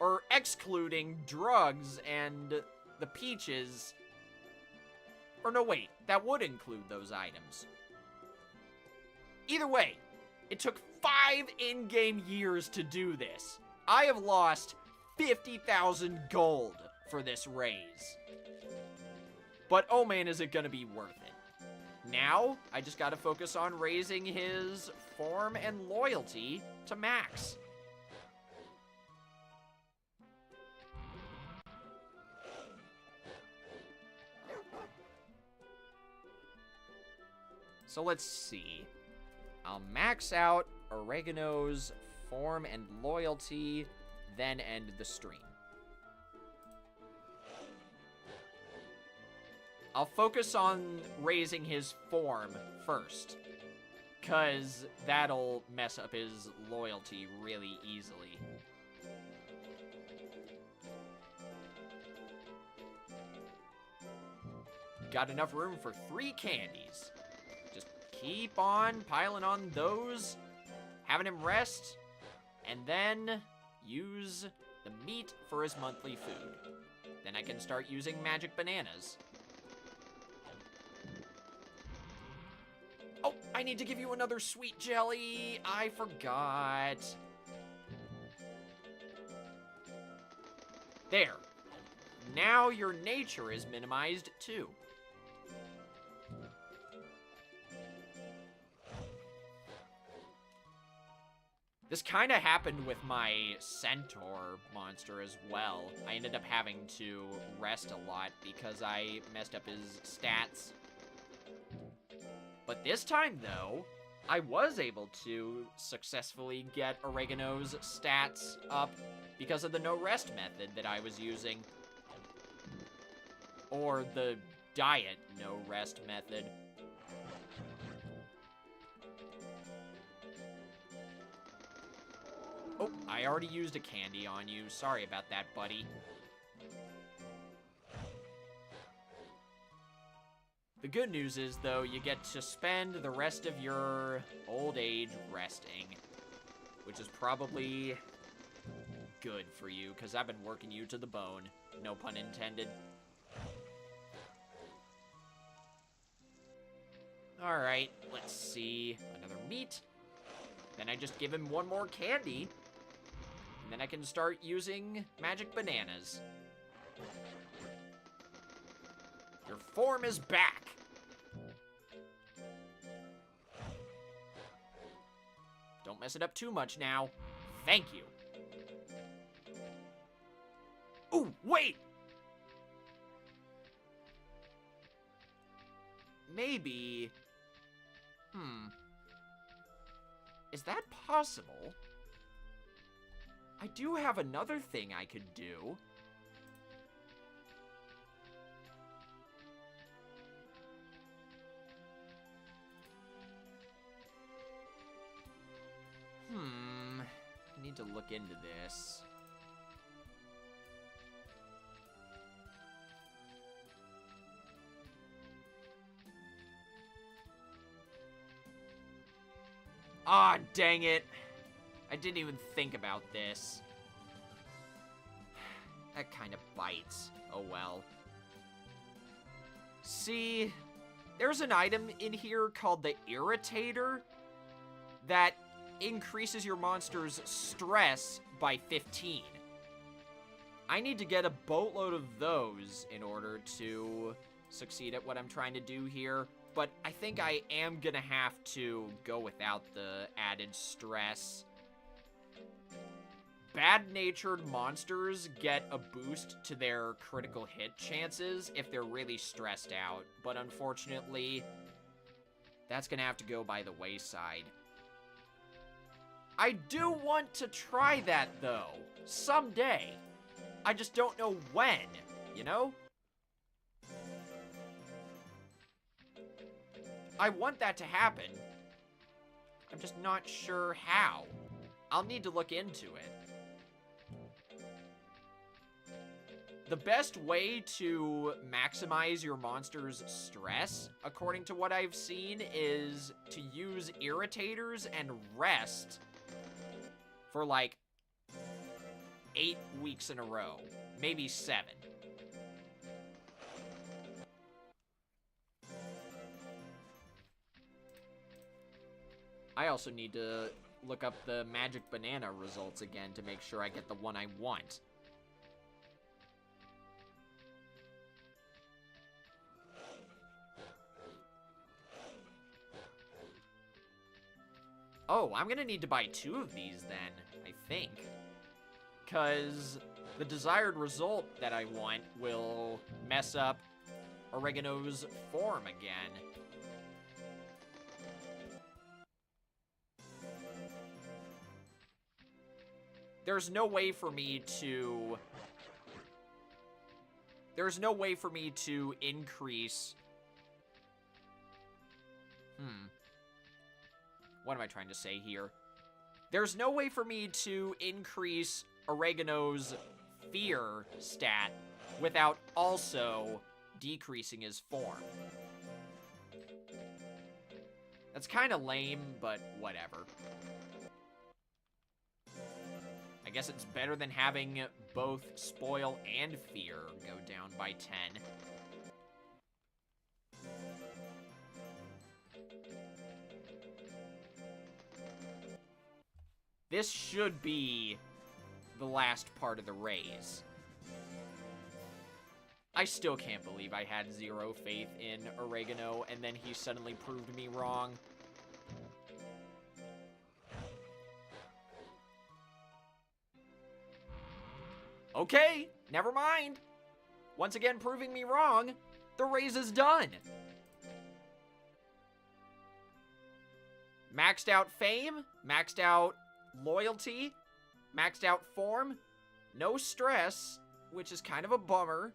or excluding drugs and the peaches. Or no, wait, that would include those items. Either way, it took 5 in-game years to do this. I have lost 50,000 gold for this raise. But oh man, is it gonna be worth it. Now, I just gotta focus on raising his form and loyalty to max. So let's see. I'll max out Oregano's form and loyalty, then end the stream. I'll focus on raising his form first, because that'll mess up his loyalty really easily. Got enough room for 3 candies. Just keep on piling on those, having him rest, and then use the meat for his monthly food. Then I can start using magic bananas. Oh, I need to give you another sweet jelly. I forgot. There. Now your nature is minimized too. This kind of happened with my centaur monster as well. I ended up having to rest a lot because I messed up his stats. But this time, though, I was able to successfully get Oregano's stats up because of the no-rest method that I was using. Or the diet no-rest method. Oh, I already used a candy on you. Sorry about that, buddy. The good news is, though, you get to spend the rest of your old age resting, which is probably good for you, because I've been working you to the bone. No pun intended. Alright, let's see. Another meat. Then I just give him one more candy. And then I can start using magic bananas. Your form is back! Don't mess it up too much now. Thank you. Ooh, wait! Maybe... Is that possible? I do have another thing I could do. I need to look into this. Ah, dang it. I didn't even think about this. That kind of bites. Oh well. See, there's an item in here called the Irritator that increases your monster's stress by 15. I need to get a boatload of those in order to succeed at what I'm trying to do here. but I think I am gonna have to go without the added stress. Bad-natured monsters get a boost to their critical hit chances if they're really stressed out, but unfortunately, that's gonna have to go by the wayside. I do want to try that, though, someday. I just don't know when, you know? I want that to happen. I'm just not sure how. I'll need to look into it. The best way to maximize your monster's stress, according to what I've seen, is to use irritators and rest for like 8 weeks in a row, maybe 7. I also need to look up the magic banana results again to make sure I get the one I want. Oh, I'm gonna need to buy 2 of these then, I think. Because the desired result that I want will mess up Oregano's form again. There's no way for me to increase... What am I trying to say here? There's no way for me to increase Oregano's fear stat without also decreasing his form. That's kind of lame, but whatever. I guess it's better than having both spoil and fear go down by 10. This should be the last part of the raise. I still can't believe I had 0 faith in Oregano, and then he suddenly proved me wrong. Okay, never mind. Once again proving me wrong, the raise is done. Maxed out fame, maxed out loyalty, maxed out form, no stress, which is kind of a bummer.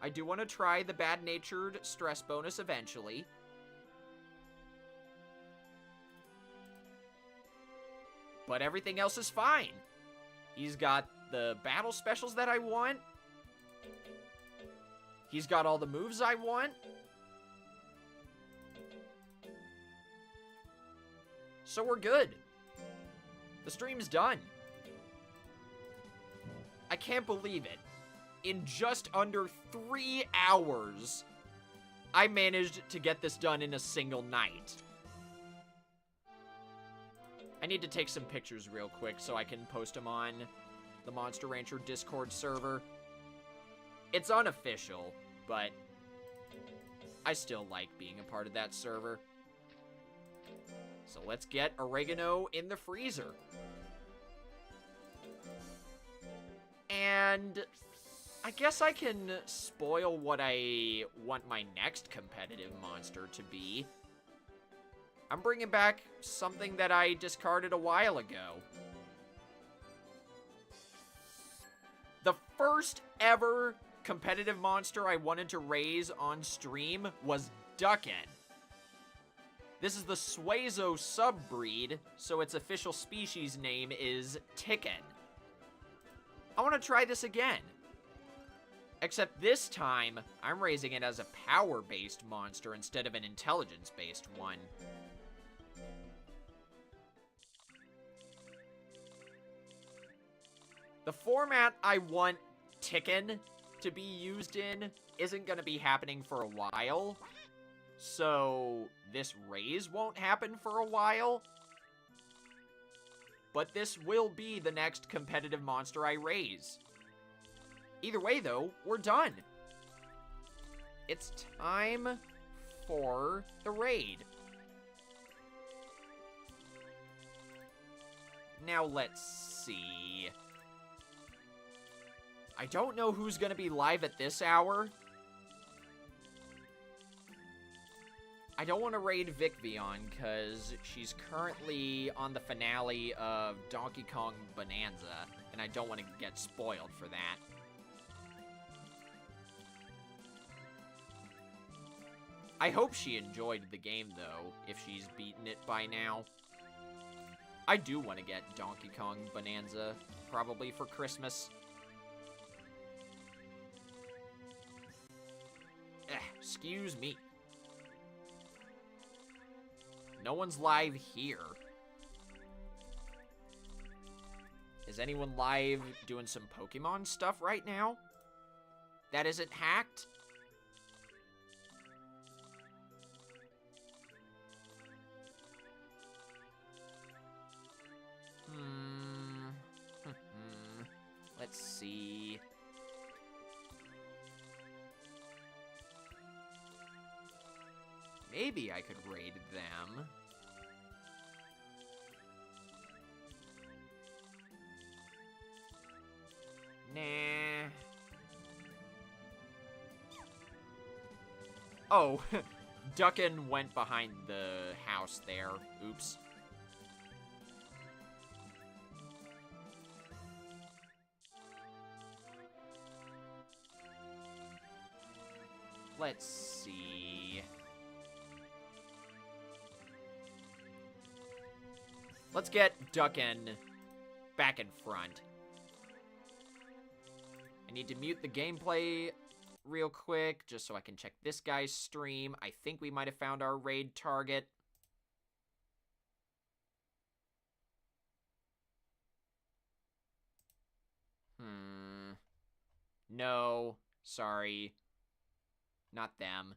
I do want to try the bad-natured stress bonus eventually. But everything else is fine. He's got the battle specials that I want. He's got all the moves I want. So we're good. The stream's done. I can't believe it. In just under 3 hours, I managed to get this done in a single night. I need to take some pictures real quick so I can post them on the Monster Rancher Discord server. It's unofficial, but I still like being a part of that server. So let's get Oregano in the freezer. And I guess I can spoil what I want my next competitive monster to be. I'm bringing back something that I discarded a while ago. The first ever competitive monster I wanted to raise on stream was Ducken. This is the Suezo subbreed, so its official species name is Ticken. I want to try this again. Except this time, I'm raising it as a power-based monster instead of an intelligence-based one. The format I want Ticken to be used in isn't going to be happening for a while, so this raise won't happen for a while. But this will be the next competitive monster I raise. Either way, though, we're done. It's time for the raid. Now let's see. I don't know who's gonna be live at this hour. I don't want to raid Vicvion because she's currently on the finale of Donkey Kong Bonanza, and I don't want to get spoiled for that. I hope she enjoyed the game, though, if she's beaten it by now. I do want to get Donkey Kong Bonanza, probably for Christmas. Excuse me. No one's live here. Is anyone live doing some Pokemon stuff right now? That isn't hacked? Let's see. Maybe I could raid them. Nah. Oh, Duckin went behind the house there. Oops. Let's see. Let's get Duckin back in front. I need to mute the gameplay real quick, just so I can check this guy's stream. I think we might have found our raid target. No, sorry. Not them.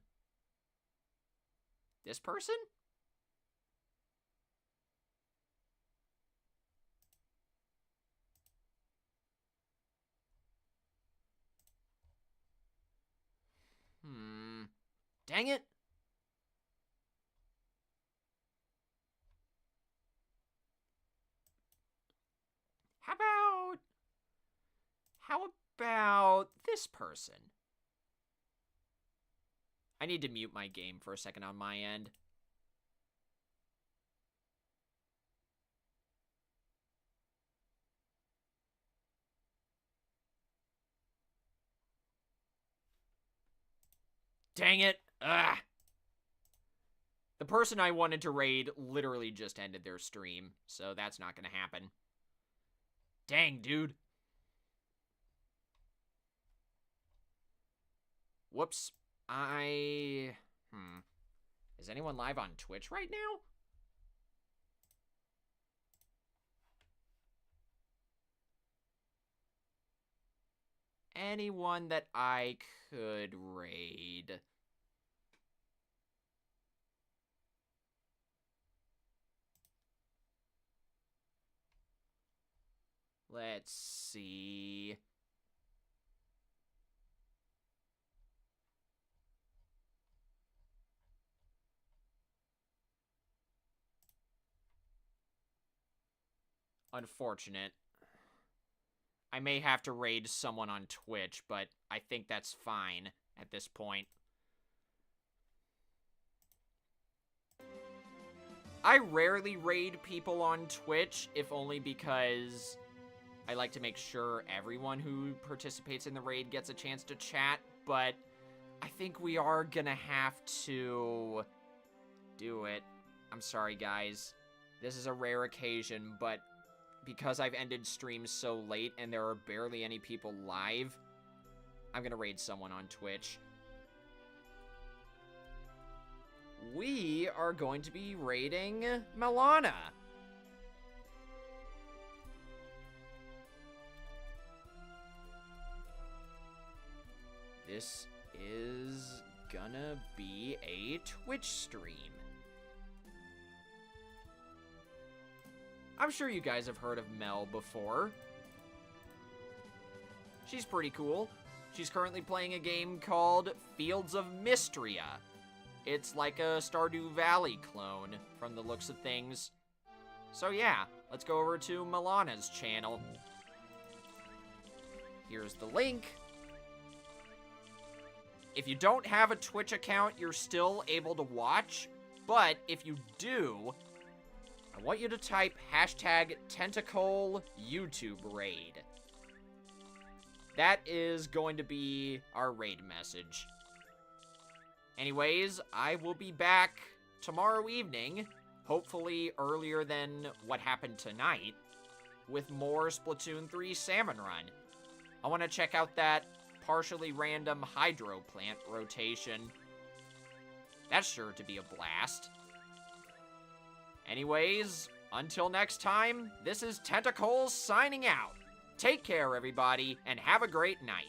This person? Dang it. How about this person? I need to mute my game for a second on my end. Dang it. Ugh. The person I wanted to raid literally just ended their stream, so that's not gonna happen. Dang, dude. Whoops. Is anyone live on Twitch right now? Anyone that I could raid? Let's see. Unfortunate. I may have to raid someone on Twitch, but I think that's fine at this point. I rarely raid people on Twitch, if only because I like to make sure everyone who participates in the raid gets a chance to chat, but I think we are gonna have to do it. I'm sorry, guys. This is a rare occasion, but because I've ended streams so late and there are barely any people live, I'm gonna raid someone on Twitch. We are going to be raiding Milana. This is gonna be a Twitch stream. I'm sure you guys have heard of Mel before. She's pretty cool. She's currently playing a game called Fields of Mystria. It's like a Stardew Valley clone from the looks of things. So yeah, let's go over to Milana's channel. Here's the link. If you don't have a Twitch account, you're still able to watch, but if you do, I want you to type hashtag Tentacle YouTube Raid. That is going to be our raid message. Anyways, I will be back tomorrow evening, hopefully earlier than what happened tonight, with more Splatoon 3 Salmon Run. I want to check out that partially random hydro plant rotation. That's sure to be a blast. Anyways, until next time, this is Tentacles signing out. Take care, everybody, and have a great night.